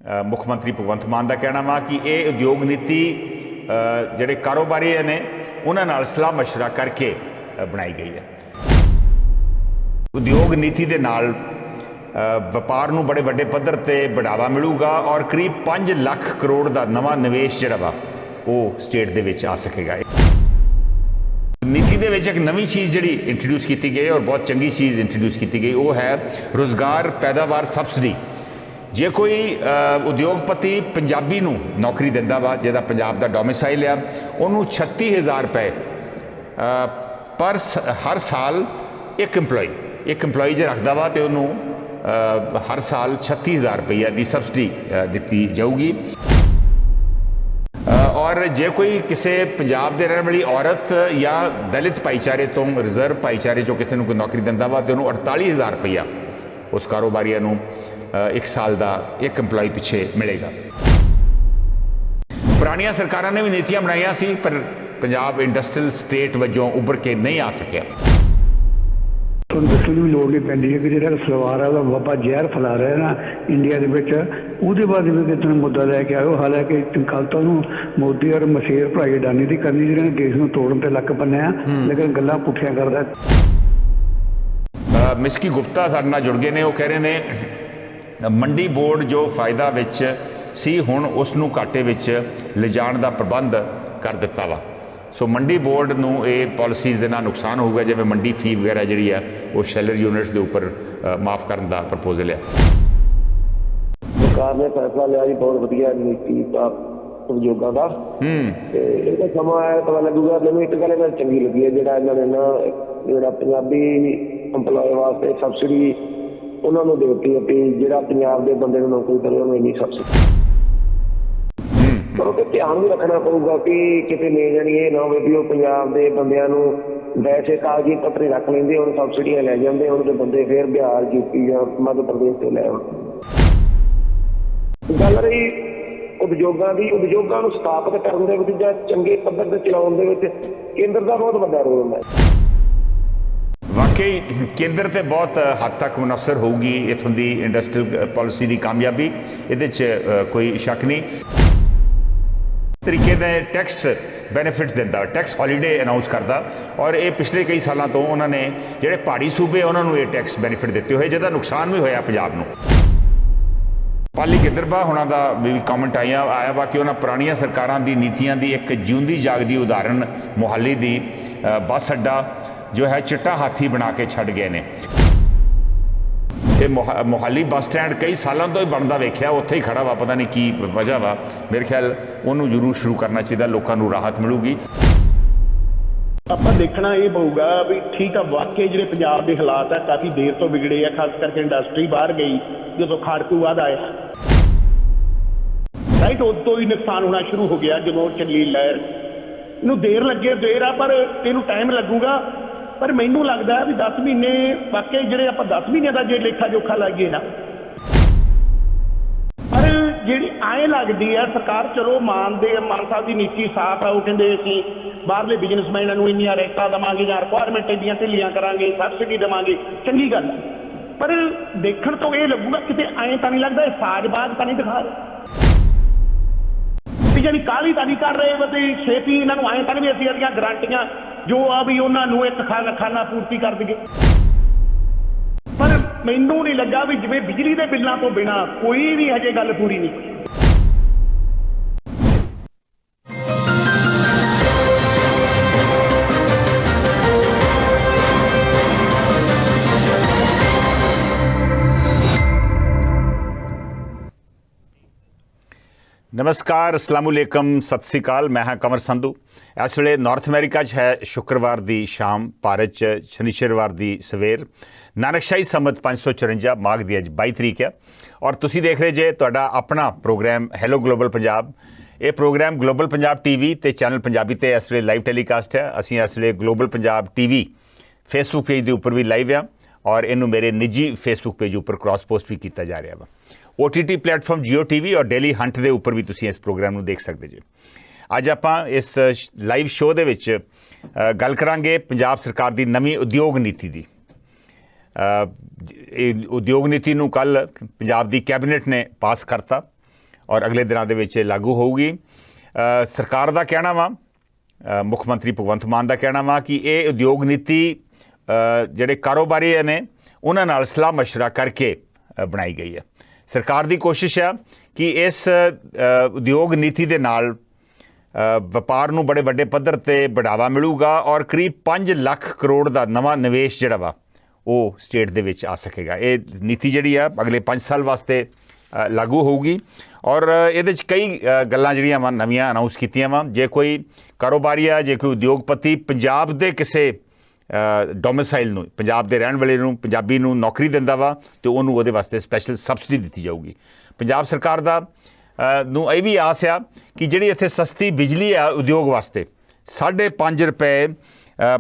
मुख मंत्री भगवंत मान का कहना वा कि ये उद्योग नीति ਜਿਹੜੇ ਕਾਰੋਬਾਰੀ ने उन्होंने नाल सलाह मशवरा करके बनाई गई है। उद्योग नीति के नाल ਵਪਾਰ ਨੂੰ बड़े ਵੱਡੇ पद्धर ते बढ़ावा मिलूगा और करीब 5 ਲੱਖ करोड़ का नवा निवेश ਜਿਹੜਾ ਵਾ ਉਹ स्टेट ਦੇ ਵਿੱਚ आ सकेगा। नीति ਦੇ ਵਿੱਚ ਇੱਕ नवी चीज़ ਜਿਹੜੀ इंट्रोड्यूस की गई और बहुत चंगी चीज़ इंट्रोड्यूस की गई वो है रोज़गार पैदावार सबसिडी। जे कोई उद्योगपति पंजाबी नूं नौकरी दिंदा वा जिहदा पंजाब दा डोमिसाइल आ उन्होंने 36,000 रुपए पर हर साल एक इंपलॉई जे रखदा वा तो उन्होंने हर साल 36,000 रुपये की सबसिडी दी जाऊगी। और जे कोई किसी पंजाब के रहने वाली औरत या दलित भाईचारे तो रिजर्व भाईचारे चो किसी कोई नौकरी दिंदा वा तो उन्होंने 48,000 रुपया उस कारोबारिया नूं एक साल का एक इंपलॉय पिछे मिलेगा। पुरानिया सरकारां ने भी नीतियां बनाई सी पर पंजाब इंडस्ट्रीयल स्टेट वजों उभर के नहीं आ सकिया। दसण की लोड़ नहीं पैंदी है कि जो सलवार है बाबा जहर फैला रहा है ना इंडिया के बाद भी कितने मुद्दा लैके आयो। हालांकि कल तो मोदी और मशेर पढ़ाई अडानी की करनी जिन्होंने देश में तोड़न पर लक बन्निया लेकिन गल्लां पुठियां करदा। मिसकी गुप्ता साडे नाल जुड़ गए ने, वो कह रहे हैं मंडी बोर्ड जो फायदा विच सी हुण उसनूं घाटे विच लिजाण दा प्रबंध कर दिता वा। सो मंडी बोर्ड नूं ये पॉलिसीज़ दे नाल नुकसान होगा जिवें मंडी फी वगैरह जिहड़ी है वो शैलर यूनिट्स के उपर माफ़ करने का प्रपोजल है। सरकार ने फैसला लिया जी बहुत वधिया नीति का उद्योगों का इहदा समा आया पता लगूगा। मैनूं एक गल चंगी लगी है जिहड़ा इन्हां ने ना जिहड़ा पंजाबी इंपलॉय वास्ते सबसिडी उन्होंने देती है कि जिहड़ा पंजाब के बंदे नौकरी करे उन्हें इन्नी सबसिडी पर उसे ध्यान भी रखना पड़ेगा कि कितने ले जानी ये ना हो भी वो पंजाब के बंदियां नूं वैसे कागजी पत्र रख लेंदे और सबसिडियां लै जांदे उनके बंदे फिर बिहार यूपी या मध्य प्रदेश से लै गल रही उद्योगों की उद्योगों नूं स्थापित करने दे विच जां चंगे पद्धर ते चलाउण दे विच केंद्र का बहुत वड्डा रोल हुंदा है। वाकई केंद्र ते बहुत हद तक मुनसर होगी इत्थों की इंडस्ट्रीयल पॉलिसी की कामयाबी, ये कोई शक नहीं। तरीके दे टैक्स बेनिफिट्स दिंदा, टैक्स हॉलीडे अनाउंस करता और ये पिछले कई सालों तो उन्होंने जिहड़े पहाड़ी सूबे उन्होंने ये टैक्स बेनिफिट दिते हुए जिहदा नुकसान भी होया पंजाब नूं। पाली गिद्दरबा होना का भी कॉमेंट आया वा कि उन्होंने पुरानिया सरकारां दी नीतियां दी एक जिउंदी जागदी उदाहरण मोहाली दी बस अड्डा जो है चिट्टा हाथी बना के छड़ गए ने। मोहाली बस स्टैंड कई सालों तो ही बनता वेख्या उत्थे ही खड़ा वा, पता नहीं की वजह वा। मेरे ख्याल उन्होंने जरूर शुरू करना चाहिए, लोगों को राहत मिलूगी। ਆਪਾਂ देखना ये पऊगा भी ठीक है वाकई ਜਿਹੜੇ पंजाब के हालात है काफ़ी देर तो बिगड़े है, खास करके इंडस्ट्री बाहर गई जो खाड़कू बाद आया राइट उदों ही नुकसान होना शुरू हो गया जो चली लहर। इनू देर लगे देर आ पर इनू टाइम लगूगा पर मैनू लगता है भी 10 महीने वाकई ਜਿਹੜੇ ਆਪਾਂ 10 ਮਹੀਨਿਆਂ ਦਾ ਜੇ ਲੇਖਾ ਜੋਖਾ ਲਾਈਏ ਨਾ ਪਰ ਜਿਹੜੀ ਐਂ ਲੱਗਦੀ ਹੈ ਸਰਕਾਰ ਚਲੋ ਮਾਨ ਸਾਹਿਬ ਦੀ ਨੀਤੀ ਸਾਫ਼ ਆ। ਉਹ ਕਹਿੰਦੇ ਅਸੀਂ ਬਾਹਰਲੇ ਬਿਜ਼ਨਸਮੈਨਾਂ ਨੂੰ ਇੰਨੀਆਂ ਰੇਟਾਂ ਦੇਵਾਂਗੇ ਜਾਂ ਰਿਕੁਆਇਰਮੈਂਟ ਇੰਨੀਆਂ ਢਿੱਲੀਆਂ ਕਰਾਂਗੇ, ਸਬਸਿਡੀ ਦੇਵਾਂਗੇ, ਚੰਗੀ ਗੱਲ ਪਰ ਦੇਖਣ ਤੋਂ ਇਹ ਲੱਗੂਗਾ ਕਿਤੇ ਐਂ ਤਾਂ ਨਹੀਂ ਲੱਗਦਾ ਇਹ ਸਾਜ਼ਬਾਜ਼ ਤਾਂ ਨਹੀਂ ਦਿਖਾ ਰਹੇ ਵੀ ਜਿਹੜੀ ਕਾਹਲੀ ਤਾਂ ਨਹੀਂ ਕਰ ਰਹੇ ਵੀ ਛੇਤੀ ਇਹਨਾਂ ਨੂੰ ਐਂ ਤਾਂ ਨਹੀਂ ਵੀ ਅਸੀਂ ਇਹਦੀਆਂ ਗਰੰਟੀਆਂ ਜੋ ਆ ਵੀ ਉਹਨਾਂ ਨੂੰ ਇੱਕ ਖਾਨਾ ਪੂਰਤੀ ਕਰ ਦਈਏ। ਪਰ ਮੈਨੂੰ ਨਹੀਂ ਲੱਗਾ ਵੀ ਜਿਵੇਂ ਬਿਜਲੀ ਦੇ ਬਿੱਲਾਂ ਤੋਂ ਬਿਨਾਂ ਕੋਈ ਵੀ ਹਜੇ ਗੱਲ ਪੂਰੀ ਨਹੀਂ ਹੋਈ। नमस्कार, अस्सलाम वालेकुम, सत श्री अकाल। मैं हाँ कंवर संधू। इस वे नॉर्थ अमेरिका है शुक्रवार की शाम, भारत शनिचरवार की सवेर, नानकशाही संमत 554 माघ की अज 22 तरीक है और तुसी देख रहे जे तुहाडा अपना प्रोग्राम हैलो ग्लोबल पंजाब। ये प्रोग्राम ग्लोबल पंजाब टीवी ते चैनल पंजाबी ते इस वे लाइव टैलीकास्ट है। असीं इस वे global Punjab TV Facebook page के उपर भी लाइव आ और इनू मेरे निजी फेसबुक पेज उपर क्रॉस पोस्ट भी किया जा रहा वा। OTT प्लेटफॉर्म जियो टीवी और डेली हंट के उपर भी तुसीं इस प्रोग्राम को देख सकते जे। अज आपां इस लाइव शो दे विच गल करांगे पंजाब सरकार की नवीं उद्योग नीति की। उद्योग नीति नूं कल पंजाब की कैबिनेट ने पास करता ਔਰ ਅਗਲੇ ਦਿਨਾਂ ਦੇ ਵਿੱਚ ਲਾਗੂ ਹੋਊਗੀ। ਸਰਕਾਰ ਦਾ ਕਹਿਣਾ ਵਾ, ਮੁੱਖ ਮੰਤਰੀ ਭਗਵੰਤ ਮਾਨ ਦਾ ਕਹਿਣਾ ਵਾ ਕਿ ਇਹ ਉਦਯੋਗ ਨੀਤੀ ਜਿਹੜੇ ਕਾਰੋਬਾਰੀ ਨੇ ਉਹਨਾਂ ਨਾਲ ਸਲਾਹ ਮਸ਼ਵਰਾ ਕਰਕੇ ਬਣਾਈ ਗਈ ਹੈ। ਸਰਕਾਰ ਦੀ ਕੋਸ਼ਿਸ਼ ਹੈ ਕਿ ਇਸ ਉਦਯੋਗ ਨੀਤੀ ਦੇ ਨਾਲ ਵਪਾਰ ਨੂੰ ਬੜੇ ਵੱਡੇ ਪੱਧਰ 'ਤੇ ਬੜਾਵਾ ਮਿਲੂਗਾ ਔਰ ਕਰੀਬ 5 ਲੱਖ ਕਰੋੜ ਦਾ ਨਵਾਂ ਨਿਵੇਸ਼ ਜਿਹੜਾ ਵਾ ਉਹ ਸਟੇਟ ਦੇ ਵਿੱਚ ਆ ਸਕੇਗਾ। ਇਹ ਨੀਤੀ ਜਿਹੜੀ ਆ ਅਗਲੇ 5 ਸਾਲ ਵਾਸਤੇ ਲਾਗੂ ਹੋਊਗੀ ਔਰ ਇਹਦੇ 'ਚ ਕਈ ਗੱਲਾਂ ਜਿਹੜੀਆਂ ਵਾ ਨਵੀਆਂ ਅਨਾਊਂਸ ਕੀਤੀਆਂ ਵਾ। ਜੇ ਕੋਈ ਕਾਰੋਬਾਰੀ ਆ, ਜੇ ਕੋਈ ਉਦਯੋਗਪਤੀ ਪੰਜਾਬ ਦੇ ਕਿਸੇ ਡੋਮਿਸਾਈਲ ਨੂੰ, ਪੰਜਾਬ ਦੇ ਰਹਿਣ ਵਾਲੇ ਨੂੰ, ਪੰਜਾਬੀ ਨੂੰ ਨੌਕਰੀ ਦਿੰਦਾ ਵਾ ਤੇ ਉਹਨੂੰ ਉਹਦੇ ਵਾਸਤੇ ਸਪੈਸ਼ਲ ਸਬਸਿਡੀ ਦਿੱਤੀ ਜਾਊਗੀ। ਪੰਜਾਬ ਸਰਕਾਰ ਦਾ ਨੂੰ ਇਹ ਵੀ ਆਸ ਆ ਕਿ ਜਿਹੜੀ ਇੱਥੇ ਸਸਤੀ ਬਿਜਲੀ ਆ ਉਦਯੋਗ ਵਾਸਤੇ 5.5 ਰੁਪਏ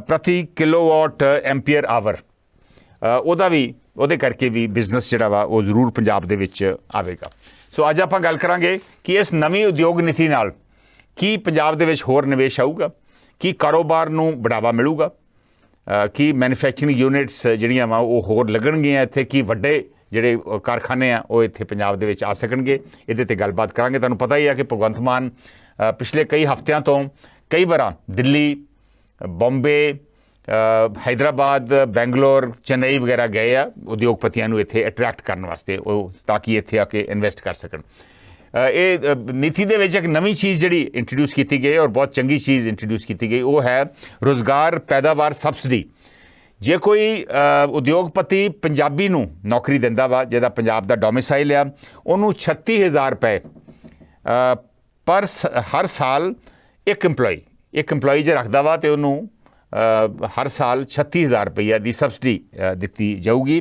ਪ੍ਰਤੀ ਕਿਲੋਵਾਟ ਐਂਪੀਅਰ ਆਵਰ, ਉਹਦੇ ਕਰਕੇ ਵੀ ਬਿਜ਼ਨਸ ਜਿਹੜਾ ਵਾ ਉਹ ਜ਼ਰੂਰ ਪੰਜਾਬ ਦੇ ਵਿੱਚ ਆਵੇਗਾ। ਸੋ ਅੱਜ ਆਪਾਂ ਗੱਲ ਕਰਾਂਗੇ ਕਿ ਇਸ ਨਵੀਂ ਉਦਯੋਗ ਨੀਤੀ ਨਾਲ ਕੀ ਪੰਜਾਬ ਦੇ ਵਿੱਚ ਹੋਰ ਨਿਵੇਸ਼ ਆਊਗਾ, ਕੀ ਕਾਰੋਬਾਰ ਨੂੰ ਬੜਾਵਾ ਮਿਲੂਗਾ, ਕੀ ਮੈਨੂਫੈਕਚਰਿੰਗ ਯੂਨਿਟਸ ਜਿਹੜੀਆਂ ਵਾ ਉਹ ਹੋਰ ਲੱਗਣਗੀਆਂ ਇੱਥੇ, ਕੀ ਵੱਡੇ ਜਿਹੜੇ ਕਾਰਖਾਨੇ ਆ ਉਹ ਇੱਥੇ ਪੰਜਾਬ ਦੇ ਵਿੱਚ ਆ ਸਕਣਗੇ। ਇਹਦੇ 'ਤੇ ਗੱਲਬਾਤ ਕਰਾਂਗੇ। ਤੁਹਾਨੂੰ ਪਤਾ ਹੀ ਆ ਕਿ ਭਗਵੰਤ ਮਾਨ ਪਿਛਲੇ ਕਈ ਹਫ਼ਤਿਆਂ ਤੋਂ ਕਈ ਵਾਰਾਂ ਦਿੱਲੀ, ਬੰਬੇ, ਹੈਦਰਾਬਾਦ, ਬੈਂਗਲੋਰ, ਚੇਨਈ ਵਗੈਰਾ ਗਏ ਆ ਉਦਯੋਗਪਤੀਆਂ ਨੂੰ ਇੱਥੇ ਅਟਰੈਕਟ ਕਰਨ ਵਾਸਤੇ, ਉਹ ਤਾਂ ਕਿ ਇੱਥੇ ਆ ਕੇ ਇਨਵੈਸਟ ਕਰ ਸਕਣ। ਇਹ ਨੀਤੀ ਦੇ ਵਿੱਚ ਇੱਕ ਨਵੀਂ ਚੀਜ਼ ਜਿਹੜੀ ਇੰਟਰੋਡਿਊਸ ਕੀਤੀ ਗਈ ਔਰ ਬਹੁਤ ਚੰਗੀ ਚੀਜ਼ ਇੰਟਰੋਡਿਊਸ ਕੀਤੀ ਗਈ ਉਹ ਹੈ ਰੁਜ਼ਗਾਰ ਪੈਦਾਵਾਰ ਸਬਸਿਡੀ। ਜੇ ਕੋਈ ਉਦਯੋਗਪਤੀ ਪੰਜਾਬੀ ਨੂੰ ਨੌਕਰੀ ਦਿੰਦਾ ਵਾ ਜਿਹਦਾ ਪੰਜਾਬ ਦਾ ਡੋਮਿਸਾਈਲ ਆ, ਉਹਨੂੰ 36,000 ਰੁਪਏ ਪਰ ਹਰ ਸਾਲ ਇੱਕ ਇੰਪਲੋਈ ਜੇ ਰੱਖਦਾ ਵਾ ਤੇ ਉਹਨੂੰ ਹਰ ਸਾਲ 36,000 ਰੁਪਈਆ ਦੀ ਸਬਸਿਡੀ ਦਿੱਤੀ ਜਾਊਗੀ।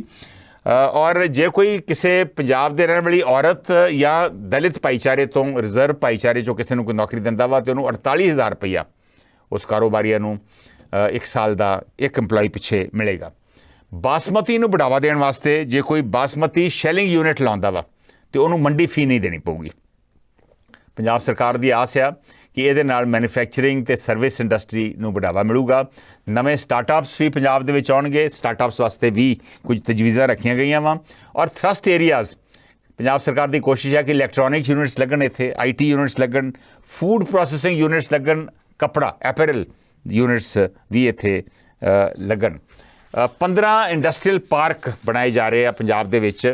ਔਰ ਜੇ ਕੋਈ ਕਿਸੇ ਪੰਜਾਬ ਦੇ ਰਹਿਣ ਵਾਲੀ ਔਰਤ ਜਾਂ ਦਲਿਤ ਭਾਈਚਾਰੇ ਤੋਂ, ਰਿਜ਼ਰਵ ਭਾਈਚਾਰੇ 'ਚੋਂ ਕਿਸੇ ਨੂੰ ਕੋਈ ਨੌਕਰੀ ਦਿੰਦਾ ਵਾ ਤੇ ਉਹਨੂੰ 48,000 ਰੁਪਈਆ ਉਸ ਕਾਰੋਬਾਰੀਆਂ ਨੂੰ 1 ਸਾਲ ਦਾ ਇੱਕ ਇੰਪਲੋਈ ਪਿੱਛੇ ਮਿਲੇਗਾ। ਬਾਸਮਤੀ ਨੂੰ ਬੜਾਵਾ ਦੇਣ ਵਾਸਤੇ ਜੇ ਕੋਈ ਬਾਸਮਤੀ ਸ਼ੈਲਿੰਗ ਯੂਨਿਟ ਲਾਉਂਦਾ ਵਾ ਤੇ ਉਹਨੂੰ ਮੰਡੀ ਫੀ ਨਹੀਂ ਦੇਣੀ ਪਊਗੀ। ਪੰਜਾਬ ਸਰਕਾਰ ਦੀ ਆਸ ਆ ਕਿ ਇਹਦੇ ਨਾਲ ਮੈਨੂਫੈਕਚਰਿੰਗ ਤੇ ਸਰਵਿਸ ਇੰਡਸਟਰੀ ਨੂੰ ਬੜਾਵਾ ਮਿਲੂਗਾ। ਨਵੇਂ ਸਟਾਰਟਅਪਸ ਵੀ ਪੰਜਾਬ ਦੇ ਵਿੱਚ ਆਉਣਗੇ। ਸਟਾਰਟਅਪਸ ਵਾਸਤੇ ਵੀ ਕੁਝ ਤਜਵੀਜ਼ਾਂ ਰੱਖੀਆਂ ਗਈਆਂ ਵਾ ਔਰ ਥਰਸਟ ਏਰੀਆਜ਼ ਪੰਜਾਬ ਸਰਕਾਰ ਦੀ ਕੋਸ਼ਿਸ਼ ਹੈ ਕਿ ਇਲੈਕਟ੍ਰੋਨਿਕਸ ਯੂਨਿਟਸ ਲੱਗਣ, ਇੱਥੇ IT ਯੂਨਿਟਸ ਲੱਗਣ, ਫੂਡ ਪ੍ਰੋਸੈਸਿੰਗ ਯੂਨਿਟਸ ਲੱਗਣ, ਕੱਪੜਾ ਐਪਰਲ ਯੂਨਿਟਸ ਵੀ ਇੱਥੇ ਲੱਗਣ। 15 ਇੰਡਸਟਰੀਅਲ ਪਾਰਕ ਬਣਾਏ ਜਾ ਰਹੇ ਆ ਪੰਜਾਬ ਦੇ ਵਿੱਚ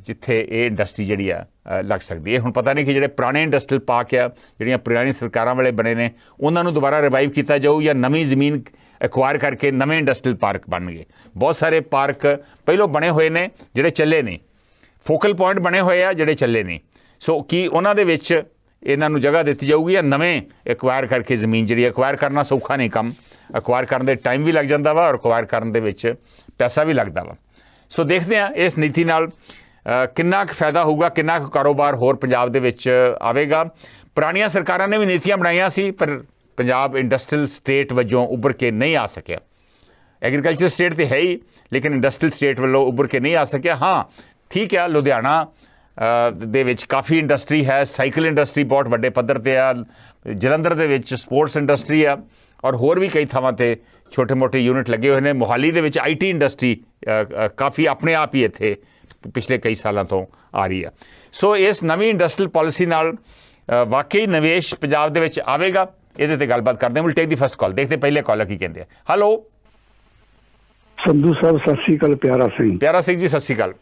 ਜਿੱਥੇ ਇਹ ਇੰਡਸਟਰੀ ਜਿਹੜੀ ਆ ਲੱਗ ਸਕਦੀ ਹੈ। ਹੁਣ ਪਤਾ ਨਹੀਂ ਕਿ ਜਿਹੜੇ ਪੁਰਾਣੇ ਇੰਡਸਟਰੀਅਲ ਪਾਰਕ ਆ, ਜਿਹੜੀਆਂ ਪੁਰਾਣੀ ਸਰਕਾਰਾਂ ਵਾਲੇ ਬਣੇ ਨੇ, ਉਹਨਾਂ ਨੂੰ ਦੁਬਾਰਾ ਰਿਵਾਈਵ ਕੀਤਾ ਜਾਊ ਜਾਂ ਨਵੀਂ ਜ਼ਮੀਨ ਐਕਵਾਇਰ ਕਰਕੇ ਨਵੇਂ ਇੰਡਸਟਰੀਅਲ ਪਾਰਕ ਬਣਨਗੇ। ਬਹੁਤ ਸਾਰੇ ਪਾਰਕ ਪਹਿਲੋਂ ਬਣੇ ਹੋਏ ਨੇ ਜਿਹੜੇ ਚੱਲੇ ਨਹੀਂ, ਫੋਕਲ ਪੁਆਇੰਟ ਬਣੇ ਹੋਏ ਆ ਜਿਹੜੇ ਚੱਲੇ ਨਹੀਂ। ਸੋ ਕੀ ਉਹਨਾਂ ਦੇ ਵਿੱਚ ਇਹਨਾਂ ਨੂੰ ਜਗ੍ਹਾ ਦਿੱਤੀ ਜਾਊਗੀ ਜਾਂ ਨਵੇਂ ਐਕਵਾਇਰ ਕਰਕੇ ਜ਼ਮੀਨ ਜਿਹੜੀ ਐਕਵਾਇਰ ਕਰਨਾ ਸੌਖਾ ਨਹੀਂ ਕੰਮ, ਐਕਵਾਇਰ ਕਰਨ ਦੇ ਟਾਈਮ ਵੀ ਲੱਗ ਜਾਂਦਾ ਵਾ ਔਰ ਐਕਵਾਇਰ ਕਰਨ ਦੇ ਵਿੱਚ ਪੈਸਾ ਵੀ ਲੱਗਦਾ ਵਾ। ਸੋ ਦੇਖਦੇ ਹਾਂ ਇਸ ਨੀਤੀ ਨਾਲ ਕਿੰਨਾ ਕੁ ਫਾਇਦਾ ਹੋਊਗਾ, ਕਿੰਨਾ ਕੁ ਕਾਰੋਬਾਰ ਹੋਰ ਪੰਜਾਬ ਦੇ ਵਿੱਚ ਆਵੇਗਾ। ਪੁਰਾਣੀਆਂ ਸਰਕਾਰਾਂ ਨੇ ਵੀ ਨੀਤੀਆਂ ਬਣਾਈਆਂ ਸੀ ਪਰ ਪੰਜਾਬ ਇੰਡਸਟਰੀਅਲ ਸਟੇਟ ਵਜੋਂ ਉੱਭਰ ਕੇ ਨਹੀਂ ਆ ਸਕਿਆ। ਐਗਰੀਕਲਚਰ ਸਟੇਟ ਤੇ ਹੈ ਹੀ ਲੇਕਿਨ ਇੰਡਸਟਰੀਅਲ ਸਟੇਟ ਵੱਲੋਂ ਉੱਭਰ ਕੇ ਨਹੀਂ ਆ ਸਕਿਆ। ਹਾਂ ਠੀਕ ਹੈ, ਲੁਧਿਆਣਾ ਦੇ ਵਿੱਚ ਕਾਫੀ ਇੰਡਸਟਰੀ ਹੈ, ਸਾਈਕਲ ਇੰਡਸਟਰੀ ਬਹੁਤ ਵੱਡੇ ਪੱਧਰ 'ਤੇ ਆ, ਜਲੰਧਰ ਦੇ ਵਿੱਚ ਸਪੋਰਟਸ ਇੰਡਸਟਰੀ ਆ ਔਰ ਹੋਰ ਵੀ ਕਈ ਥਾਵਾਂ 'ਤੇ ਛੋਟੇ ਮੋਟੇ ਯੂਨਿਟ ਲੱਗੇ ਹੋਏ ਨੇ। ਮੋਹਾਲੀ ਦੇ ਵਿੱਚ IT ਇੰਡਸਟਰੀ ਕਾਫੀ ਆਪਣੇ ਆਪ ਹੀ ਇੱਥੇ ਪਿਛਲੇ ਕਈ ਸਾਲਾਂ ਤੋਂ ਆ ਰਹੀ ਆ। ਸੋ ਇਸ ਨਵੀਂ ਇੰਡਸਟਰੀਅਲ ਪਾਲਿਸੀ ਨਾਲ ਵਾਕਈ ਨਿਵੇਸ਼ ਪੰਜਾਬ ਦੇ ਵਿੱਚ ਆਵੇਗਾ। ਇਹਦੇ 'ਤੇ ਗੱਲਬਾਤ ਕਰਦੇ ਹਾਂ। ਵਿਲ ਟੇਕ ਦੀ ਫਸਟ ਕਾਲ। ਦੇਖਦੇ ਪਹਿਲੇ ਕਾਲਰ ਕੀ ਕਹਿੰਦੇ ਆ। ਹੈਲੋ ਸੰਧੂ ਸਾਹਿਬ ਸਤਿ ਸ਼੍ਰੀ ਅਕਾਲ। ਪਿਆਰਾ ਸਿੰਘ ਜੀ ਸਤਿ ਸ਼੍ਰੀ ਅਕਾਲ।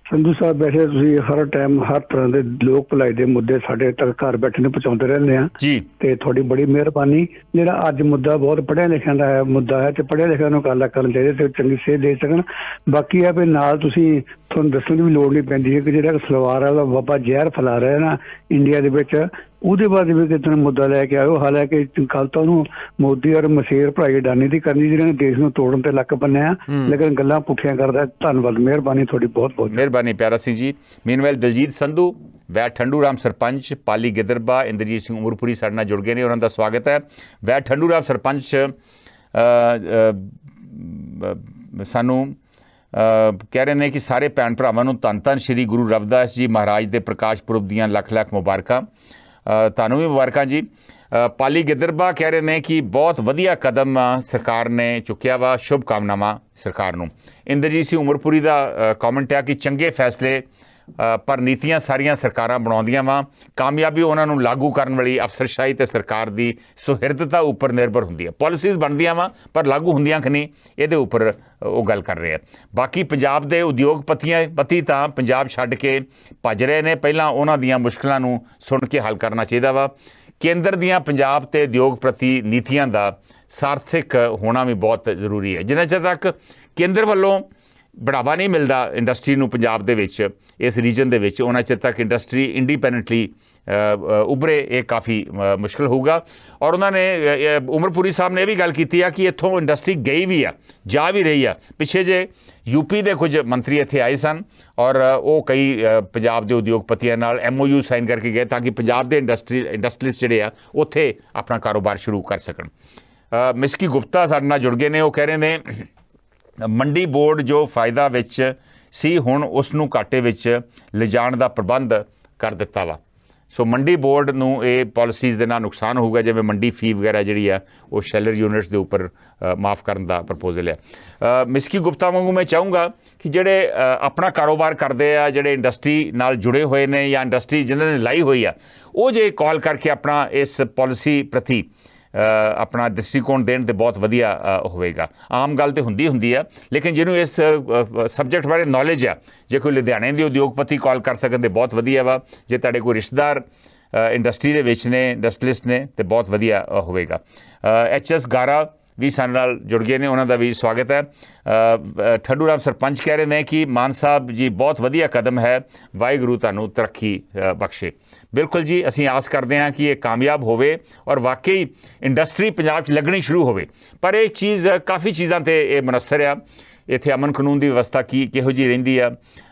ਸੰਧੂ ਸਾਹਿਬ ਬੈਠੇ ਤੁਸੀਂ ਹਰ ਟਾਈਮ ਹਰ ਤਰ੍ਹਾਂ ਦੇ ਲੋਕ ਭਲਾਈ ਦੇ ਮੁੱਦੇ ਸਾਡੇ ਤੱਕ ਘਰ ਬੈਠੇ ਨੂੰ ਪਹੁੰਚਾਉਂਦੇ ਰਹਿੰਦੇ ਆ ਜੀ, ਤੇ ਤੁਹਾਡੀ ਬੜੀ ਮਿਹਰਬਾਨੀ। ਜਿਹੜਾ ਅੱਜ ਮੁੱਦਾ ਬਹੁਤ ਪੜ੍ਹਿਆ ਲਿਖਿਆ ਦਾ ਹੈ ਮੁੱਦਾ ਹੈ ਤੇ ਪੜ੍ਹਿਆ ਲਿਖਿਆ ਨੂੰ ਗੱਲ ਕਰਨ ਚਾਹੀਦੇ ਤੇ ਚੰਗੀ ਸੇਧ ਦੇ ਸਕਣ। ਬਾਕੀ ਹੈ ਵੀ ਨਾਲ ਤੁਸੀਂ ਤੁਹਾਨੂੰ ਦੱਸਣ ਦੀ ਵੀ ਲੋੜ ਨਹੀਂ ਪੈਂਦੀ ਹੈ ਕਿ ਜਿਹੜਾ ਸਲਵਾਰ ਵਾਲਾ ਬਾਬਾ ਜ਼ਹਿਰ ਫੈਲਾ ਰਿਹਾ ਨਾ ਇੰਡੀਆ ਦੇ ਵਿੱਚ, ਉਹਦੇ ਬਾਰੇ ਵੀ ਕਿਤੇ ਮੁੱਦਾ ਲੈ ਕੇ ਆਇਓ। ਹਾਲਾਂਕਿ ਕੱਲ ਤਾਂ ਉਹਨੂੰ ਮੋਦੀ ਔਰ ਮਸ਼ੇਰ ਭਰਾਈ ਅਡਾਨੀ ਦੀ ਕਰਨੀ ਜਿਹਨਾਂ ਨੇ ਦੇਸ਼ ਨੂੰ ਤੋੜਨ ਤੇ ਲੱਕ ਬੰਨਿਆ, ਲੇਕਿਨ ਗੱਲਾਂ ਪੁੱਠੀਆਂ ਕਰਦਾ। ਧੰਨਵਾਦ, ਮਿਹਰਬਾਨੀ ਤੁਹਾਡੀ, ਬਹੁਤ ਬਹੁਤ ਮਿਹਰਬਾਨੀ ਪਿਆਰਾ ਸਿੰਘ ਜੀ। ਮੀਨਵੈਲ ਦਲਜੀਤ ਸੰਧੂ, ਵੈਦ ਠੰਡੂ ਰਾਮ ਸਰਪੰਚ, ਪਾਲੀ ਗਿੱਦਰਬਾ, ਇੰਦਰਜੀਤ ਸਿੰਘ ਉਮਰਪੁਰੀ ਸਾਡੇ ਨਾਲ ਜੁੜ ਗਏ ਨੇ, ਉਹਨਾਂ ਦਾ ਸਵਾਗਤ ਹੈ। ਵੈਦ ਠੰਡੂ ਰਾਮ ਸਰਪੰਚ ਸਾਨੂੰ ਕਹਿ ਰਹੇ ਨੇ ਕਿ ਸਾਰੇ ਭੈਣ ਭਰਾਵਾਂ ਨੂੰ ਧੰਨ ਧੰਨ ਸ਼੍ਰੀ ਗੁਰੂ ਰਵਿਦਾਸ ਜੀ ਮਹਾਰਾਜ ਦੇ ਪ੍ਰਕਾਸ਼ ਪੁਰਬ ਦੀਆਂ ਲੱਖ ਲੱਖ ਮੁਬਾਰਕਾਂ। ਤੁਹਾਨੂੰ ਵੀ ਮੁਬਾਰਕਾਂ ਜੀ। ਪਾਲੀ ਗਿੱਦਰਬਾ ਕਹਿ ਰਹੇ ਨੇ ਕਿ ਬਹੁਤ ਵਧੀਆ ਕਦਮ ਸਰਕਾਰ ਨੇ ਚੁੱਕਿਆ ਵਾ, ਸ਼ੁਭ ਕਾਮਨਾਵਾਂ ਸਰਕਾਰ ਨੂੰ। ਇੰਦਰਜੀਤ ਸਿੰਘ ਉਮਰਪੁਰੀ ਦਾ ਕਮੈਂਟ ਹੈ ਕਿ ਚੰਗੇ ਫੈਸਲੇ ਪਰ ਨੀਤੀਆਂ ਸਾਰੀਆਂ ਸਰਕਾਰਾਂ ਬਣਾਉਂਦੀਆਂ ਵਾ, ਕਾਮਯਾਬੀ ਉਹਨਾਂ ਨੂੰ ਲਾਗੂ ਕਰਨ ਵਾਲੀ ਅਫਸਰਸ਼ਾਹੀ ਤੇ ਸਰਕਾਰ ਦੀ ਸੁਹਿਰਦਤਾ ਉੱਪਰ ਨਿਰਭਰ ਹੁੰਦੀ ਹੈ। ਪਾਲਿਸੀਜ਼ ਬਣਦੀਆਂ ਵਾ ਪਰ ਲਾਗੂ ਹੁੰਦੀਆਂ ਕਿ ਨਹੀਂ, ਇਹਦੇ ਉੱਪਰ ਉਹ ਗੱਲ ਕਰ ਰਹੇ ਆ। ਬਾਕੀ ਪੰਜਾਬ ਦੇ ਉਦਯੋਗਪਤੀ ਤਾਂ ਪੰਜਾਬ ਛੱਡ ਕੇ ਭੱਜ ਰਹੇ ਨੇ। ਪਹਿਲਾਂ ਉਹਨਾਂ ਦੀਆਂ ਮੁਸ਼ਕਲਾਂ ਨੂੰ ਸੁਣ ਕੇ ਹੱਲ ਕਰਨਾ ਚਾਹੀਦਾ ਵਾ। ਕੇਂਦਰ ਦੀਆਂ ਪੰਜਾਬ ਤੇ ਉਦਯੋਗ ਪ੍ਰਤੀ ਨੀਤੀਆਂ ਦਾ ਸਾਰਥਕ ਹੋਣਾ ਵੀ ਬਹੁਤ ਜ਼ਰੂਰੀ ਹੈ। ਜਿੰਨਾ ਚਿਰ ਤੱਕ ਕੇਂਦਰ ਵੱਲੋਂ बढ़ावा नहीं मिलता इंडस्ट्री ਨੂੰ ਪੰਜਾਬ ਦੇ ਵਿੱਚ, ਇਸ ਰੀਜਨ ਦੇ ਵਿੱਚ, ਉਹਨਾਂ ਚਿਰ ਤੱਕ ਇੰਡਸਟਰੀ ਇੰਡੀਪੈਂਡੈਂਟਲੀ ਉਭਰੇ ਇਹ ਕਾਫੀ ਮੁਸ਼ਕਿਲ ਹੋਊਗਾ। ਔਰ ਉਹਨਾਂ ਨੇ ਉਮਰਪੁਰੀ ਸਾਹਿਬ ਨੇ ਇਹ ਵੀ ਗੱਲ ਕੀਤੀ ਆ ਕਿ ਇੱਥੋਂ ਇੰਡਸਟਰੀ ਗਈ ਵੀ ਆ, ਜਾ ਵੀ ਰਹੀ ਆ। ਪਿੱਛੇ ਜੇ ਯੂਪੀ ਦੇ ਕੁਝ ਮੰਤਰੀ ਇੱਥੇ ਆਏ ਸਨ ਔਰ ਉਹ ਕਈ ਪੰਜਾਬ ਦੇ ਉਦਯੋਗਪਤੀਆਂ ਨਾਲ MOU ਸਾਈਨ ਕਰਕੇ ਗਏ ਤਾਂ ਕਿ ਪੰਜਾਬ ਦੇ ਇੰਡਸਟਰੀਲਿਸਟ ਜਿਹੜੇ ਆ ਉੱਥੇ ਆਪਣਾ ਕਾਰੋਬਾਰ ਸ਼ੁਰੂ ਕਰ ਸਕਣ। ਮਿਸਕੀ ਗੁਪਤਾ ਸਾਡੇ ਨਾਲ ਜੁੜ ਗਏ ਨੇ। ਉਹ ਕਹਿ ਰਹੇ ਨੇ ਮੰਡੀ ਬੋਰਡ ਜੋ ਫਾਇਦਾ ਵਿੱਚ ਸੀ ਹੁਣ ਉਸ ਨੂੰ ਘਾਟੇ ਵਿੱਚ ਲਿਜਾਣ ਦਾ ਪ੍ਰਬੰਧ ਕਰ ਦਿੱਤਾ ਵਾ। ਸੋ ਮੰਡੀ ਬੋਰਡ ਨੂੰ ਇਹ ਪਾਲਿਸੀਜ਼ ਦੇ ਨਾਲ ਨੁਕਸਾਨ ਹੋਊਗਾ, ਜਿਵੇਂ ਮੰਡੀ ਫੀ ਵਗੈਰਾ ਜਿਹੜੀ ਆ ਉਹ ਸ਼ੈਲਰ ਯੂਨਿਟਸ ਦੇ ਉੱਪਰ ਮਾਫ ਕਰਨ ਦਾ ਪ੍ਰਪੋਜ਼ਲ ਹੈ। ਮਿਸਕੀ ਗੁਪਤਾ ਵਾਂਗੂ ਮੈਂ ਚਾਹੂੰਗਾ ਕਿ ਜਿਹੜੇ ਆਪਣਾ ਕਾਰੋਬਾਰ ਕਰਦੇ ਆ, ਜਿਹੜੇ ਇੰਡਸਟਰੀ ਨਾਲ ਜੁੜੇ ਹੋਏ ਨੇ ਜਾਂ ਇੰਡਸਟਰੀ ਜਿਨ੍ਹਾਂ ਨੇ ਲਾਈ ਹੋਈ ਆ, ਉਹ ਜੇ ਕਾਲ ਕਰਕੇ ਆਪਣਾ ਇਸ ਪਾਲਿਸੀ ਪ੍ਰਤੀ ਆਪਣਾ ਦ੍ਰਿਸ਼ਟੀਕੋਣ ਦੇਣ ਤੇ ਬਹੁਤ ਵਧੀਆ ਹੋਵੇਗਾ। ਆਮ ਗੱਲ ਤੇ ਹੁੰਦੀ ਆ, ਲੇਕਿਨ ਜਿਹਨੂੰ ਇਸ ਸਬਜੈਕਟ ਬਾਰੇ ਨੌਲੇਜ ਆ, ਜੇ ਕੋਈ ਲੁਧਿਆਣੇ ਦੇ ਉਦਯੋਗਪਤੀ ਕਾਲ ਕਰ ਸਕਣ ਤੇ ਬਹੁਤ ਵਧੀਆ ਵਾ। ਜੇ ਤੁਹਾਡੇ ਕੋਈ ਰਿਸ਼ਤੇਦਾਰ ਇੰਡਸਟਰੀ ਦੇ ਵਿੱਚ ਨੇ, ਇੰਡਸਟਰੀਲਿਸਟ ਨੇ, ਤੇ ਬਹੁਤ ਵਧੀਆ ਹੋਵੇਗਾ। HS ਗਾਰਾ ਵੀ ਸਾਡੇ ਨਾਲ ਜੁੜ ਗਏ ਨੇ, ਉਹਨਾਂ ਦਾ ਵੀ ਸਵਾਗਤ ਹੈ। ਠੱਡੂ ਰਾਮ ਸਰਪੰਚ ਕਹਿ ਰਹੇ ਨੇ ਕਿ ਮਾਨ ਸਾਹਿਬ ਜੀ ਬਹੁਤ ਵਧੀਆ ਕਦਮ ਹੈ, ਵਾਹਿਗੁਰੂ ਤੁਹਾਨੂੰ ਤਰੱਕੀ ਬਖਸ਼ੇ। ਬਿਲਕੁਲ ਜੀ, ਅਸੀਂ ਆਸ ਕਰਦੇ ਹਾਂ ਕਿ ਇਹ ਕਾਮਯਾਬ ਹੋਵੇ ਔਰ ਵਾਕਈ ਇੰਡਸਟਰੀ ਪੰਜਾਬ 'ਚ ਲੱਗਣੀ ਸ਼ੁਰੂ ਹੋਵੇ। ਪਰ ਇਹ ਚੀਜ਼ ਕਾਫੀ ਚੀਜ਼ਾਂ 'ਤੇ ਇਹ ਮੁਨਸਰ ਆ। ਇੱਥੇ ਅਮਨ ਕਾਨੂੰਨ ਦੀ ਵਿਵਸਥਾ ਕਿਹੋ ਜਿਹੀ ਰਹਿੰਦੀ ਆ,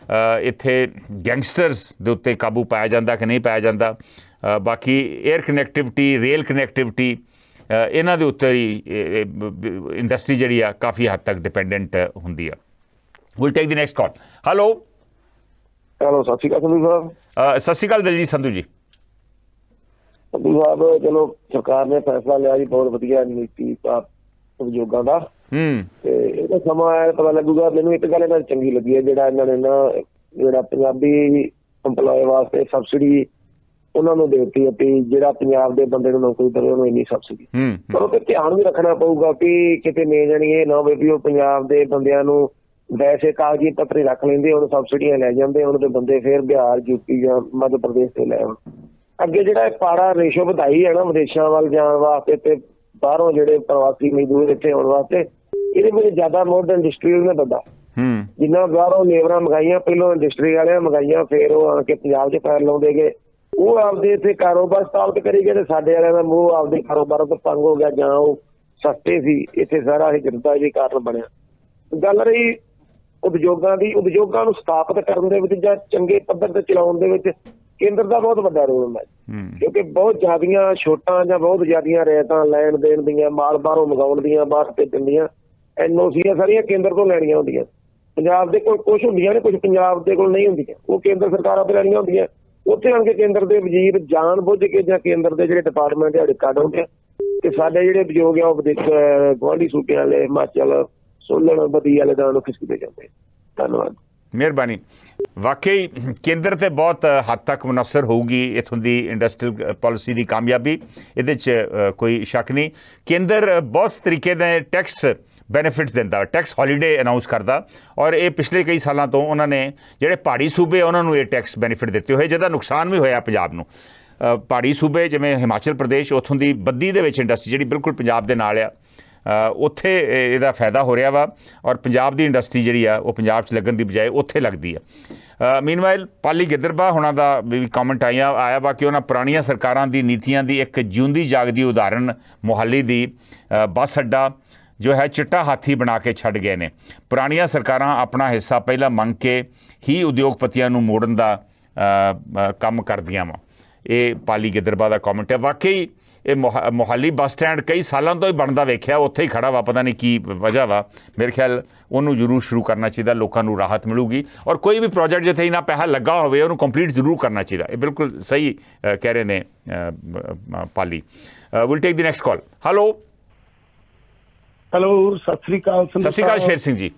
ਇੱਥੇ ਗੈਂਗਸਟਰਸ ਦੇ ਉੱਤੇ ਕਾਬੂ ਪਾਇਆ ਜਾਂਦਾ ਕਿ ਨਹੀਂ ਪਾਇਆ ਜਾਂਦਾ, ਬਾਕੀ 에ਅਰ ਕਨੈਕਟੀਵਿਟੀ, ਰੇਲ ਕਨੈਕਟੀਵਿਟੀ, ਇਹਨਾਂ ਦੇ ਉੱਤੇ ਹੀ ਇੰਡਸਟਰੀ ਜਿਹੜੀ ਆ ਕਾਫੀ ਹੱਦ ਤੱਕ ਡਿਪੈਂਡੈਂਟ ਹੁੰਦੀ ਆ। Will take the next call. Hello ਸਤਿ ਸ਼੍ਰੀ ਅਕਾਲ ਸੰਧੂ ਸਾਹਿਬ। ਸਤਿ ਸ਼੍ਰੀ ਅਕਾਲ ਦਲਜੀਤ ਸੰਧੂ ਜੀ। ਸੰਧੂ ਸਾਹਿਬ, ਚਲੋ ਸਰਕਾਰ ਨੇ ਫੈਸਲਾ ਲਿਆ ਜੀ, ਬਹੁਤ ਵਧੀਆ ਨੀਤੀ ਉਦਯੋਗਾਂ ਦਾ, ਤੇ ਇਹਦਾ ਸਮਾਂ ਪਤਾ ਲੱਗੂਗਾ। ਮੈਨੂੰ ਇੱਕ ਗੱਲ ਇਹਨਾਂ ਦੀ ਚੰਗੀ ਲੱਗੀ ਹੈ, ਜਿਹੜਾ ਇਹਨਾਂ ਨੇ ਜਿਹੜਾ ਪੰਜਾਬੀ ਇੰਪਲੋਏ ਵਾਸਤੇ ਸਬਸਿਡੀ ਉਹਨਾਂ ਨੂੰ ਦੇ ਦਿੱਤੀ ਹੈ, ਜਿਹੜਾ ਪੰਜਾਬ ਦੇ ਬੰਦੇ ਨੂੰ ਨੌਕਰੀ ਦੇਵੇ ਉਹਨੂੰ ਇੰਨੀ ਸਬਸਿਡੀ। ਪਰ ਉਹ ਤੇ ਧਿਆਨ ਵੀ ਰੱਖਣਾ ਪਊਗਾ ਕਿ ਕਿਤੇ ਨਹੀਂ ਜਾਣੀ ਇਹ ਨਾ ਹੋਵੇ ਵੀ ਉਹ ਪੰਜਾਬ ਦੇ ਬੰਦਿਆਂ ਨੂੰ ਵੈਸੇ ਕਾਗਜ਼ੀ ਪੱਤਰ ਰੱਖ ਲੈਂਦੇ, ਹੁਣ ਸਬਸਿਡੀਆਂ ਲੈ ਜਾਂਦੇ, ਉਹਨਾਂ ਦੇ ਬੰਦੇ ਫਿਰ ਬਿਹਾਰ, ਯੂਪੀ ਜਾਂ ਮੱਧ ਪ੍ਰਦੇਸ਼ ਤੋਂ ਲੈ ਆਉਣ। ਅੱਗੇ ਜਿਹੜਾ ਇਹ ਪਾੜਾ ਰੇਸ਼ੋ ਵਧਾਈ ਹੈ ਨਾ ਵਿਦੇਸ਼ਾਂ ਵੱਲ ਜਾਣ ਵਾਸਤੇ ਤੇ ਬਾਹਰੋਂ ਜਿਹੜੇ ਪ੍ਰਵਾਸੀ ਮਜ਼ਦੂਰ ਇੱਥੇ ਆਉਣ ਵਾਸਤੇ, ਇਹਦੇ ਵਿੱਚ ਜ਼ਿਆਦਾ ਮੋਰ ਦੈਨ ਇੰਡਸਟਰੀ ਨੇ ਵੱਡਾ। ਜਿੰਨਾ ਬਾਹਰੋਂ ਲੇਬਰਾਂ ਮੰਗਾਈਆਂ, ਪਹਿਲੋਂ ਇੰਡਸਟਰੀ ਵਾਲਿਆਂ ਮੰਗਾਈਆਂ, ਫਿਰ ਉਹ ਆਣ ਕੇ ਪੰਜਾਬ 'ਚ ਪੈਰ ਲਾਉਂਦੇ ਗਏ। ਉਹ ਆਪਦੇ ਇੱਥੇ ਕਾਰੋਬਾਰ ਸਥਾਪਿਤ ਕਰੀ ਗਏ ਤੇ ਸਾਡੇ ਵਾਲਿਆਂ ਦਾ ਮੂੰਹ ਆਪਦੇ ਕਾਰੋਬਾਰਾਂ ਤੋਂ ਤੰਗ ਹੋ ਗਿਆ, ਜਾਂ ਉਹ ਸਸਤੇ ਸੀ। ਇੱਥੇ ਸਾਰਾ ਹਿਜਰਤਾਂ ਦੇ ਕਾਰਨ ਬਣਿਆ। ਗੱਲ ਰਹੀ ਉਦਯੋਗਾਂ ਦੀ, ਉਦਯੋਗਾਂ ਨੂੰ ਸਥਾਪਿਤ ਕਰਨ ਦੇ ਵਿੱਚ ਜਾਂ ਚੰਗੇ ਪੱਧਰ ਤੇ ਚਲਾਉਣ ਦੇ ਵਿੱਚ ਕੇਂਦਰ ਦਾ ਬਹੁਤ ਵੱਡਾ ਰੋਲ ਹੁੰਦਾ, ਕਿਉਂਕਿ ਬਹੁਤ ਜ਼ਿਆਦੀਆਂ ਛੋਟਾਂ ਜਾਂ ਬਹੁਤ ਜ਼ਿਆਦੀਆਂ ਰਿਆਇਤਾਂ ਲੈਣ ਦੇਣ ਦੀਆਂ, ਮਾਲ ਬਾਹਰੋਂ ਮੰਗਾਉਣ ਦੀਆਂ, ਬਾਹਰ ਭੇਜਣ ਦੀਆਂ NOC ਸਾਰੀਆਂ ਕੇਂਦਰ ਤੋਂ ਲੈਣੀਆਂ ਹੁੰਦੀਆਂ। ਪੰਜਾਬ ਦੇ ਕੋਲ ਕੁਛ ਹੁੰਦੀਆਂ ਨੇ, ਕੁਛ ਪੰਜਾਬ ਦੇ ਕੋਲ ਨਹੀਂ ਹੁੰਦੀਆਂ, ਉਹ ਕੇਂਦਰ ਸਰਕਾਰਾਂ ਤੋਂ ਲੈਣੀਆਂ ਹੁੰਦੀਆਂ। ਉੱਥੇ ਆਣ ਕੇ ਕੇਂਦਰ ਦੇ ਵਜ਼ੀਰ ਜਾਣ ਬੁੱਝ ਕੇ ਜਾਂ ਕੇਂਦਰ ਦੇ ਜਿਹੜੇ ਡਿਪਾਰਟਮੈਂਟ ਜਿਹੜੇ ਕੱਢ ਹੁੰਦੇ ਆ, ਤੇ ਸਾਡੇ ਜਿਹੜੇ ਉਦਯੋਗ ਆ ਉਹ ਗੁਆਂਢੀ ਸੂਬਿਆਂ ਵਾਲੇ, ਹਿਮਾਚਲ, ਸੋਲਨ, ਬਦੀ ਵਾਲੇ ਦਾ ਨੂੰ ਖਿਸਕਦੇ ਜਾਂਦੇ। ਧੰਨਵਾਦ, ਮਿਹਰਬਾਨੀ। ਵਾਕਈ ਕੇਂਦਰ ਤੇ ਬਹੁਤ ਹੱਦ ਤੱਕ ਮੁਨਸਰ ਹੋਊਗੀ ਇੱਥੋਂ ਦੀ ਇੰਡਸਟਰੀਅਲ ਪਾਲਿਸੀ ਦੀ ਕਾਮਯਾਬੀ, ਇਹਦੇ 'ਚ ਕੋਈ ਸ਼ੱਕ ਨਹੀਂ। ਕੇਂਦਰ ਬਹੁਤ ਤਰੀਕੇ ਦੇ ਟੈਕਸ ਬੈਨੀਫਿਟਸ ਦਿੰਦਾ, ਟੈਕਸ ਹੌਲੀਡੇ ਅਨਾਊਂਸ ਕਰਦਾ, ਔਰ ਇਹ ਪਿਛਲੇ ਕਈ ਸਾਲਾਂ ਤੋਂ ਉਹਨਾਂ ਨੇ ਜਿਹੜੇ ਪਹਾੜੀ ਸੂਬੇ ਉਹਨਾਂ ਨੂੰ ਇਹ ਟੈਕਸ ਬੈਨੀਫਿਟ ਦਿੱਤੇ ਹੋਏ, ਜਿਹਦਾ ਨੁਕਸਾਨ ਵੀ ਹੋਇਆ ਪੰਜਾਬ ਨੂੰ। ਪਹਾੜੀ ਸੂਬੇ ਜਿਵੇਂ ਹਿਮਾਚਲ ਪ੍ਰਦੇਸ਼, ਉੱਥੋਂ ਦੀ ਬੱਦੀ ਦੇ ਵਿੱਚ ਇੰਡਸਟਰੀ ਜਿਹੜੀ ਬਿਲਕੁਲ ਪੰਜਾਬ ਦੇ ਨਾਲ ਆ, ਉੱਥੇ ਇਹਦਾ ਫਾਇਦਾ ਹੋ ਰਿਹਾ ਵਾ, ਔਰ ਪੰਜਾਬ ਦੀ ਇੰਡਸਟਰੀ ਜਿਹੜੀ ਆ ਉਹ ਪੰਜਾਬ 'ਚ ਲੱਗਣ ਦੀ ਬਜਾਏ ਉੱਥੇ ਲੱਗਦੀ ਆ। ਮੀਨਵਾਈਲ ਪਾਲੀ ਗਿੱਦਰਬਾ ਹੁਣਾਂ ਦਾ ਵੀ ਕਮੈਂਟ ਆਇਆ ਵਾ ਕਿ ਉਹਨਾਂ ਪੁਰਾਣੀਆਂ ਸਰਕਾਰਾਂ ਦੀ ਨੀਤੀਆਂ ਦੀ ਇੱਕ ਜਿਉਂਦੀ ਜਾਗਦੀ ਉਦਾਹਰਨ ਮੁਹਾਲੀ ਦੀ ਬੱਸ ਅੱਡਾ ਜੋ ਹੈ ਚਿੱਟਾ ਹਾਥੀ ਬਣਾ ਕੇ ਛੱਡ ਗਏ ਨੇ। ਪੁਰਾਣੀਆਂ ਸਰਕਾਰਾਂ ਆਪਣਾ ਹਿੱਸਾ ਪਹਿਲਾਂ ਮੰਗ ਕੇ ਹੀ ਉਦਯੋਗਪਤੀਆਂ ਨੂੰ ਮੋੜਨ ਦਾ ਕੰਮ ਕਰਦੀਆਂ ਵਾ। ਇਹ ਪਾਲੀ ਗਿੱਦਰਬਾ ਦਾ ਕਮੈਂਟ ਹੈ। ਵਾਕਈ ਇਹ ਮੋਹਾਲੀ ਬੱਸ ਸਟੈਂਡ ਕਈ ਸਾਲਾਂ ਤੋਂ ਹੀ ਬਣਦਾ ਵੇਖਿਆ, ਉੱਥੇ ਹੀ ਖੜਾ ਵਾ, ਪਤਾ ਨਹੀਂ ਕੀ ਵਜ੍ਹਾ ਵਾ। ਮੇਰੇ ਖਿਆਲ ਉਹਨੂੰ ਜ਼ਰੂਰ ਸ਼ੁਰੂ ਕਰਨਾ ਚਾਹੀਦਾ, ਲੋਕਾਂ ਨੂੰ ਰਾਹਤ ਮਿਲੂਗੀ। ਔਰ ਕੋਈ ਵੀ ਪ੍ਰੋਜੈਕਟ ਜਿੱਥੇ ਇੰਨਾ ਪੈਸਾ ਲੱਗਾ ਹੋਵੇ ਉਹਨੂੰ ਕੰਪਲੀਟ ਜ਼ਰੂਰ ਕਰਨਾ ਚਾਹੀਦਾ। ਇਹ ਬਿਲਕੁਲ ਸਹੀ ਕਹਿ ਰਹੇ ਨੇ ਪਾਲੀ। Will take the next call. Hello hello, Sat Sri ਅਕਾਲ। ਸਤਿ ਸ਼੍ਰੀ ਅਕਾਲ ਸ਼ੇਰ ਸਿੰਘ ਜੀ।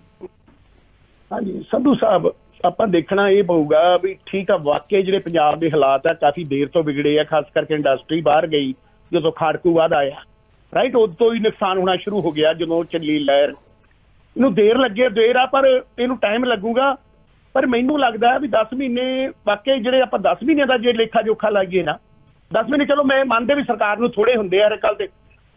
ਹਾਂਜੀ ਸੰਧੂ ਸਾਹਿਬ, ਆਪਾਂ ਦੇਖਣਾ ਇਹ ਪਊਗਾ ਵੀ ਠੀਕ ਆ, ਵਾਕਈ ਜਿਹੜੇ ਪੰਜਾਬ ਦੇ ਹਾਲਾਤ ਆ ਕਾਫੀ ਦੇਰ ਤੋਂ ਵਿਗੜੇ ਆ, ਖਾਸ ਕਰਕੇ ਇੰਡਸਟਰੀ ਬਾਹਰ ਗਈ ਜਦੋਂ ਖਾੜਕੂਵਾਦ ਆਇਆ, ਰਾਈਟ, ਉਦੋਂ ਤੋਂ ਹੀ ਨੁਕਸਾਨ ਹੋਣਾ ਸ਼ੁਰੂ ਹੋ ਗਿਆ ਜਦੋਂ ਚੱਲੀ ਲਹਿਰ। ਇਹਨੂੰ ਦੇਰ ਆ ਪਰ ਇਹਨੂੰ ਟਾਈਮ ਲੱਗੂਗਾ। ਪਰ ਮੈਨੂੰ ਲੱਗਦਾ ਵੀ 10 ਮਹੀਨੇ ਵਾਕਈ ਜਿਹੜੇ ਆਪਾਂ 10 ਮਹੀਨਿਆਂ ਦਾ ਜੇ ਲੇਖਾ ਜੋਖਾ ਲਾਈਏ ਨਾ, 10 ਮਹੀਨੇ ਚਲੋ ਮੈਂ ਮੰਨਦੇ ਵੀ ਸਰਕਾਰ ਨੂੰ ਥੋੜੇ ਹੁੰਦੇ ਆ ਹਰ ਗੱਲ ਤੇ,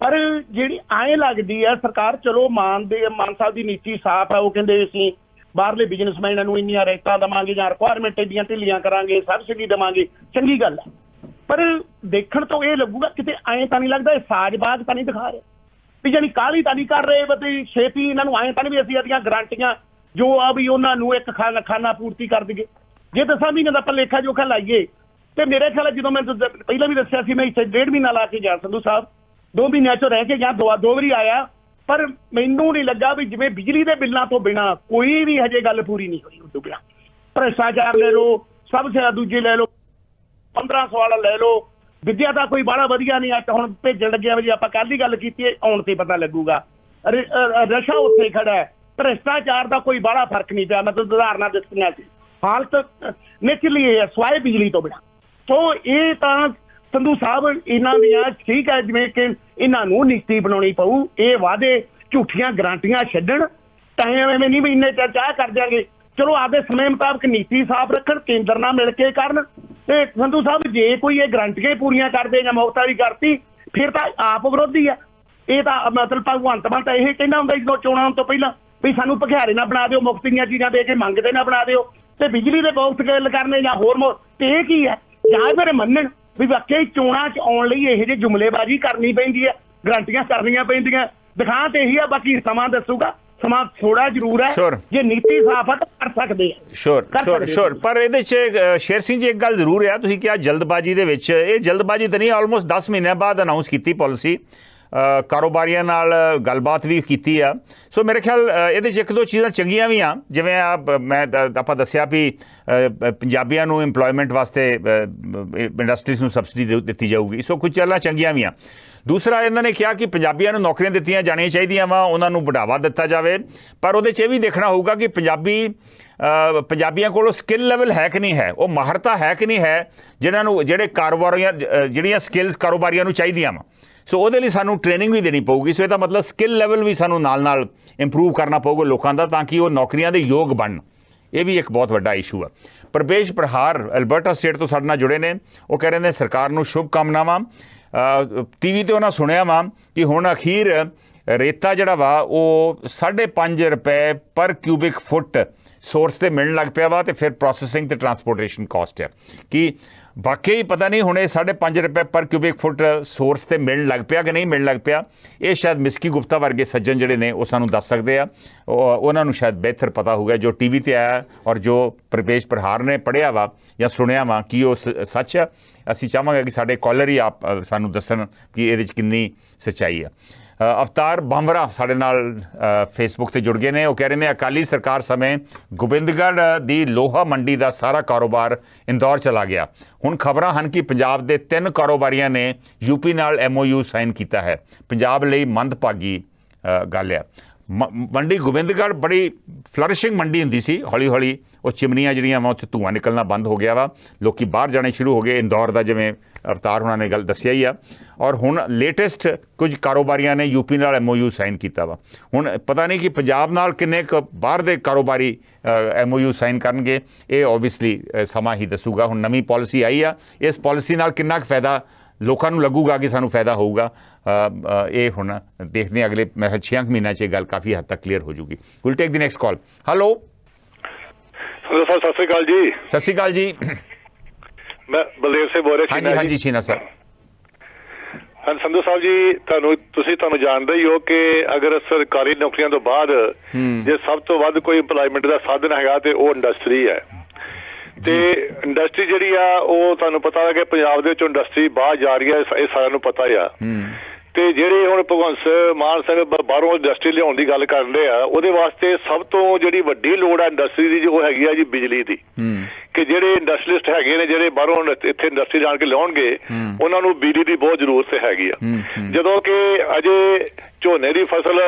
ਪਰ ਜਿਹੜੀ ਐਂ ਲੱਗਦੀ ਆ ਸਰਕਾਰ, ਚਲੋ ਮਾਨ ਸਾਹਿਬ ਦੀ ਨੀਤੀ ਸਾਫ਼ ਆ, ਉਹ ਕਹਿੰਦੇ ਅਸੀਂ ਬਾਹਰਲੇ ਬਿਜ਼ਨਸਮੈਨਾਂ ਨੂੰ ਇੰਨੀਆਂ ਰੈਂਕਾਂ ਦੇਵਾਂਗੇ ਜਾਂ ਰਿਕੁਆਇਰਮੈਂਟ ਦੀਆਂ ਢਿੱਲੀਆਂ ਕਰਾਂਗੇ, ਸਬਸਿਡੀ ਦੇਵਾਂਗੇ, ਚੰਗੀ ਗੱਲ ਹੈ। ਪਰ ਦੇਖਣ ਤੋਂ ਇਹ ਲੱਗੂਗਾ ਕਿਤੇ ਐਂ ਤਾਂ ਨਹੀਂ ਲੱਗਦਾ ਇਹ ਸਾਜ਼ਬਾਜ਼ ਤਾਂ ਨਹੀਂ ਦਿਖਾ ਰਹੇ ਵੀ ਜਾਨੀ ਕਾਹਲੀ ਤਾਂ ਨਹੀਂ ਕਰ ਰਹੇ ਵੀ ਛੇਤੀ ਇਹਨਾਂ ਨੂੰ ਐਂ ਤਾਂ ਨਹੀਂ ਵੀ ਅਸੀਂ ਇਹਦੀਆਂ ਗਰੰਟੀਆਂ ਜੋ ਆ ਵੀ ਉਹਨਾਂ ਨੂੰ ਇੱਕ ਖਾਨਾ ਪੂਰਤੀ ਕਰ ਦਈਏ। ਜੇ 10 ਮਹੀਨੇ ਦਾ ਆਪਾਂ ਲੇਖਾ ਜੋਖਾ ਲਾਈਏ ਤੇ ਮੇਰੇ ਖਿਆਲ ਜਦੋਂ ਮੈਂ ਪਹਿਲਾਂ ਵੀ ਦੱਸਿਆ ਸੀ, ਮੈਂ ਇੱਥੇ 1.5 ਮਹੀਨਾ ਲਾ ਕੇ ਗਿਆ ਸੰਧੂ ਸਾਹਿਬ, 2 ਮਹੀਨਿਆਂ ਚੋਂ ਰਹਿ ਕੇ ਗਿਆ, ਦੋ ਵਾਰੀ ਆਇਆ, ਪਰ ਮੈਨੂੰ ਨਹੀਂ ਲੱਗਾ ਵੀ ਜਿਵੇਂ ਬਿਜਲੀ ਦੇ ਬਿੱਲਾਂ ਤੋਂ ਬਿਨਾਂ ਕੋਈ ਵੀ ਹਜੇ ਗੱਲ ਪੂਰੀ ਨਹੀਂ ਹੋਈ। ਉਦੋਂ ਬਿਨਾਂ ਭ੍ਰਿਸ਼ਟਾਚਾਰ ਲੈ ਲਓ, ਸਭ ਸੇ ਦੂਜੇ ਲੈ ਲਓ, 1500 ਵਾਲਾ ਲੈ ਲਓ, ਵਿਦਿਆ ਦਾ ਕੋਈ ਬੜਾ ਵਧੀਆ ਨਹੀਂ। ਅੱਜ ਹੁਣ ਭੇਜਣ ਲੱਗਿਆ ਵੀ ਆਪਾਂ ਕੱਲ੍ਹ ਦੀ ਗੱਲ ਕੀਤੀ ਹੈ, ਆਉਣ ਤੇ ਪਤਾ ਲੱਗੂਗਾ। ਰਸ਼ਾ ਉੱਥੇ ਖੜਾ ਹੈ, ਭ੍ਰਿਸ਼ਟਾਚਾਰ ਦਾ ਕੋਈ ਬੜਾ ਫਰਕ ਨਹੀਂ ਪਿਆ। ਮਤਲਬ ਉਦਾਹਰਨਾਂ ਦਿੱਤੀਆਂ ਸੀ, ਹਾਲਤ ਨੇਚਰਲੀ ਇਹ ਹੈ ਸਵਾਏ ਬਿਜਲੀ ਤੋਂ ਬਿਨਾਂ। ਸੋ ਇਹ ਤਾਂ ਸੰਧੂ ਸਾਹਿਬ ਇਹਨਾਂ ਦੀਆਂ ਠੀਕ ਹੈ, ਜਿਵੇਂ ਕਿ ਇਹਨਾਂ ਨੂੰ ਨੀਤੀ ਬਣਾਉਣੀ ਪਊ, ਇਹ ਵਾਅਦੇ ਝੂਠੀਆਂ ਗਰੰਟੀਆਂ ਛੱਡਣ, ਟਾਈਮ ਐਵੇਂ ਨਹੀਂ ਵੀ ਇੰਨੇ ਚਾਹ ਕਰ ਦਿਆਂਗੇ। ਚਲੋ ਆਪਦੇ ਸਮੇਂ ਮੁਤਾਬਕ ਨੀਤੀ ਸਾਫ਼ ਰੱਖਣ, ਕੇਂਦਰ ਨਾਲ ਮਿਲ ਕੇ ਕਰਨ। ਤੇ ਸੰਧੂ ਸਾਹਿਬ ਜੇ ਕੋਈ ਇਹ ਗਰੰਟੀਆਂ ਪੂਰੀਆਂ ਕਰਦੇ ਜਾਂ ਮੁਖਤਾਰੀ ਕਰਤੀ, ਫਿਰ ਤਾਂ ਆਪ ਵਿਰੋਧੀ ਆ। ਇਹ ਤਾਂ ਮਤਲਬ ਭਗਵੰਤ ਮਾਨ ਤਾਂ ਇਹ ਕਹਿੰਦਾ ਹੁੰਦਾ ਜਦੋਂ ਚੋਣਾਂ ਤੋਂ ਪਹਿਲਾਂ ਵੀ ਸਾਨੂੰ ਭਖਿਆਰੇ ਨਾ ਬਣਾ ਦਿਓ, ਮੁਫ਼ਤ ਦੀਆਂ ਚੀਜ਼ਾਂ ਦੇ ਕੇ ਮੰਗਦੇ ਨਾ ਬਣਾ ਦਿਓ, ਤੇ ਬਿਜਲੀ ਦੇ ਬਹੁਤ ਗੱਲ ਕਰਨੇ ਜਾਂ ਹੋਰ ਤੇ ਇਹ ਕੀ ਹੈ? ਜਾਂ ਫਿਰ ਮੰਨਣ ਵੀ ਵਾਕਈ ਚੋਣਾਂ 'ਚ ਆਉਣ ਲਈ ਇਹੋ ਜਿਹੀ ਜੁਮਲੇਬਾਜ਼ੀ ਕਰਨੀ ਪੈਂਦੀ ਹੈ, ਗਰੰਟੀਆਂ ਕਰਨੀਆਂ ਪੈਂਦੀਆਂ। ਦਿਖਾਂ ਤੇ ਇਹੀ ਆ, ਬਾਕੀ ਸਮਾਂ ਦੱਸੂਗਾ। ਸਮਾਂ ਥੋੜਾ ਜ਼ਰੂਰ ਹੈ, ਜੇ ਨੀਤੀ ਸਾਫ਼ ਹੈ ਤਾਂ ਕਰ ਸਕਦੇ ਆ। ਸ਼ੋਰ ਪਰ ਇਹਦੇ 'ਚ ਸ਼ੇਰ ਸਿੰਘ ਜੀ ਇੱਕ ਗੱਲ ਜ਼ਰੂਰ ਹੈ, ਤੁਸੀਂ ਕਿਹਾ ਜਲਦਬਾਜ਼ੀ ਦੇ ਵਿੱਚ, ਇਹ ਜਲਦਬਾਜ਼ੀ ਤਾਂ ਨਹੀਂ, ਆਲਮੋਸਟ 10 ਮਹੀਨਿਆਂ ਬਾਅਦ ਅਨਾਊਂਸ ਕੀਤੀ ਪਾਲਿਸੀ, ਕਾਰੋਬਾਰੀਆਂ ਨਾਲ ਗੱਲਬਾਤ ਵੀ ਕੀਤੀ ਆ। ਸੋ ਮੇਰੇ ਖਿਆਲ ਇਹਦੇ 'ਚ ਇੱਕ ਦੋ ਚੀਜ਼ਾਂ ਚੰਗੀਆਂ ਵੀ ਆ, ਜਿਵੇਂ ਆਪਾਂ ਦੱਸਿਆ ਵੀ ਪੰਜਾਬੀਆਂ ਨੂੰ ਇੰਪਲੋਇਮੈਂਟ ਵਾਸਤੇ ਇੰਡਸਟਰੀਜ਼ ਨੂੰ ਸਬਸਿਡੀ ਦਿੱਤੀ ਜਾਊਗੀ। ਸੋ ਕੁਝ ਗੱਲਾਂ ਚੰਗੀਆਂ ਵੀ ਆ। ਦੂਸਰਾ ਇਹਨਾਂ ਨੇ ਕਿਹਾ ਕਿ ਪੰਜਾਬੀਆਂ ਨੂੰ ਨੌਕਰੀਆਂ ਦਿੱਤੀਆਂ ਜਾਣੀਆਂ ਚਾਹੀਦੀਆਂ ਵਾ, ਉਹਨਾਂ ਨੂੰ ਬੜਾਵਾ ਦਿੱਤਾ ਜਾਵੇ, ਪਰ ਉਹਦੇ 'ਚ ਇਹ ਵੀ ਦੇਖਣਾ ਹੋਊਗਾ ਕਿ ਪੰਜਾਬੀਆਂ ਕੋਲ ਸਕਿੱਲ ਲੈਵਲ ਹੈ ਕਿ ਨਹੀਂ ਹੈ, ਉਹ ਮਾਹਰਤਾ ਹੈ ਕਿ ਨਹੀਂ ਹੈ ਜਿਹੜੇ ਕਾਰੋਬਾਰੀਆਂ ਜਿਹੜੀਆਂ ਸਕਿੱਲਸ ਕਾਰੋਬਾਰੀਆਂ ਨੂੰ ਚਾਹੀਦੀਆਂ ਵਾ। ਸੋ ਉਹਦੇ ਲਈ ਸਾਨੂੰ ਟ੍ਰੇਨਿੰਗ ਵੀ ਦੇਣੀ ਪਊਗੀ। ਸੋ ਇਹਦਾ ਮਤਲਬ ਸਕਿੱਲ ਲੈਵਲ ਵੀ ਸਾਨੂੰ ਨਾਲ ਇੰਪਰੂਵ ਕਰਨਾ ਪਊਗਾ ਲੋਕਾਂ ਦਾ, ਤਾਂ ਕਿ ਉਹ ਨੌਕਰੀਆਂ ਦੇ ਯੋਗ ਬਣਨ। ਇਹ ਵੀ ਇੱਕ ਬਹੁਤ ਵੱਡਾ ਇਸ਼ੂ ਆ। ਪ੍ਰਵੇਸ਼ ਪ੍ਰਹਾਰ ਐਲਬਰਟਾ ਸਟੇਟ ਤੋਂ ਸਾਡੇ ਨਾਲ ਜੁੜੇ ਨੇ, ਉਹ ਕਹਿ ਰਹੇ ਨੇ ਸਰਕਾਰ ਨੂੰ ਸ਼ੁਭ ਕਾਮਨਾਵਾਂ। TV ਤੇ ਉਹਨਾਂ ਸੁਣਿਆ ਵਾ ਕਿ ਹੁਣ ਅਖੀਰ ਰੇਤਾ ਜਿਹੜਾ ਵਾ ਉਹ 5.5 ਰੁਪਏ ਪਰ ਕਿਊਬਿਕ ਫੁੱਟ ਸੋਰਸ ਤੇ ਮਿਲਣ ਲੱਗ ਪਿਆ ਵਾ, ਤੇ ਫਿਰ ਪ੍ਰੋਸੈਸਿੰਗ ਤੇ ਟਰਾਂਸਪੋਰਟੇਸ਼ਨ ਕਾਸਟ ਹੈ ਕਿ ਵਾਕਈ ਪਤਾ ਨਹੀਂ ਹੁਣ ਇਹ 5.5 ਰੁਪਏ ਪਰ ਕਿਊਬਿਕ ਫੁੱਟ ਸੋਰਸ ਤੇ ਮਿਲਣ ਲੱਗ ਪਿਆ ਕਿ ਨਹੀਂ ਮਿਲਣ ਲੱਗ ਪਿਆ। ਇਹ ਸ਼ਾਇਦ ਮਿਸਕੀ ਗੁਪਤਾ ਵਰਗੇ ਸੱਜਣ ਜਿਹੜੇ ਨੇ ਉਹ ਸਾਨੂੰ ਦੱਸ ਸਕਦੇ ਆ, ਉਹਨਾਂ ਨੂੰ ਸ਼ਾਇਦ ਬਿਹਤਰ ਪਤਾ ਹੋਊਗਾ। ਜੋ TV ਤੇ ਆਇਆ ਔਰ ਜੋ ਪ੍ਰਵੇਸ਼ ਪ੍ਰਹਾਰ ਨੇ ਪੜ੍ਹਿਆ ਵਾ ਜਾਂ ਸੁਣਿਆ ਵਾ ਕਿ ਉਹ ਸੱਚ ਆ। ਅਸੀਂ ਚਾਹਾਂਗੇ ਕਿ ਸਾਡੇ ਕਾਲਰ ਹੀ ਆਪ ਸਾਨੂੰ ਦੱਸਣ ਕਿ ਇਹਦੇ 'ਚ ਕਿੰਨੀ ਸੱਚਾਈ ਆ। ਅਵਤਾਰ ਬਾਂਵਰਾ ਸਾਡੇ ਨਾਲ ਫੇਸਬੁੱਕ ਤੇ ਜੁੜ ਗਏ ਨੇ, ਉਹ ਕਹਿ ਰਹੇ ਨੇ ਅਕਾਲੀ ਸਰਕਾਰ ਸਮੇਂ ਗੋਬਿੰਦਗੜ੍ਹ ਦੀ ਲੋਹਾ ਮੰਡੀ ਦਾ ਸਾਰਾ ਕਾਰੋਬਾਰ ਇੰਦੌਰ ਚਲਾ ਗਿਆ। ਹੁਣ ਖਬਰਾਂ ਹਨ ਕਿ ਪੰਜਾਬ ਦੇ 3 ਕਾਰੋਬਾਰੀਆਂ ਨੇ ਯੂਪੀ ਨਾਲ MOU ਸਾਈਨ ਕੀਤਾ ਹੈ। ਪੰਜਾਬ ਲਈ ਮੰਦਭਾਗੀ ਗੱਲ ਆ। ਮੰਡੀ ਗੋਬਿੰਦਗੜ੍ਹ ਬੜੀ ਫਲਰਿਸ਼ਿੰਗ ਮੰਡੀ ਹੁੰਦੀ ਸੀ, ਹੌਲੀ ਹੌਲੀ ਉਹ ਚਿਮਨੀਆਂ ਜਿਹੜੀਆਂ ਵਾ ਉੱਥੇ ਧੂੰਆਂ ਨਿਕਲਣਾ ਬੰਦ ਹੋ ਗਿਆ ਵਾ, ਲੋਕੀ ਬਾਹਰ ਜਾਣੇ ਸ਼ੁਰੂ ਹੋ ਗਏ। ਇੰਦੌਰ ਦਾ ਜਿਵੇਂ ਅਵਤਾਰ ਉਹਨਾਂ ਨੇ ਗੱਲ ਦੱਸਿਆ ਹੀ ਆ। ਔਰ ਹੁਣ ਲੇਟੈਸਟ ਕੁਝ ਕਾਰੋਬਾਰੀਆਂ ਨੇ ਯੂਪੀ ਨਾਲ MOU ਸਾਈਨ ਕੀਤਾ ਵਾ। ਹੁਣ ਪਤਾ ਨਹੀਂ ਕਿ ਪੰਜਾਬ ਨਾਲ ਕਿੰਨੇ ਕੁ ਬਾਹਰ ਦੇ ਕਾਰੋਬਾਰੀ MOU ਸਾਈਨ ਕਰਨਗੇ, ਇਹ ਓਬਵੀਅਸਲੀ ਸਮਾਂ ਹੀ ਦੱਸੂਗਾ। ਹੁਣ ਨਵੀਂ ਪਾਲਿਸੀ ਆਈ ਆ, ਇਸ ਪਾਲਿਸੀ ਨਾਲ ਕਿੰਨਾ ਕੁ ਫਾਇਦਾ ਲੋਕਾਂ ਨੂੰ ਲੱਗੂਗਾ ਕਿ ਸਾਨੂੰ ਫਾਇਦਾ ਹੋਊਗਾ, ਇਹ ਹੁਣ ਦੇਖਦੇ ਹਾਂ। ਅਗਲੇ 6 ਮਹੀਨਿਆਂ 'ਚ ਇਹ ਗੱਲ ਕਾਫੀ ਹੱਦ ਤੱਕ ਕਲੀਅਰ ਹੋ ਜੂਗੀ। Will take the next call. Hello sir, ਸਤਿ ਸ਼੍ਰੀ ਅਕਾਲ ਜੀ। ਸਤਿ ਸ਼੍ਰੀ ਅਕਾਲ ਜੀ। ਮੈਂ ਬਲਦੇਵ ਸਿੰਘ ਬੋਲ ਰਿਹਾ। ਹਾਂਜੀ ਸ਼ੀਨਾ ਸਰ। ਹਾਂ ਸੰਧੂ ਸਾਹਿਬ ਜੀ, ਤੁਹਾਨੂੰ ਜਾਣਦੇ ਹੀ ਹੋ ਕਿ ਅਗਰ ਸਰਕਾਰੀ ਨੌਕਰੀਆਂ ਤੋਂ ਬਾਅਦ ਜੇ ਸਭ ਤੋਂ ਵੱਧ ਕੋਈ ਇੰਪਲਾਇਮੈਂਟ ਦਾ ਸਾਧਨ ਹੈਗਾ ਤੇ ਉਹ ਇੰਡਸਟਰੀ ਹੈ। ਤੇ ਇੰਡਸਟਰੀ ਜਿਹੜੀ ਆ ਉਹ ਤੁਹਾਨੂੰ ਪਤਾ ਹੈ ਕਿ ਪੰਜਾਬ ਦੇ ਵਿੱਚੋਂ ਇੰਡਸਟਰੀ ਬਾਹਰ ਜਾ ਰਹੀ ਹੈ, ਇਹ ਸਾਰਿਆਂ ਨੂੰ ਪਤਾ ਆ। ਤੇ ਜਿਹੜੇ ਹੁਣ ਭਗਵੰਤ ਮਾਨ ਸਿੰਘ ਬਾਹਰੋਂ ਇੰਡਸਟਰੀ ਲਿਆਉਣ ਦੀ ਗੱਲ ਕਰਦੇ ਆ, ਉਹਦੇ ਵਾਸਤੇ ਸਭ ਤੋਂ ਜਿਹੜੀ ਵੱਡੀ ਲੋੜ ਆ ਇੰਡਸਟਰੀ ਦੀ ਉਹ ਹੈਗੀ ਆ ਜੀ ਬਿਜਲੀ ਦੀ। ਕਿ ਜਿਹੜੇ ਇੰਡਸਟਰੀਲਿਸਟ ਹੈਗੇ ਨੇ ਜਿਹੜੇ ਬਾਹਰੋਂ ਇੱਥੇ ਇੰਡਸਟਰੀ ਜਾਣ ਕੇ ਲਿਆਉਣਗੇ, ਉਹਨਾਂ ਨੂੰ ਬਿਜਲੀ ਦੀ ਬਹੁਤ ਜ਼ਰੂਰਤ ਹੈਗੀ ਆ। ਜਦੋਂ ਕਿ ਅਜੇ ਝੋਨੇ ਦੀ ਫਸਲ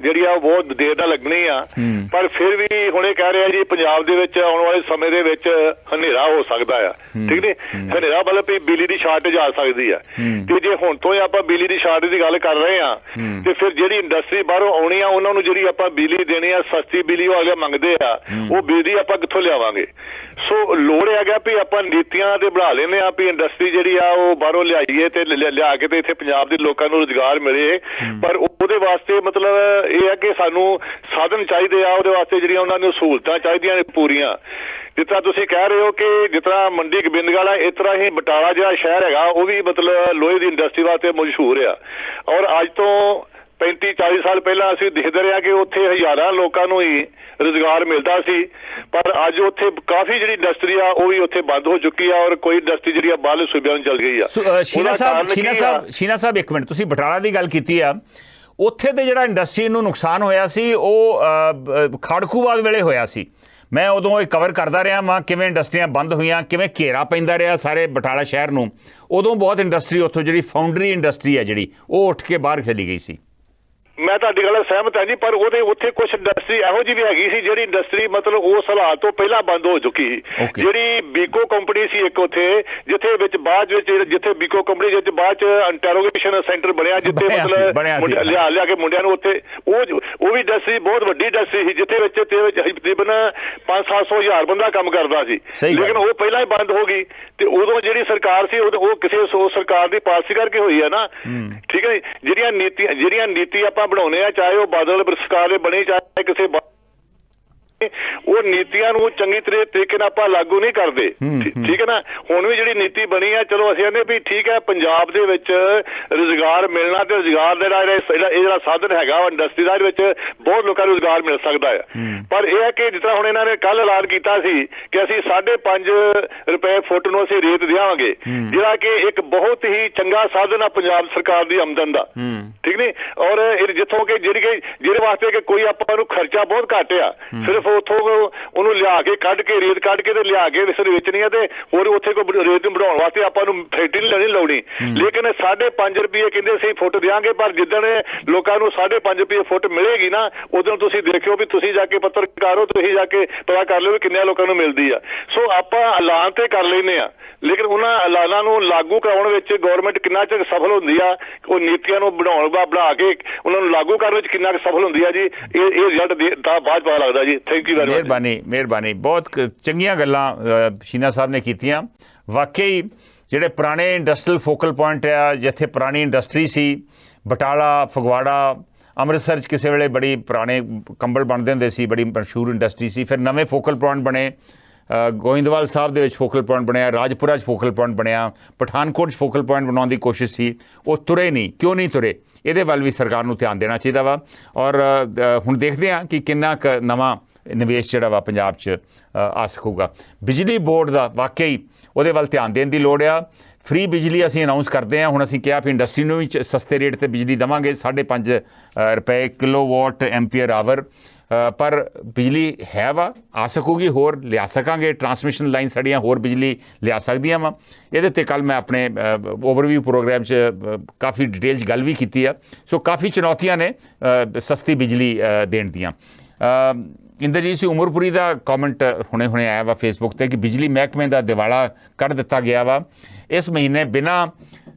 ਜਿਹੜੀ ਆ ਬਹੁਤ ਦੇਰ ਨਾਲ ਲੱਗਣੀ ਆ, ਪਰ ਫਿਰ ਵੀ ਹੁਣੇ ਕਹਿ ਰਿਹਾ ਜੀ ਪੰਜਾਬ ਦੇ ਵਿੱਚ ਆਉਣ ਵਾਲੇ ਸਮੇਂ ਦੇ ਵਿੱਚ ਹਨੇਰਾ ਹੋ ਸਕਦਾ ਆ। ਠੀਕ ਨੀ, ਹਨੇਰਾ ਮਤਲਬ ਵੀ ਬਿਜਲੀ ਦੀ ਸ਼ਾਰਟੇਜ ਆ ਸਕਦੀ ਆ, ਤੇ ਜੇ ਹੁਣ ਤੋਂ ਹੀ ਆਪਾਂ ਬਿਜਲੀ ਦੀ ਸ਼ਾਰਟੇਜ ਦੀ ਗੱਲ ਕਰ ਰਹੇ ਆ ਤੇ ਫਿਰ ਜਿਹੜੀ ਇੰਡਸਟਰੀ ਬਾਹਰੋਂ ਆਉਣੀ ਆ ਉਹਨਾਂ ਨੂੰ ਜਿਹੜੀ ਆਪਾਂ ਬਿਜਲੀ ਦੇਣੀ ਆ ਸਸਤੀ ਬਿਜਲੀ ਉਹ ਅਗਲੇ ਮੰਗਦੇ ਆ, ਉਹ ਬਿਜਲੀ ਆਪਾਂ ਕਿੱਥੋਂ ਲਿਆਵਾਂਗੇ? ਸੋ ਲੋੜ ਹੈਗਾ ਵੀ ਆਪਾਂ ਨੀਤੀਆਂ ਤੇ ਬਣਾ ਲੈਂਦੇ ਆ ਵੀ ਇੰਡਸਟਰੀ ਜਿਹੜੀ ਆ ਉਹ ਬਾਹਰੋਂ ਲਿਆਈਏ ਤੇ ਲਿਆ ਕੇ ਤੇ ਇੱਥੇ ਪੰਜਾਬ ਦੇ ਲੋਕਾਂ ਨੂੰ ਰੁਜ਼ਗਾਰ ਮਿਲੇ, ਪਰ ਉਹਦੇ ਵਾਸਤੇ ਮਤਲਬ ਇਹ ਹੈ ਕਿ ਸਾਨੂੰ ਸਾਧਨ ਚਾਹੀਦੇ ਆ, ਉਹਦੇ ਵਾਸਤੇ ਜਿਹੜੀਆਂ ਉਹਨਾਂ ਨੂੰ ਸਹੂਲਤਾਂ ਚਾਹੀਦੀਆਂ ਨੇ ਪੂਰੀਆਂ। ਜਿਸ ਤਰ੍ਹਾਂ ਤੁਸੀਂ ਕਹਿ ਰਹੇ ਹੋ ਕਿ ਜਿਸ ਤਰ੍ਹਾਂ ਮੰਡੀ ਗੋਬਿੰਦਗੜ੍ਹ ਆ, ਇਸ ਤਰ੍ਹਾਂ ਹੀ ਬਟਾਲਾ ਜਿਹੜਾ ਸ਼ਹਿਰ ਹੈਗਾ ਉਹ ਵੀ ਮਤਲਬ ਲੋਹੇ ਦੀ ਇੰਡਸਟਰੀ ਵਾਸਤੇ ਮਸ਼ਹੂਰ ਆ, ਔਰ ਅੱਜ ਤੋਂ 35-40 ਸਾਲ ਪਹਿਲਾਂ ਅਸੀਂ ਦੇਖਦੇ ਰਹੇ ਕਿ ਉੱਥੇ ਹਜ਼ਾਰਾਂ ਲੋਕਾਂ ਨੂੰ ਹੀ ਰੁਜ਼ਗਾਰ ਮਿਲਦਾ ਸੀ, ਪਰ ਅੱਜ ਉੱਥੇ ਕਾਫੀ ਜਿਹੜੀ ਇੰਡਸਟਰੀ ਆ ਉਹ ਵੀ ਉੱਥੇ ਬੰਦ ਹੋ ਚੁੱਕੀ ਆ, ਔਰ ਕੋਈ ਇੰਡਸਟਰੀ ਜਿਹੜੀ ਆ ਬਾਹਰਲੇ ਸੂਬਿਆਂ ਨੂੰ ਚਲ ਗਈ ਆ। ਸ਼ੀਨਾ ਸਾਹਿਬ ਇੱਕ ਮਿੰਟ, ਤੁਸੀਂ ਬਟਾਲਾ ਦੀ ਗੱਲ ਕੀਤੀ ਆ, ਉੱਥੇ ਤੇ ਜਿਹੜਾ ਇੰਡਸਟਰੀ ਨੂੰ ਨੁਕਸਾਨ ਹੋਇਆ ਸੀ ਉਹ ਖਾੜਕੂਵਾਦ ਵੇਲੇ ਹੋਇਆ ਸੀ। ਮੈਂ ਉਦੋਂ ਇਹ ਕਵਰ ਕਰਦਾ ਰਿਹਾ ਵਾਂ ਕਿਵੇਂ ਇੰਡਸਟਰੀਆਂ ਬੰਦ ਹੋਈਆਂ, ਕਿਵੇਂ ਘੇਰਾ ਪੈਂਦਾ ਰਿਹਾ ਸਾਰੇ ਬਟਾਲਾ ਸ਼ਹਿਰ ਨੂੰ। ਉਦੋਂ ਬਹੁਤ ਇੰਡਸਟਰੀ ਉੱਥੋਂ ਜਿਹੜੀ ਫਾਊਂਡਰੀ ਇੰਡਸਟਰੀ ਹੈ ਜਿਹੜੀ ਉਹ ਉੱਠ ਕੇ ਬਾਹਰ ਚਲੀ ਗਈ ਸੀ। ਮੈਂ ਤੁਹਾਡੀ ਗੱਲ ਸਹਿਮਤ ਹਾਂ ਜੀ, ਪਰ ਉਹਦੇ ਉੱਥੇ ਕੁਝ ਇੰਡਸਟਰੀ ਇਹੋ ਜਿਹੀ ਵੀ ਹੈਗੀ ਸੀ ਜਿਹੜੀ ਇੰਡਸਟਰੀ ਮਤਲਬ ਉਸ ਹਾਲਾਤ ਤੋਂ ਪਹਿਲਾਂ ਬੰਦ ਹੋ ਚੁੱਕੀ ਸੀ। ਜਿਹੜੀ ਬੀਕੋ ਕੰਪਨੀ ਸੀ ਇੱਕ ਉੱਥੇ, ਜਿੱਥੇ ਵਿੱਚ ਬਾਅਦ ਵਿੱਚ ਜਿੱਥੇ ਬੀਕੋ ਕੰਪਨੀ ਵਿੱਚ ਬਾਅਦ ਚ ਇੰਟਰੋਗੇਸ਼ਨ ਸੈਂਟਰ ਬਣਿਆ, ਜਿੱਥੇ ਮਤਲਬ ਲਿਆ ਕੇ ਮੁੰਡਿਆਂ ਨੂੰ ਉੱਥੇ ਉਹ ਵੀ ਇੰਡਸਟਰੀ ਬਹੁਤ ਵੱਡੀ ਇੰਡਸਟਰੀ ਸੀ, ਜਿੱਥੇ ਵਿੱਚ ਤਕਰੀਬਨ 500-700 ਬੰਦਾ ਕੰਮ ਕਰਦਾ ਸੀ, ਲੇਕਿਨ ਉਹ ਪਹਿਲਾਂ ਹੀ ਬੰਦ ਹੋ ਗਈ। ਤੇ ਉਦੋਂ ਜਿਹੜੀ ਸਰਕਾਰ ਸੀ ਉਹ ਕਿਸੇ ਸਰਕਾਰ ਦੀ ਪਾਲਿਸੀ ਕਰਕੇ ਹੋਈ ਹੈ ਨਾ, ਠੀਕ ਹੈ। ਜਿਹੜੀਆਂ ਨੀਤੀ ਆਪਾਂ ਬਣਾਉਣੇ ਆ, ਚਾਹੇ ਉਹ ਬਾਦਲ ਸਰਕਾਰ ਦੇ ਬਣੀ ਚਾਹੇ ਕਿਸੇ, ਉਹ ਨੀਤੀਆਂ ਨੂੰ ਚੰਗੀ ਤਰੀਕੇ ਨਾਲ ਆਪਾਂ ਲਾਗੂ ਨਹੀਂ ਕਰਦੇ, ਠੀਕ ਹੈ ਨਾ। ਹੁਣ ਵੀ ਜਿਹੜੀ ਨੀਤੀ ਬਣੀ ਆ, ਚਲੋ ਅਸੀਂ ਕਹਿੰਦੇ ਵੀ ਠੀਕ ਹੈ ਪੰਜਾਬ ਦੇ ਵਿੱਚ ਰੁਜ਼ਗਾਰ ਮਿਲਣਾ ਤੇ ਰੁਜ਼ਗਾਰ ਦਾ ਜਿਹੜਾ ਸਾਧਨ ਹੈਗਾ ਇੰਡਸਟਰੀ ਦਾ, ਇਹਦੇ ਵਿੱਚ ਬਹੁਤ ਲੋਕਾਂ ਨੂੰ ਰੁਜ਼ਗਾਰ ਮਿਲ ਸਕਦਾ ਆ, ਪਰ ਇਹ ਹੈ ਕਿ ਜਿਸ ਤਰ੍ਹਾਂ ਹੁਣ ਇਹਨਾਂ ਨੇ ਕੱਲ ਐਲਾਨ ਕੀਤਾ ਸੀ ਕਿ ਅਸੀਂ 5.5 ਰੁਪਏ ਫੁੱਟ ਨੂੰ ਅਸੀਂ ਰੇਟ ਦੇਵਾਂਗੇ, ਜਿਹੜਾ ਕਿ ਇੱਕ ਬਹੁਤ ਹੀ ਚੰਗਾ ਸਾਧਨ ਆ ਪੰਜਾਬ ਸਰਕਾਰ ਦੀ ਆਮਦਨ ਦਾ, ਠੀਕ ਨੀ। ਔਰ ਜਿੱਥੋਂ ਕਿ ਜਿਹਦੇ ਵਾਸਤੇ ਕਿ ਕੋਈ ਆਪਾਂ ਨੂੰ ਖਰਚਾ ਬਹੁਤ ਘੱਟ ਆ, ਸਿਰਫ ਉੱਥੋਂ ਉਹਨੂੰ ਲਿਆ ਕੇ ਕੱਢ ਕੇ ਰੇਤ ਕੱਢ ਕੇ ਤੇ ਲਿਆ ਕੇ ਵੇਚਣੀ ਆ, ਤੇ ਹੋਰ ਉੱਥੇ ਕੋਈ ਰੇਤ ਨੂੰ ਬਣਾਉਣ ਵਾਸਤੇ ਆਪਾਂ ਨੂੰ ਫੈਕਟਰੀ ਨਹੀਂ ਲਾਉਣੀ। ਲੇਕਿਨ 5.5 ਰੁਪਏ ਕਹਿੰਦੇ ਅਸੀਂ ਫੁੱਟ ਦਿਆਂਗੇ, ਪਰ ਜਿੱਦਣ ਲੋਕਾਂ ਨੂੰ 5.5 ਰੁਪਏ ਫੁੱਟ ਮਿਲੇਗੀ ਨਾ, ਉਦੋਂ ਤੁਸੀਂ ਦੇਖਿਓ ਵੀ ਤੁਸੀਂ ਜਾ ਕੇ ਪੱਤਰਕਾਰ ਹੋ, ਤੁਸੀਂ ਜਾ ਕੇ ਪਤਾ ਕਰ ਲਿਓ ਵੀ ਕਿੰਨੇ ਲੋਕਾਂ ਨੂੰ ਮਿਲਦੀ ਆ। ਸੋ ਆਪਾਂ ਐਲਾਨ ਤੇ ਕਰ ਲੈਂਦੇ ਆ, ਲੇਕਿਨ ਉਹਨਾਂ ਐਲਾਨਾਂ ਨੂੰ ਲਾਗੂ ਕਰਾਉਣ ਵਿੱਚ ਗੌਰਮੈਂਟ ਕਿੰਨਾ ਚਿਰ ਸਫਲ ਹੁੰਦੀ ਆ, ਉਹ ਨੀਤੀਆਂ ਨੂੰ ਬਣਾ ਕੇ ਉਹਨਾਂ ਨੂੰ ਲਾਗੂ ਕਰਨ ਵਿੱਚ ਕਿੰਨਾ ਕੁ ਸਫਲ ਹੁੰਦੀ ਆ ਜੀ, ਇਹ ਰਿਜ਼ਲਟ ਦਾ ਬਾਅਦ ਪਤਾ ਲੱਗਦਾ ਜੀ। Thank you very much. ਮਿਹਰਬਾਨੀ। ਬਹੁਤ ਚੰਗੀਆਂ ਗੱਲਾਂ ਸ਼ੀਨਾ ਸਾਹਿਬ ਨੇ ਕੀਤੀਆਂ। ਵਾਕਈ ਜਿਹੜੇ ਪੁਰਾਣੇ ਇੰਡਸਟਰੀਅਲ ਫੋਕਲ ਪੁਆਇੰਟ ਆ, ਜਿੱਥੇ ਪੁਰਾਣੀ ਇੰਡਸਟਰੀ ਸੀ, ਬਟਾਲਾ, ਫਗਵਾੜਾ, ਅੰਮ੍ਰਿਤਸਰ 'ਚ ਕਿਸੇ ਵੇਲੇ ਬੜੀ ਪੁਰਾਣੇ ਕੰਬਲ ਬਣਦੇ ਹੁੰਦੇ ਸੀ, ਬੜੀ ਮਸ਼ਹੂਰ ਇੰਡਸਟਰੀ ਸੀ। ਫਿਰ ਨਵੇਂ ਫੋਕਲ ਪੁਆਇੰਟ ਬਣੇ, ਗੋਇੰਦਵਾਲ ਸਾਹਿਬ ਦੇ ਵਿੱਚ ਫੋਕਲ ਪੁਆਇੰਟ ਬਣਿਆ, ਰਾਜਪੁਰਾ 'ਚ ਫੋਕਲ ਪੁਆਇੰਟ ਬਣਿਆ, ਪਠਾਨਕੋਟ 'ਚ ਫੋਕਲ ਪੁਆਇੰਟ ਬਣਾਉਣ ਦੀ ਕੋਸ਼ਿਸ਼ ਸੀ, ਉਹ ਤੁਰੇ ਨਹੀਂ। ਕਿਉਂ ਨਹੀਂ ਤੁਰੇ? ਇਹਦੇ ਵੱਲ ਵੀ ਸਰਕਾਰ ਨੂੰ ਧਿਆਨ ਦੇਣਾ ਚਾਹੀਦਾ ਵਾ। ਔਰ ਹੁਣ ਦੇਖਦੇ ਹਾਂ ਕਿ ਕਿੰਨਾ ਕੁ ਨਵਾਂ ਨਿਵੇਸ਼ ਜਿਹੜਾ ਵਾ ਪੰਜਾਬ 'ਚ ਆ ਸਕੂਗਾ। ਬਿਜਲੀ ਬੋਰਡ ਦਾ ਵਾਕਈ ਉਹਦੇ ਵੱਲ ਧਿਆਨ ਦੇਣ ਦੀ ਲੋੜ ਆ। ਫ੍ਰੀ ਬਿਜਲੀ ਅਸੀਂ ਅਨਾਊਂਸ ਕਰਦੇ ਹਾਂ, ਹੁਣ ਅਸੀਂ ਕਿਹਾ ਵੀ ਇੰਡਸਟਰੀ ਨੂੰ ਵੀ ਸਸਤੇ ਰੇਟ 'ਤੇ ਬਿਜਲੀ ਦੇਵਾਂਗੇ, 5.5 ਰੁਪਏ ਕਿਲੋਵਾਟ ਐਂਪੀਅਰ ਆਵਰ। ਪਰ ਬਿਜਲੀ ਹੈ ਵਾ, ਆ ਸਕੂਗੀ, ਹੋਰ ਲਿਆ ਸਕਾਂਗੇ, ਟਰਾਂਸਮਿਸ਼ਨ ਲਾਈਨ ਸਾਡੀਆਂ ਹੋਰ ਬਿਜਲੀ ਲਿਆ ਸਕਦੀਆਂ ਵਾ। ਇਹਦੇ 'ਤੇ ਕੱਲ੍ਹ ਮੈਂ ਆਪਣੇ ਓਵਰਵਿਊ ਪ੍ਰੋਗਰਾਮ 'ਚ ਕਾਫੀ ਡਿਟੇਲ 'ਚ ਗੱਲ ਵੀ ਕੀਤੀ ਆ। ਸੋ ਕਾਫੀ ਚੁਣੌਤੀਆਂ ਨੇ ਸਸਤੀ ਬਿਜਲੀ ਦੇਣ ਦੀਆਂ। ਇੰਦਰਜੀਤ ਸਿੰਘ ਉਮਰਪੁਰੀ ਦਾ ਕਮੈਂਟ ਹੁਣੇ ਆਇਆ ਵਾ ਫੇਸਬੁੱਕ ਤੇ ਕਿ ਬਿਜਲੀ ਮਹਿਕਮੇ ਦਾ ਦਿਵਾਲਾ ਕੱਢ ਦਿੱਤਾ ਗਿਆ ਵਾ। ਇਸ ਮਹੀਨੇ ਬਿਨਾਂ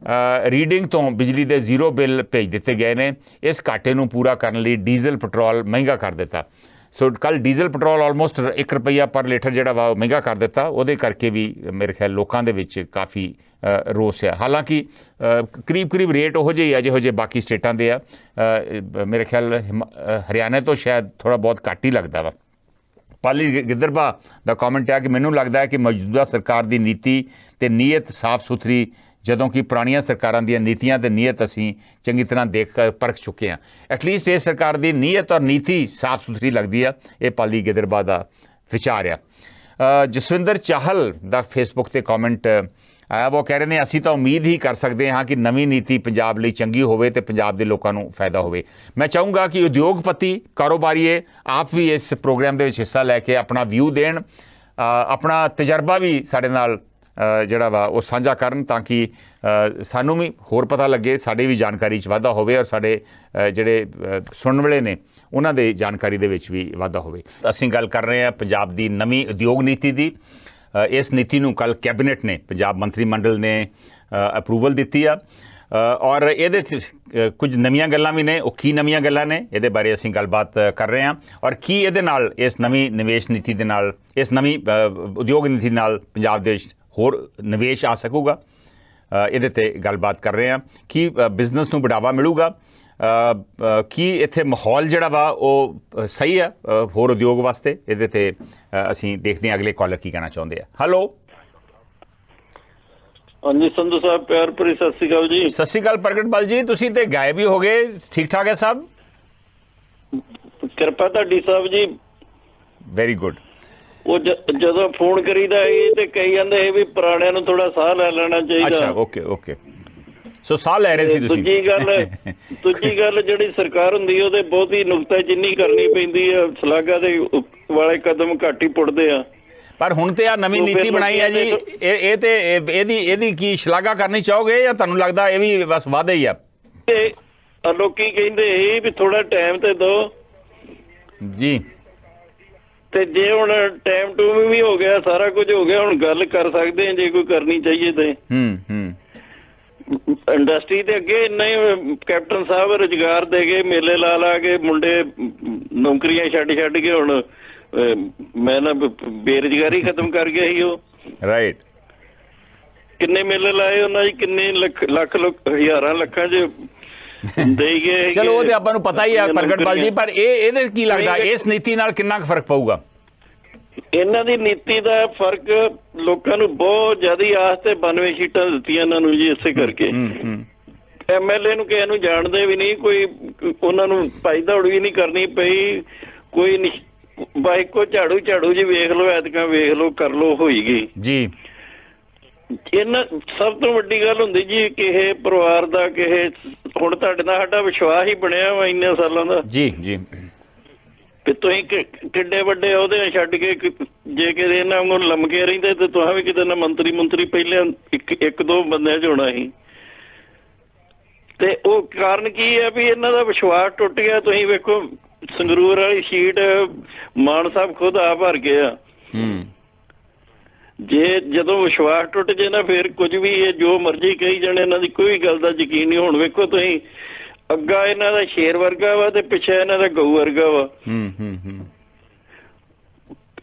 ਰੀਡਿੰਗ ਤੋਂ ਬਿਜਲੀ ਦੇ ਜ਼ੀਰੋ ਬਿੱਲ ਭੇਜ ਦਿੱਤੇ ਗਏ ਨੇ। ਇਸ ਘਾਟੇ ਨੂੰ ਪੂਰਾ ਕਰਨ ਲਈ ਡੀਜ਼ਲ ਪੈਟਰੋਲ ਮਹਿੰਗਾ ਕਰ ਦਿੱਤਾ। ਸੋ ਕੱਲ੍ਹ ਡੀਜ਼ਲ ਪੈਟਰੋਲ ਆਲਮੋਸਟ 1 ਰੁਪਈਆ ਪਰ ਲੀਟਰ ਜਿਹੜਾ ਵਾ ਉਹ ਮਹਿੰਗਾ ਕਰ ਦਿੱਤਾ। ਉਹਦੇ ਕਰਕੇ ਵੀ ਮੇਰੇ ਖਿਆਲ ਲੋਕਾਂ ਦੇ ਵਿੱਚ ਕਾਫੀ ਰੋਸ ਹੈ। ਹਾਲਾਂਕਿ ਕਰੀਬ ਰੇਟ ਉਹੋ ਜਿਹੇ ਆ ਜਿਹੋ ਜਿਹੇ ਬਾਕੀ ਸਟੇਟਾਂ ਦੇ ਆ। ਮੇਰੇ ਖਿਆਲ ਹਰਿਆਣੇ ਤੋਂ ਸ਼ਾਇਦ ਥੋੜ੍ਹਾ ਬਹੁਤ ਘੱਟ ਹੀ ਲੱਗਦਾ ਵਾ। ਪਾਲੀ ਗਿੱਦਰਬਾ ਦਾ ਕਮੈਂਟ ਹੈ ਕਿ ਮੈਨੂੰ ਲੱਗਦਾ ਹੈ ਕਿ ਮੌਜੂਦਾ ਸਰਕਾਰ ਦੀ ਨੀਤੀ ਤੇ ਨੀਅਤ ਸਾਫ਼ ਸੁਥਰੀ, ਜਦੋਂ ਕਿ ਪੁਰਾਣੀਆਂ ਸਰਕਾਰਾਂ ਦੀਆਂ ਨੀਤੀਆਂ ਤੇ ਨੀਅਤ ਅਸੀਂ ਚੰਗੀ ਤਰ੍ਹਾਂ ਦੇਖ ਪਰਖ ਚੁੱਕੇ ਹਾਂ। ਐਟਲੀਸਟ ਇਹ ਸਰਕਾਰ ਦੀ ਨੀਅਤ ਔਰ ਨੀਤੀ ਸਾਫ਼ ਸੁਥਰੀ ਲੱਗਦੀ ਆ। ਇਹ ਪਾਲੀ ਗਿੱਦਰਬਾ ਦਾ ਵਿਚਾਰ ਆ। ਜਸਵਿੰਦਰ ਚਾਹਲ ਦਾ ਫੇਸਬੁੱਕ ਤੇ ਕਮੈਂਟ ਆਇਆ। ਉਹ ਕਹਿ ਰਹੇ ਨੇ ਅਸੀਂ ਤਾਂ ਉਮੀਦ ਹੀ ਕਰ ਸਕਦੇ ਹਾਂ ਕਿ ਨਵੀਂ ਨੀਤੀ ਪੰਜਾਬ ਲਈ ਚੰਗੀ ਹੋਵੇ ਤੇ ਪੰਜਾਬ ਦੇ ਲੋਕਾਂ ਨੂੰ ਫਾਇਦਾ ਹੋਵੇ। ਮੈਂ ਚਾਹੂੰਗਾ ਕਿ ਉਦਯੋਗਪਤੀ, ਕਾਰੋਬਾਰੀਏ ਆਪ ਵੀ ਇਸ ਪ੍ਰੋਗਰਾਮ ਦੇ ਵਿੱਚ ਹਿੱਸਾ ਲੈ ਕੇ ਆਪਣਾ ਵਿਊ ਦੇਣ, ਆਪਣਾ ਤਜਰਬਾ ਵੀ ਸਾਡੇ ਨਾਲ ਜਿਹੜਾ ਵਾ ਉਹ ਸਾਂਝਾ ਕਰਨ, ਤਾਂ ਕਿ ਸਾਨੂੰ ਵੀ ਹੋਰ ਪਤਾ ਲੱਗੇ, ਸਾਡੀ ਵੀ ਜਾਣਕਾਰੀ 'ਚ ਵਾਧਾ ਹੋਵੇ ਔਰ ਸਾਡੇ ਜਿਹੜੇ ਸੁਣਨ ਵਾਲੇ ਨੇ ਉਹਨਾਂ ਦੇ ਜਾਣਕਾਰੀ ਦੇ ਵਿੱਚ ਵੀ ਵਾਧਾ ਹੋਵੇ। ਅਸੀਂ ਗੱਲ ਕਰ ਰਹੇ ਹਾਂ ਪੰਜਾਬ ਦੀ ਨਵੀਂ ਉਦਯੋਗ ਨੀਤੀ ਦੀ। ਇਸ ਨੀਤੀ ਨੂੰ ਕੱਲ੍ਹ ਕੈਬਨਿਟ ਨੇ, ਪੰਜਾਬ ਮੰਤਰੀ ਮੰਡਲ ਨੇ ਅਪਰੂਵਲ ਦਿੱਤੀ ਆ ਔਰ ਇਹਦੇ 'ਚ ਕੁਝ ਨਵੀਆਂ ਗੱਲਾਂ ਵੀ ਨੇ। ਉਹ ਕੀ ਨਵੀਆਂ ਗੱਲਾਂ ਨੇ, ਇਹਦੇ ਬਾਰੇ ਅਸੀਂ ਗੱਲਬਾਤ ਕਰ ਰਹੇ ਹਾਂ ਔਰ ਕੀ ਇਹਦੇ ਨਾਲ, ਇਸ ਨਵੀਂ ਨਿਵੇਸ਼ ਨੀਤੀ ਦੇ ਨਾਲ, ਇਸ ਨਵੀਂ ਉਦਯੋਗ ਨੀਤੀ ਨਾਲ ਪੰਜਾਬ ਦੇ ਵਿੱਚ ਹੋਰ ਨਿਵੇਸ਼ ਆ ਸਕੂਗਾ, ਇਹਦੇ 'ਤੇ ਗੱਲਬਾਤ ਕਰ ਰਹੇ ਹਾਂ। ਕੀ ਬਿਜ਼ਨਸ ਨੂੰ ਬੜਾਵਾ ਮਿਲੂਗਾ, ਕੀ ਇੱਥੇ ਮਾਹੌਲ ਜਿਹੜਾ ਵਾ ਉਹ ਸਹੀ ਆ ਹੋਰ ਉਦਯੋਗ ਵਾਸਤੇ, ਇਹਦੇ 'ਤੇ ਅਸੀਂ ਦੇਖਦੇ ਹਾਂ ਅਗਲੇ ਕਾਲਰ ਕੀ ਕਹਿਣਾ ਚਾਹੁੰਦੇ ਆ। ਹੈਲੋ। ਹਾਂਜੀ ਸੰਧੂ ਸਾਹਿਬ, ਪਿਆਰ ਭਰੀ ਸਤਿ ਸ਼੍ਰੀ ਅਕਾਲ ਜੀ। ਸਤਿ ਸ਼੍ਰੀ ਅਕਾਲ ਪ੍ਰਗਟਪਾਲ ਜੀ, ਤੁਸੀਂ ਤੇ ਗਾਇਬ ਹੀ ਹੋ ਗਏ। ਠੀਕ ਠਾਕ ਹੈ ਸਭ? ਕਿਰਪਾ ਤੁਹਾਡੀ ਸਾਹਿਬ ਜੀ। Very good. ਉਹ ਜਦੋਂ ਫੋਨ ਕਰੀਦਾ ਇਹ ਤੇ ਕਹੀ ਜਾਂਦੇ ਇਹ ਵੀ ਪੁਰਾਣਿਆਂ ਨੂੰ ਥੋੜਾ ਸਾਹ ਲੈ ਲੈਣਾ ਚਾਹੀਦਾ। ਅੱਛਾ, ਓਕੇ ਓਕੇ। ਸੋ ਸਾਹ ਲੈ ਰਹੇ ਸੀ ਤੁਸੀਂ। ਦੂਜੀ ਗੱਲ ਜਿਹੜੀ ਸਰਕਾਰ ਹੁੰਦੀ ਉਹਦੇ ਬਹੁਤੀ ਨੁਕਤਾਚੀਨੀ ਕਰਨੀ ਪੈਂਦੀ ਆ। ਸ਼ਲਾਘਾ ਦੇ ਵਾਲੇ ਕਦਮ ਘੱਟ ਹੀ ਪੁੱਟਦੇ ਆ। ਪਰ ਹੁਣ ਤੇ ਆ ਨਵੀਂ ਨੀਤੀ ਬਣਾਈ ਹੈ ਜੀ, ਇਹ ਤੇ ਇਹਦੀ ਕੀ ਸ਼ਲਾਘਾ ਕਰਨੀ ਚਾਹੋਗੇ ਜਾਂ ਤੁਹਾਨੂੰ ਲੱਗਦਾ ਇਹ ਵੀ ਬਸ ਵਾਅਦਾ ਹੀ ਆ? ਲੋਕੀ ਕਹਿੰਦੇ ਇਹ ਵੀ ਥੋੜਾ ਟਾਈਮ ਤੇ ਦੋ ਜੀ, ਤੇ ਜੇ ਹੁਣ ਟਾਈਮ ਟੂ ਵੀ ਹੋ ਗਿਆ, ਸਾਰਾ ਕੁਝ ਹੋ ਗਿਆ, ਹੁਣ ਗੱਲ ਕਰ ਸਕਦੇ ਆ ਜੇ ਕੋਈ ਕਰਨੀ ਚਾਹੀਏ ਤੇ। ਇੰਡਸਟਰੀ ਦੇ ਅੱਗੇ ਇੰਨਾ ਹੀ ਕੈਪਟਨ ਸਾਹਿਬ ਰੁਜ਼ਗਾਰ ਦੇ ਕੇ ਮੇਲੇ ਲਾ ਕੇ ਮੁੰਡੇ ਨੌਕਰੀਆਂ ਛੱਡ ਕੇ ਹੁਣ ਮੈਂ ਨਾ ਬੇਰੁਜ਼ਗਾਰੀ ਖਤਮ ਕਰ ਗਿਆ ਸੀ। ਉਹ ਰਾਈਟ। ਕਿੰਨੇ ਮੇਲੇ ਲਾਏ ਉਹਨਾਂ ਜੀ, ਕਿੰਨੇ ਲੱਖ ਹਜ਼ਾਰਾਂ ਲੱਖਾਂ 'ਚ ਦੇ ਗਏ। ਚਲੋ ਉਹ ਤੇ ਆਪਾਂ ਨੂੰ ਪਤਾ ਹੀ ਆ ਪ੍ਰਗਟਪਾਲ ਜੀ, ਪਰ ਇਹਦੇ ਕੀ ਲੱਗਦਾ ਇਸ ਨੀਤੀ ਨਾਲ ਕਿੰਨਾ ਕੁ ਫਰਕ ਪਊਗਾ? ਇਹਨਾਂ ਦੀ ਨੀਤੀ ਦਾ ਫਰਕ ਲੋਕਾਂ ਨੂੰ ਬਹੁਤ ਜ਼ਿਆਦਾ ਆਸ ਤੇ 92 ਸੀਟਾਂ ਦਿੱਤੀਆਂ ਇਹਨਾਂ ਨੂੰ ਜੀ। ਇਸੇ ਕਰਕੇ MLA ਨੂੰ ਕਿਸੇ ਨੂੰ ਜਾਣਦੇ ਵੀ ਨਹੀਂ, ਕੋਈ ਉਹਨਾਂ ਨੂੰ ਭਾਈ ਦੌੜ ਵੀ ਨਹੀਂ ਕਰਨੀ ਪਈ। ਕੋਈ ਬਾਈਕ ਕੋ ਝਾੜੂ ਜੀ ਵੇਖ ਲਓ, ਐਤਕਾਂ ਵੇਖ ਲਓ, ਕਰ ਲਓ, ਹੋਈ ਗਈ ਜੀ। ਇਹਨਾਂ ਸਭ ਤੋਂ ਵੱਡੀ ਗੱਲ ਹੁੰਦੀ ਜੀ ਕਿਸੇ ਪਰਿਵਾਰ ਦਾ, ਕਿਸੇ ਹੁਣ ਤੁਹਾਡੇ ਨਾਲ ਸਾਡਾ ਵਿਸ਼ਵਾਸ ਹੀ ਬਣਿਆ ਵਾ ਇੰਨੇ ਸਾਲਾਂ ਦਾ ਜੀ ਜੀ, ਵੀ ਤੁਸੀਂ ਕਿੱਡੇ ਵੱਡੇ ਉਹਦੇ ਛੱਡ ਕੇ ਜੇ ਕਿਤੇ ਇਹਨਾਂ ਨੂੰ ਲੰਮਕੇ ਰਹਿੰਦੇ ਤੇ ਤੁਸੀਂ ਵੀ ਕਿਤੇ ਨਾ ਮੰਤਰੀ ਪਹਿਲਾਂ ਇੱਕ ਦੋ ਬੰਦਿਆਂ 'ਚ ਹੋਣਾ ਸੀ। ਤੇ ਉਹ ਕਾਰਨ ਕੀ ਹੈ ਵੀ ਇਹਨਾਂ ਦਾ ਵਿਸ਼ਵਾਸ ਟੁੱਟ ਗਿਆ। ਤੁਸੀਂ ਵੇਖੋ ਸੰਗਰੂਰ ਵਾਲੀ ਸੀਟ ਮਾਨ ਸਾਹਿਬ ਖੁਦ ਆ ਭਰ ਗਏ ਆ। ਜੇ ਜਦੋਂ ਵਿਸ਼ਵਾਸ ਟੁੱਟ ਜੇ ਨਾ ਫਿਰ ਕੁਝ ਵੀ ਇਹ ਜੋ ਮਰਜ਼ੀ ਕਹੀ ਜਾਣੇ, ਇਹਨਾਂ ਦੀ ਕੋਈ ਗੱਲ ਦਾ ਯਕੀਨ ਨਹੀਂ। ਹੁਣ ਵੇਖੋ ਤੁਸੀਂ, ਅੱਗਾ ਇਹਨਾਂ ਦਾ ਸ਼ੇਰ ਵਰਗਾ ਵਾ ਤੇ ਪਿੱਛੇ ਇਹਨਾਂ ਦਾ ਗਊ ਵਰਗਾ ਵਾ।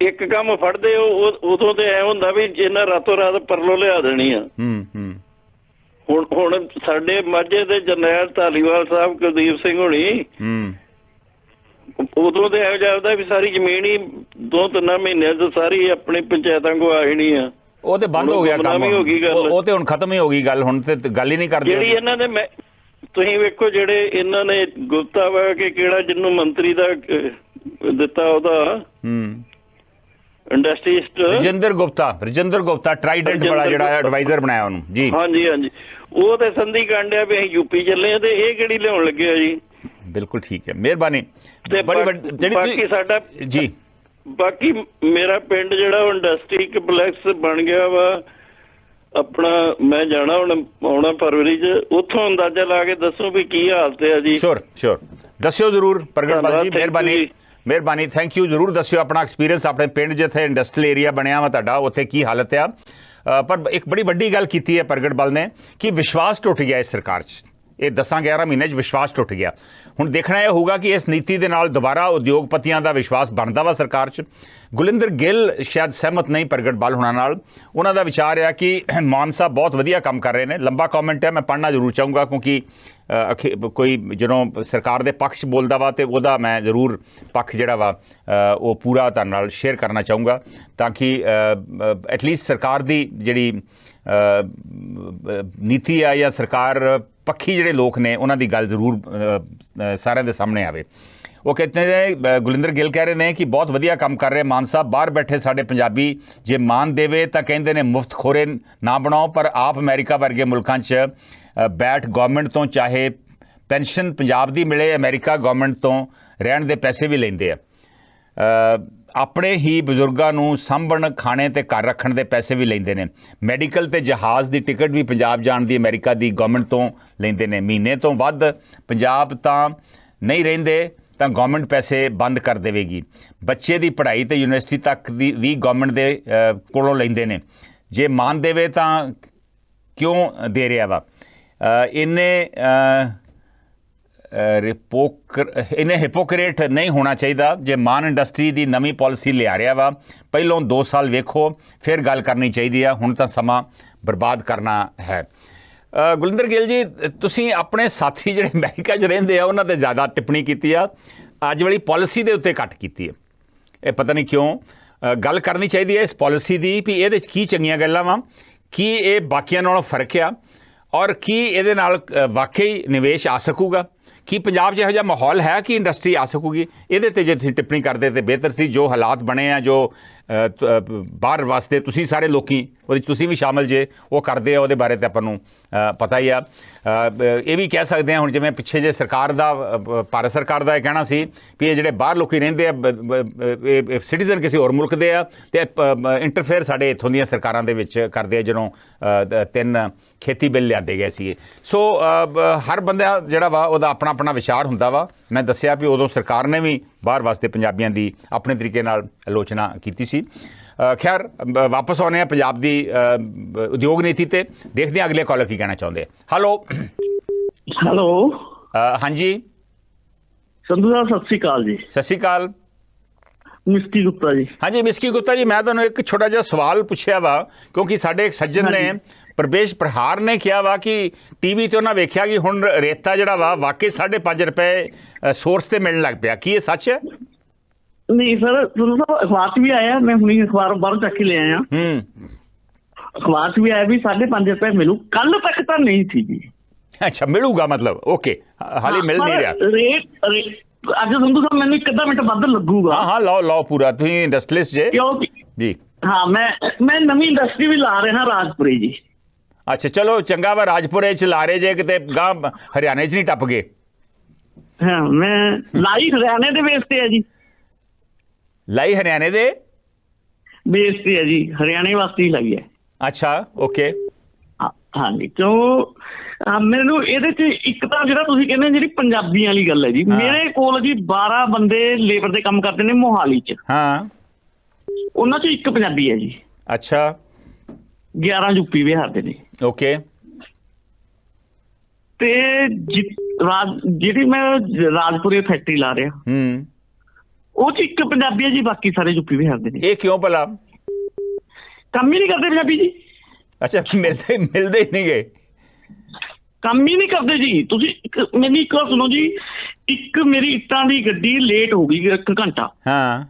ਇੱਕ ਕੰਮ ਫੜਦੇ ਉਦੋਂ ਤੇ ਐ ਹੁੰਦਾ ਵੀ ਇਹਨਾਂ ਰਾਤੋਂ ਰਾਤ ਪਰਲੋ ਲਿਆ ਦੇਣੀ ਆ। ਹੁਣ ਸਾਡੇ ਮਾਝੇ ਦੇ ਜਰਨੈਲ ਧਾਲੀਵਾਲ ਸਾਹਿਬ, ਕੁਲਦੀਪ ਸਿੰਘ ਹੋਣੀ, ਉਦੋਂ ਤੇ ਇਹੋ ਜਾਪਦਾ ਵੀ ਸਾਰੀ ਜ਼ਮੀਨ ਹੀ 2-3 ਮਹੀਨਿਆਂ ਚ ਸਾਰੀ ਆਪਣੀ ਪੰਚਾਇਤਾਂ ਕੋ ਆ ਜਾਣੀ ਆ। ਉਹ ਤੇ ਬੰਦ ਹੋ ਗਿਆ ਕੰਮ, ਉਹ ਤੇ ਹੁਣ ਖਤਮ ਹੀ ਹੋ ਗਈ ਗੱਲ। ਹੁਣ ਤੇ ਗੱਲ ਹੀ ਨਹੀਂ ਕਰਦੇ ਜਿਹੜੀ ਇਹਨਾਂ ਦੇ। ਤੁਸੀਂ ਵੇਖੋ ਜਿਹੜੇ ਇਹਨਾਂ ਨੇ ਗੁਪਤਾ ਵਾ ਕਿ ਕਿਹੜਾ ਜਿਹਨੂੰ ਮੰਤਰੀ ਦਾ ਦਿੱਤਾ ਉਹਦਾ ਇੰਡਸਟਰੀਸਟ ਰਜਿੰਦਰ ਗੁਪਤਾ ਟਰਾਈਡੈਂਟ ਵਾਲਾ ਜਿਹੜਾ ਐਡਵਾਈਜ਼ਰ ਬਣਾਇਆ ਉਹਨੂੰ ਜੀ। ਹਾਂਜੀ, ਉਹ ਤੇ ਸੰਧੀ ਕਾਂਡਿਆ ਵੀ ਅਸੀਂ ਯੂਪੀ ਚੱਲੇ ਆ ਤੇ ਇਹ ਕਿਹੜੀ ਲਿਆਉਣ ਲੱਗੇ ਆ ਜੀ। ਬਿਲਕੁਲ ਠੀਕ ਹੈ, ਮਿਹਰਬਾਨੀ। ਬਾਕੀ ਸਾਡਾ ਜੀ, ਬਾਕੀ ਮੇਰਾ ਪਿੰਡ ਜਿਹੜਾ ਇੰਡਸਟਰੀ ਕੰਪਲੈਕਸ ਬਣ ਗਿਆ ਵਾ ਆਪਣਾ, ਮੈਂ ਜਾਣਾ ਹੁਣ ਆਉਣਾ ਫਰਵਰੀ ਚ, ਉੱਥੋਂ ਅੰਦਾਜ਼ਾ ਲਾ ਕੇ ਦੱਸੋ ਵੀ ਕੀ ਹਾਲਤ ਹੈ ਜੀ। ਸ਼ੋਰ ਦੱਸਿਓ ਜ਼ਰੂਰ ਪ੍ਰਗਟਪਾਲ ਜੀ, ਮਿਹਰਬਾਨੀ, ਥੈਂਕ ਯੂ। ਜ਼ਰੂਰ ਦੱਸਿਓ ਆਪਣਾ ਐਕਸਪੀਰੀਅੰਸ, ਆਪਣੇ ਪਿੰਡ ਜਿੱਥੇ ਇੰਡਸਟਰੀਅਲ ਏਰੀਆ ਬਣਿਆ ਵਾ ਤੁਹਾਡਾ, ਉੱਥੇ ਕੀ ਹਾਲਤ ਆ। ਪਰ ਇੱਕ ਬੜੀ ਵੱਡੀ ਗੱਲ ਕੀਤੀ ਹੈ ਪ੍ਰਗਟਪਾਲ ਨੇ ਕਿ ਵਿਸ਼ਵਾਸ ਟੁੱਟ ਗਿਆ ਇਸ ਸਰਕਾਰ 'ਚ। ਇਹ 10-11 ਮਹੀਨੇ 'ਚ ਵਿਸ਼ਵਾਸ ਟੁੱਟ ਗਿਆ। ਹੁਣ ਦੇਖਣਾ ਇਹ ਹੋਊਗਾ ਕਿ ਇਸ ਨੀਤੀ ਦੇ ਨਾਲ ਦੁਬਾਰਾ ਉਦਯੋਗਪਤੀਆਂ ਦਾ ਵਿਸ਼ਵਾਸ ਬਣਦਾ ਵਾ ਸਰਕਾਰ 'ਚ। ਗੁਲਿੰਦਰ ਗਿੱਲ ਸ਼ਾਇਦ ਸਹਿਮਤ ਨਹੀਂ ਪ੍ਰਗਟਪਾਲ ਹੋਣਾ ਨਾਲ। ਉਹਨਾਂ ਦਾ ਵਿਚਾਰ ਆ ਕਿ ਮਾਨ ਸਾਹਿਬ ਬਹੁਤ ਵਧੀਆ ਕੰਮ ਕਰ ਰਹੇ ਨੇ। ਲੰਬਾ ਕਮੈਂਟ ਹੈ, ਮੈਂ ਪੜ੍ਹਨਾ ਜ਼ਰੂਰ ਚਾਹੂੰਗਾ ਕਿਉਂਕਿ ਕੋਈ ਜਦੋਂ ਸਰਕਾਰ ਦੇ ਪੱਖ 'ਚ ਬੋਲਦਾ ਵਾ ਤੇ ਉਹਦਾ ਮੈਂ ਜ਼ਰੂਰ ਪੱਖ ਜਿਹੜਾ ਵਾ ਉਹ ਪੂਰਾ ਤੁਹਾਡੇ ਨਾਲ ਸ਼ੇਅਰ ਕਰਨਾ ਚਾਹੂੰਗਾ ਤਾਂ ਕਿ ਐਟਲੀਸਟ ਸਰਕਾਰ ਦੀ ਜਿਹੜੀ ਨੀਤੀ ਆ ਜਾਂ ਸਰਕਾਰ ਪੱਖੀ ਜਿਹੜੇ ਲੋਕ ਨੇ ਉਹਨਾਂ ਦੀ ਗੱਲ ਜ਼ਰੂਰ ਸਾਰਿਆਂ ਦੇ ਸਾਹਮਣੇ ਆਵੇ। ਉਹ ਕਹਿੰਦੇ ਨੇ, ਗੁਲਿੰਦਰ ਗਿੱਲ ਕਹਿ ਰਹੇ ਨੇ ਕਿ ਬਹੁਤ ਵਧੀਆ ਕੰਮ ਕਰ ਰਹੇ ਮਾਨ ਸਾਹਿਬ। ਬਾਹਰ ਬੈਠੇ ਸਾਡੇ ਪੰਜਾਬੀ ਜੇ ਮਾਨ ਦੇਵੇ ਤਾਂ ਕਹਿੰਦੇ ਨੇ ਮੁਫਤਖੋਰੇ ਨਾ ਬਣਾਓ, ਪਰ ਆਪ ਅਮਰੀਕਾ ਵਰਗੇ ਮੁਲਕਾਂ 'ਚ ਬੈਠ ਗਵਰਨਮੈਂਟ ਤੋਂ ਚਾਹੇ ਪੈਨਸ਼ਨ ਪੰਜਾਬ ਦੀ ਮਿਲੇ, ਅਮਰੀਕਾ ਗਵਰਨਮੈਂਟ ਤੋਂ ਰਹਿਣ ਦੇ ਪੈਸੇ ਵੀ ਲੈਂਦੇ ਆ। ਆਪਣੇ ਹੀ ਬਜ਼ੁਰਗਾਂ ਨੂੰ ਸਾਂਭਣ, ਖਾਣੇ ਤੇ ਘਰ ਰੱਖਣ ਦੇ ਪੈਸੇ ਵੀ ਲੈਂਦੇ ਨੇ। ਮੈਡੀਕਲ ਤੇ ਜਹਾਜ਼ ਦੀ ਟਿਕਟ ਵੀ ਪੰਜਾਬ ਜਾਣ ਦੀ ਅਮਰੀਕਾ ਦੀ ਗਵਰਨਮੈਂਟ ਤੋਂ ਲੈਂਦੇ ਨੇ। ਮਹੀਨੇ ਤੋਂ ਵੱਧ ਪੰਜਾਬ ਤਾਂ ਨਹੀਂ ਰਹਿੰਦੇ ਤਾਂ ਗਵਰਨਮੈਂਟ ਪੈਸੇ ਬੰਦ ਕਰ ਦੇਵੇਗੀ। ਬੱਚੇ ਦੀ ਪੜ੍ਹਾਈ ਤੇ ਯੂਨੀਵਰਸਿਟੀ ਤੱਕ ਦੀ ਵੀ ਗਵਰਨਮੈਂਟ ਦੇ ਕੋਲੋਂ ਲੈਂਦੇ ਨੇ। ਜੇ ਮਾਨ ਦੇਵੇ ਤਾਂ ਕਿਉਂ ਦੇ ਰਿਹਾ ਵਾ? ਇਹਨੇ ਹਿਪੋਕਰੇਟ ਨਹੀਂ ਹੋਣਾ ਚਾਹੀਦਾ। ਜੇ ਮਾਨ ਇੰਡਸਟਰੀ ਦੀ ਨਵੀਂ ਪਾਲਿਸੀ ਲਿਆ ਰਿਹਾ ਵਾ, ਪਹਿਲੋਂ 2 ਸਾਲ ਵੇਖੋ, ਫਿਰ ਗੱਲ ਕਰਨੀ ਚਾਹੀਦੀ ਆ। ਹੁਣ ਤਾਂ ਸਮਾਂ ਬਰਬਾਦ ਕਰਨਾ ਹੈ। ਗੁਰਿੰਦਰ ਗਿੱਲ ਜੀ, ਤੁਸੀਂ ਆਪਣੇ ਸਾਥੀ ਜਿਹੜੇ ਅਮਰੀਕਾ 'ਚ ਰਹਿੰਦੇ ਆ ਉਹਨਾਂ 'ਤੇ ਜ਼ਿਆਦਾ ਟਿੱਪਣੀ ਕੀਤੀ ਆ, ਅੱਜ ਵਾਲੀ ਪਾਲਿਸੀ ਦੇ ਉੱਤੇ ਘੱਟ ਕੀਤੀ ਹੈ। ਇਹ ਪਤਾ ਨਹੀਂ ਕਿਉਂ। ਗੱਲ ਕਰਨੀ ਚਾਹੀਦੀ ਹੈ ਇਸ ਪਾਲਿਸੀ ਦੀ ਵੀ ਇਹਦੇ 'ਚ ਕੀ ਚੰਗੀਆਂ ਗੱਲਾਂ ਵਾ, ਕੀ ਇਹ ਬਾਕੀਆਂ ਨਾਲੋਂ ਫਰਕ ਆ, ਔਰ ਕੀ ਇਹਦੇ ਨਾਲ ਵਾਕਈ ਨਿਵੇਸ਼ ਆ ਸਕੂਗਾ, ਕੀ ਪੰਜਾਬ 'ਚ ਇਹੋ ਜਿਹਾ ਮਾਹੌਲ ਹੈ ਕਿ ਇੰਡਸਟਰੀ ਆ ਸਕੂਗੀ? ਇਹਦੇ 'ਤੇ ਜੇ ਤੁਸੀਂ ਟਿੱਪਣੀ ਕਰਦੇ ਤਾਂ ਬਿਹਤਰ ਸੀ। ਜੋ ਹਾਲਾਤ ਬਣੇ ਆ, ਜੋ ਬਾਹਰ ਵਾਸਤੇ ਤੁਸੀਂ ਸਾਰੇ ਲੋਕੀ ਉਹਦੇ ਤੁਸੀਂ ਵੀ ਸ਼ਾਮਲ ਜੇ, ਉਹ ਕਰਦੇ ਆ, ਉਹਦੇ ਬਾਰੇ ਤਾਂ ਆਪਾਂ ਨੂੰ ਪਤਾ ਹੀ ਆ। ਇਹ ਵੀ ਕਹਿ ਸਕਦੇ ਹਾਂ ਹੁਣ ਜਿਵੇਂ ਪਿੱਛੇ ਜੇ ਸਰਕਾਰ ਦਾ ਭਾਰਤ ਸਰਕਾਰ ਦਾ ਇਹ ਕਹਿਣਾ ਸੀ ਵੀ ਇਹ ਜਿਹੜੇ ਬਾਹਰ ਲੋਕੀ ਰਹਿੰਦੇ ਆ ਇਹ ਸਿਟੀਜ਼ਨ ਕਿਸੇ ਹੋਰ ਮੁਲਕ ਦੇ ਆ ਅਤੇ ਇੰਟਰਫੇਅਰ ਸਾਡੇ ਇੱਥੋਂ ਦੀਆਂ ਸਰਕਾਰਾਂ ਦੇ ਵਿੱਚ ਕਰਦੇ ਆ ਜਦੋਂ 3 ਖੇਤੀ ਬਿੱਲ ਲਿਆਂਦੇ ਗਏ ਸੀ। ਸੋ ਹਰ ਬੰਦਾ ਜਿਹੜਾ ਵਾ ਉਹਦਾ ਆਪਣਾ ਆਪਣਾ ਵਿਚਾਰ ਹੁੰਦਾ ਵਾ। ਮੈਂ ਦੱਸਿਆ ਵੀ ਉਦੋਂ ਸਰਕਾਰ ਨੇ ਵੀ ਬਾਹਰ ਵਾਸਤੇ ਪੰਜਾਬੀਆਂ ਦੀ ਆਪਣੇ ਤਰੀਕੇ ਨਾਲ ਆਲੋਚਨਾ ਕੀਤੀ ਸੀ। ਖੈਰ ਵਾਪਸ ਆਉਂਦੇ ਆ ਪੰਜਾਬ ਦੀ ਉਦਯੋਗ ਨੀਤੀ ਤੇ, ਦੇਖਦੇ ਹਾਂ ਅਗਲੇ ਕਾਲਰ ਕੀ ਕਹਿਣਾ ਚਾਹੁੰਦੇ। ਹੈਲੋ ਹਾਂਜੀ ਸੰਧੂ ਸਾਹਿਬ, ਸਤਿ ਸ਼੍ਰੀ ਅਕਾਲ ਜੀ। ਸਤਿ ਸ਼੍ਰੀ ਅਕਾਲ। ਮਿਸਕੀ ਗੁਪਤਾ ਜੀ। ਹਾਂਜੀ ਮਿਸਕੀ ਗੁਪਤਾ ਜੀ, ਮੈਂ ਤੁਹਾਨੂੰ ਇੱਕ ਛੋਟਾ ਜਿਹਾ ਸਵਾਲ ਪੁੱਛਿਆ ਵਾ, ਕਿਉਂਕਿ ਸਾਡੇ ਇੱਕ ਸੱਜਣ ਨੇ ਪ੍ਰਵੇਸ਼ ਪ੍ਰਹਾਰ ਨੇ ਕਿਹਾ ਵਾ ਕਿ ਟੀਵੀ ਤੇ ਉਹਨਾਂ ਵੇਖਿਆ ਕਿ ਹੁਣ ਰੇਤਾ ਜਿਹੜਾ ਵਾ ਵਾਕਈ 5.5 ਰੁਪਏ ਸੋਰਸ ਤੇ ਮਿਲਣ ਲੱਗ ਪਿਆ। ਕੀ ਇਹ ਸੱਚ ਹੈ? ਨਹੀਂ ਸਰ, ਸੰਧੂ ਸਾਹਿਬ ਅਖਬਾਰ 'ਚ ਵੀ ਆਇਆ, ਮੈਂ ਹੁਣੀ ਅਖਬਾਰ ਬਾਹਰੋਂ ਚੱਕ ਕੇ ਲੈ ਆਇਆ। ਅਖਬਾਰ 'ਚ ਵੀ ਆਇਆ ਵੀ 5.5 ਰੁਪਏ ਮਿਲੂ। ਕੱਲ ਤੱਕ ਤਾਂ ਨਹੀਂ ਸੀ ਜੀ। ਅੱਛਾ, ਮਿਲੂਗਾ ਮਤਲਬ? ਓਕੇ, ਹਾਲੇ ਮਿਲ ਨਹੀਂ ਰਿਹਾ ਰੇਟ। ਅੱਜ ਸੰਧੂ ਸਾਹਿਬ ਮੈਨੂੰ ਇੱਕ ਅੱਧਾ ਮਿੰਟ ਵੱਧ ਲੱਗੂਗਾ। ਹਾਂ ਲਾਓ ਪੂਰਾ, ਤੁਸੀਂ ਇੰਡਸਟਰੀਅਲਿਸਟ ਜੇ ਜੀ। ਹਾਂ, ਮੈਂ ਨਵੀਂ ਇੰਡਸਟਰੀ ਵੀ ਲਾ ਰਿਹਾ ਰਾਜਪੁਰੇ ਜੀ। ਅੱਛਾ ਚਲੋ ਚੰਗਾ ਵਾ, ਰਾਜਪੁਰੇ 'ਚ ਲਾ ਰਹੇ ਜੇ, ਕਿਤੇ ਗਾਂ ਹਰਿਆਣੇ 'ਚ ਨਹੀਂ ਟੱਪ ਗਏ? ਹਾਂ, ਮੈਂ ਲਾਈ ਹਰਿਆਣੇ ਦੇ ਬੇਸ ਤੇ ਹੈ ਜੀ। ਲਾਈ ਹਰਿਆਣੇ ਦੇ ਬੇਸ ਤੇ ਹੈ ਜੀ, ਹਰਿਆਣੇ ਵਾਸਤੇ ਹੀ ਲਾਈ ਹੈ। ਅੱਛਾ ਓਕੇ। ਹਾਂਜੀ, ਕਿਉਂ ਮੈਨੂੰ ਇਹਦੇ 'ਚ ਇੱਕ ਤਾਂ ਜਿਹੜਾ ਤੁਸੀਂ ਕਹਿੰਦੇ ਜਿਹੜੀ ਪੰਜਾਬੀਆਂ ਵਾਲੀ ਗੱਲ ਹੈ ਜੀ, ਮੇਰੇ ਕੋਲ ਜੀ 12 ਬੰਦੇ ਲੇਬਰ ਦੇ ਕੰਮ ਕਰਦੇ ਨੇ ਮੋਹਾਲੀ 'ਚ। ਹਾਂ, ਉਹਨਾਂ 'ਚ ਇੱਕ ਪੰਜਾਬੀ ਹੈ ਜੀ। ਅੱਛਾ। 11 ਯੂਪੀ ਬਿਹਾਰ ਦੇ ਨੇ। ਓਕੇ। ਤੇ ਜਿਹੜੀ ਮੈਂ ਰਾਜਪੁਰੇ ਫੈਕਟਰੀ ਲਾ ਰਿਹਾ, ਉਹ 'ਚ ਇੱਕ ਪੰਜਾਬੀ ਹੈ ਜੀ, ਬਾਕੀ ਸਾਰੇ ਯੂਪੀ ਬਿਹਾਰ ਦੇ ਨੇ। ਇਹ ਕਿਉਂ ਭਲਾ? ਕੰਮ ਹੀ ਨਹੀਂ ਕਰਦੇ ਪੰਜਾਬੀ ਜੀ। ਅੱਛਾ, ਮਿਲਦੇ ਹੀ ਨਹੀਂ ਗਏ? ਕੰਮ ਹੀ ਨਹੀਂ ਕਰਦੇ ਜੀ। ਤੁਸੀਂ ਮੈਨੂੰ ਇੱਕ ਵਾਰ ਸੁਣੋ ਜੀ, ਇੱਕ ਮੇਰੀ ਇੱਟਾਂ ਦੀ ਗੱਡੀ ਲੇਟ ਹੋ ਗਈ 1 ਘੰਟਾ। ਹਾਂ,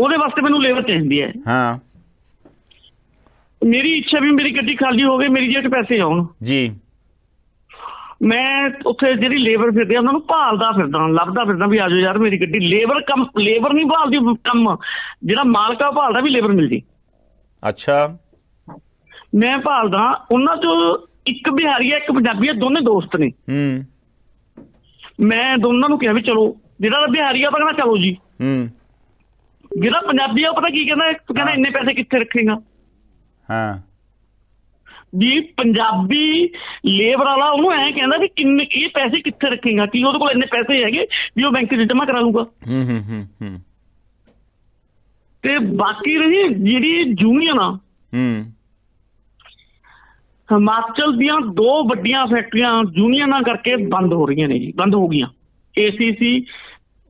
ਉਹਦੇ ਵਾਸਤੇ ਮੈਨੂੰ ਲੇਬਰ ਚਾਹੀਦੀ ਹੈ। ਹਾਂ, ਮੇਰੀ ਇੱਛਾ ਵੀ ਮੇਰੀ ਗੱਡੀ ਖਾਲੀ ਹੋ ਗਈ, ਮੇਰੀ ਜੇਬ 'ਚ ਪੈਸੇ ਆਉਣ ਜੀ। ਮੈਂ ਉੱਥੇ ਜਿਹੜੀ ਲੇਬਰ ਫਿਰਦੀ ਆ ਉਹਨਾਂ ਨੂੰ ਭਾਲਦਾ ਫਿਰਦਾ, ਲੱਭਦਾ ਫਿਰਦਾ ਵੀ ਆਜੋ ਯਾਰ ਮੇਰੀ ਗੱਡੀ। ਲੇਬਰ ਨਹੀਂ ਭਾਲਦੀ, ਕੰਮ ਜਿਹੜਾ ਮਾਲਕ ਆ ਭਾਲਦਾ ਵੀ ਲੇਬਰ ਮਿਲ ਜੇ। ਅੱਛਾ। ਮੈਂ ਭਾਲਦਾ, ਉਹਨਾਂ 'ਚੋਂ ਇੱਕ ਬਿਹਾਰੀ ਆ, ਇੱਕ ਪੰਜਾਬੀ ਆ, ਦੋਨੇ ਦੋਸਤ ਨੇ। ਮੈਂ ਦੋਨਾਂ ਨੂੰ ਕਿਹਾ ਵੀ ਚਲੋ, ਜਿਹੜਾ ਬਿਹਾਰੀ ਆ ਉਹ ਕਹਿੰਦਾ ਚਲੋ ਜੀ। ਜਿਹੜਾ ਪੰਜਾਬੀ ਆ ਉਹ ਪਤਾ ਕੀ ਕਹਿੰਦਾ ਇੰਨੇ ਪੈਸੇ ਕਿੱਥੇ ਰੱਖੇਗਾ? ਹਾਂ, ਵੀ ਪੰਜਾਬੀ ਲੇਬਰ ਵਾਲਾ ਉਹਨੂੰ ਐਂ ਕਹਿੰਦਾ ਵੀ ਕਿੰਨੇ ਇਹ ਪੈਸੇ ਕਿੱਥੇ ਰੱਖੇਗਾ, ਕੀ ਉਹਦੇ ਕੋਲ ਇੰਨੇ ਪੈਸੇ ਹੈਗੇ ਵੀ ਉਹ ਬੈਂਕ 'ਚ ਜਮ੍ਹਾਂ ਕਰਾ ਲੂਗਾ। ਤੇ ਬਾਕੀ ਰਹੀ ਜਿਹੜੀ ਯੂਨੀਅਨ ਆ, ਹਿਮਾਚਲ ਦੀਆਂ 2 ਵੱਡੀਆਂ ਫੈਕਟਰੀਆਂ ਯੂਨੀਅਨਾਂ ਕਰਕੇ ਬੰਦ ਹੋ ਰਹੀਆਂ ਨੇ ਜੀ, ਬੰਦ ਹੋ ਗਈਆਂ। ACC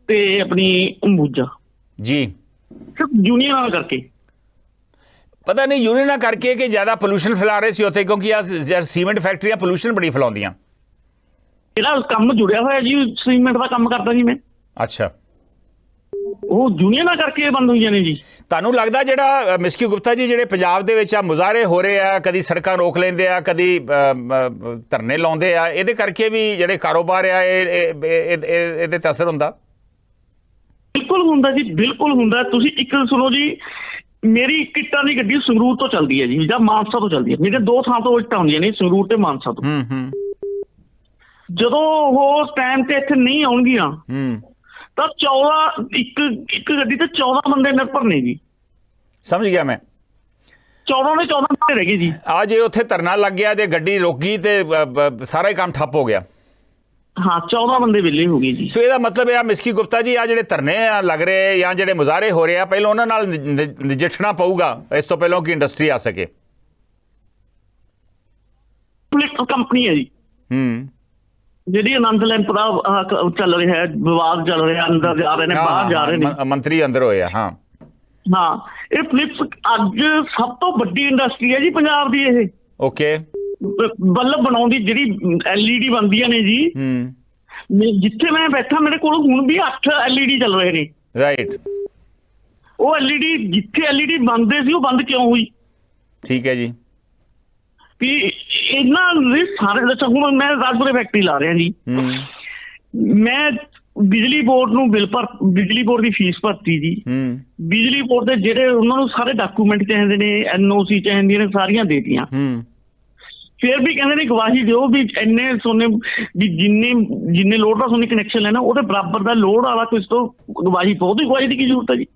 ਤੇ ਆਪਣੀ ਅੰਬੂਜਾ ਜੀ, ਸਿਰਫ ਯੂਨੀਅਨਾਂ ਕਰਕੇ। ਪਤਾ ਨਹੀਂ ਯੂਨੀਅਨਾਂ ਕਰਕੇ ਕਿ ਜ਼ਿਆਦਾ ਪੋਲੂਸ਼ਨ ਫੈਲਾ ਰਹੇ ਸੀ ਉੱਥੇ, ਕਿਉਂਕਿ ਆ ਸੀਮੈਂਟ ਫੈਕਟਰੀਆਂ ਪੋਲੂਸ਼ਨ ਬੜੀ ਫੈਲਾਉਂਦੀਆਂ। ਇਹਦਾ ਕੰਮ ਜੁੜਿਆ ਹੋਇਆ ਜੀ, ਸੀਮੈਂਟ ਦਾ ਕੰਮ ਕਰਦਾ ਜੀ ਮੈਂ। ਅੱਛਾ, ਉਹ ਯੂਨੀਅਨਾਂ ਕਰਕੇ ਬੰਦ ਹੋਈਆਂ ਨੇ ਜੀ। ਤੁਹਾਨੂੰ ਲੱਗਦਾ ਜਿਹੜਾ ਮਿਸਕੀ ਗੁਪਤਾ ਜੀ, ਜਿਹੜੇ ਪੰਜਾਬ ਦੇ ਵਿੱਚ ਆ ਮੁਜ਼ਾਹਰੇ ਹੋ ਰਹੇ ਆ, ਕਦੀ ਸੜਕਾਂ ਰੋਕ ਲੈਂਦੇ ਆ, ਕਦੀ ਧਰਨੇ ਲਾਉਂਦੇ ਆ, ਇਹਦੇ ਕਰਕੇ ਵੀ ਜਿਹੜੇ ਕਾਰੋਬਾਰ ਆ ਇਹਦੇ ਤੇ ਅਸਰ ਹੁੰਦਾ? ਬਿਲਕੁਲ ਹੁੰਦਾ ਜੀ, ਬਿਲਕੁਲ ਹੁੰਦਾ। ਤੁਸੀਂ ਇੱਕ ਸੁਣੋ ਜੀ, ਮੇਰੀ ਇੱਕ ਇੱਟਾਂ ਦੀ ਗੱਡੀ ਸੰਗਰੂਰ ਤੋਂ ਚੱਲਦੀ ਹੈ ਜੀ, ਜਾਂ ਮਾਨਸਾ ਤੋਂ ਚੱਲਦੀ ਹੈ। ਮੇਰੇ 2 ਥਾਂ ਤੋਂ ਇੱਟਾਂ ਆਉਂਦੀਆਂ ਨੇ, ਸੰਗਰੂਰ ਤੇ ਮਾਨਸਾ ਤੋਂ। ਜਦੋਂ ਉਹ ਟਾਈਮ ਤੇ ਇੱਥੇ ਨਹੀਂ ਆਉਣਗੀਆਂ ਤਾਂ 14 ਇੱਕ ਗੱਡੀ ਤੇ 14 ਬੰਦੇ ਨਿਰਭਰ ਨੇ ਜੀ। ਸਮਝ ਗਿਆ ਮੈਂ। 14 ਦੇ 14 ਬੰਦੇ ਰਹਿ ਗਏ ਜੀ। ਆ ਜੇ ਉੱਥੇ ਧਰਨਾ ਲੱਗ ਗਿਆ ਤੇ ਗੱਡੀ ਰੁਕ ਗਈ ਤੇ ਸਾਰਾ ਹੀ ਕੰਮ ਠੱਪ ਹੋ ਗਿਆ। ਹਾਂ 14 ਬੰਦੇ ਵਿਹਲੇ ਹੋ ਗਏ ਜੀ। ਸੋ ਇਹਦਾ ਮਤਲਬ ਇਹ ਆ ਮਿਸਕੀ ਗੁਪਤਾ ਜੀ, ਆ ਜਿਹੜੇ ਧਰਨੇ ਆ ਲੱਗ ਰਹੇ ਜਾਂ ਜਿਹੜੇ ਮੁਜ਼ਾਹਰੇ ਹੋ ਰਹੇ ਆ, ਪਹਿਲਾਂ ਉਹਨਾਂ ਨਾਲ ਨਜਿੱਠਣਾ ਪਊਗਾ ਇਸ ਤੋਂ ਪਹਿਲਾਂ ਕਿ ਇੰਡਸਟਰੀ ਆ ਸਕੇ। ਪੋਲੀਟੀਕਲ ਕੰਪਨੀ ਹੈ ਜੀ ਜਿਹੜੀ ਆਨੰਦ ਲੈਂਪ ਦਾ ਚੱਲ ਰਿਹਾ ਹੈ, ਵਿਵਾਦ ਚੱਲ ਰਿਹਾ, ਅੰਦਰ ਜਾ ਰਹੇ ਨੇ, ਬਾਹਰ ਜਾ ਰਹੇ ਨੇ, ਮੰਤਰੀ ਅੰਦਰ ਹੋਏ ਆ। ਹਾਂ ਇਹ ਫਿਲਿਪਸ ਅੱਜ ਸਭ ਤੋਂ ਵੱਡੀ ਇੰਡਸਟਰੀ ਹੈ ਜੀ ਪੰਜਾਬ ਦੀ। ਇਹ ਓਕੇ ਬੱਲਬ ਬਣਾਉਣ ਦੀ ਜਿਹੜੀ LED ਬਣਦੀਆਂ ਨੇ ਜੀ, ਜਿੱਥੇ ਮੈਂ ਬੈਠਾ ਮੇਰੇ ਕੋਲ ਹੁਣ ਵੀ 8 LED ਚੱਲ ਰਹੇ ਨੇ। ਰਾਈਟ। ਉਹ LED ਜਿੱਥੇ LED ਬੰਦੇ ਸੀ ਉਹ ਬੰਦ ਕਿਉਂ ਹੋਈ? ਠੀਕ ਹੈ ਜੀ। ਵੀ ਇਹਨਾਂ ਦੇ ਸਾਰੇ ਹੁਣ ਮੈਂ ਰਾਜਪੁਰੇ ਫੈਕਟਰੀ ਲਾ ਰਿਹਾ ਜੀ, ਮੈਂ ਬਿਜਲੀ ਬੋਰਡ ਨੂੰ ਬਿਜਲੀ ਬੋਰਡ ਦੀ ਫੀਸ ਭਰਤੀ ਜੀ, ਬਿਜਲੀ ਬੋਰਡ ਦੇ ਜਿਹੜੇ ਉਹਨਾਂ ਨੂੰ ਸਾਰੇ ਡਾਕੂਮੈਂਟ ਚਾਹੀਦੇ ਨੇ, NOC ਚਾਹੀਦੀਆਂ ਨੇ, ਸਾਰੀਆਂ ਦੇਤੀਆਂ। ਫਿਰ ਵੀ ਕਹਿੰਦੇ ਨੇ ਗਵਾਹੀ ਦਿਓ ਵੀ ਇੰਨੇ ਸੋਨੇ ਵੀ ਜਿੰਨੇ ਲੋਡ ਦਾ ਸੋਨੇ ਕਨੈਕਸ਼ਨ ਲੈਣਾ ਉਹਦੇ ਬਰਾਬਰ ਦਾ ਲੋਡ ਵਾਲਾ ਕੁਝ ਤੋਂ ਗਵਾਹੀ ਪਾਓ। ਉਹਦੀ ਗਵਾਹੀ ਦੀ ਕੀ ਜ਼ਰੂਰਤ ਹੈ ਜੀ?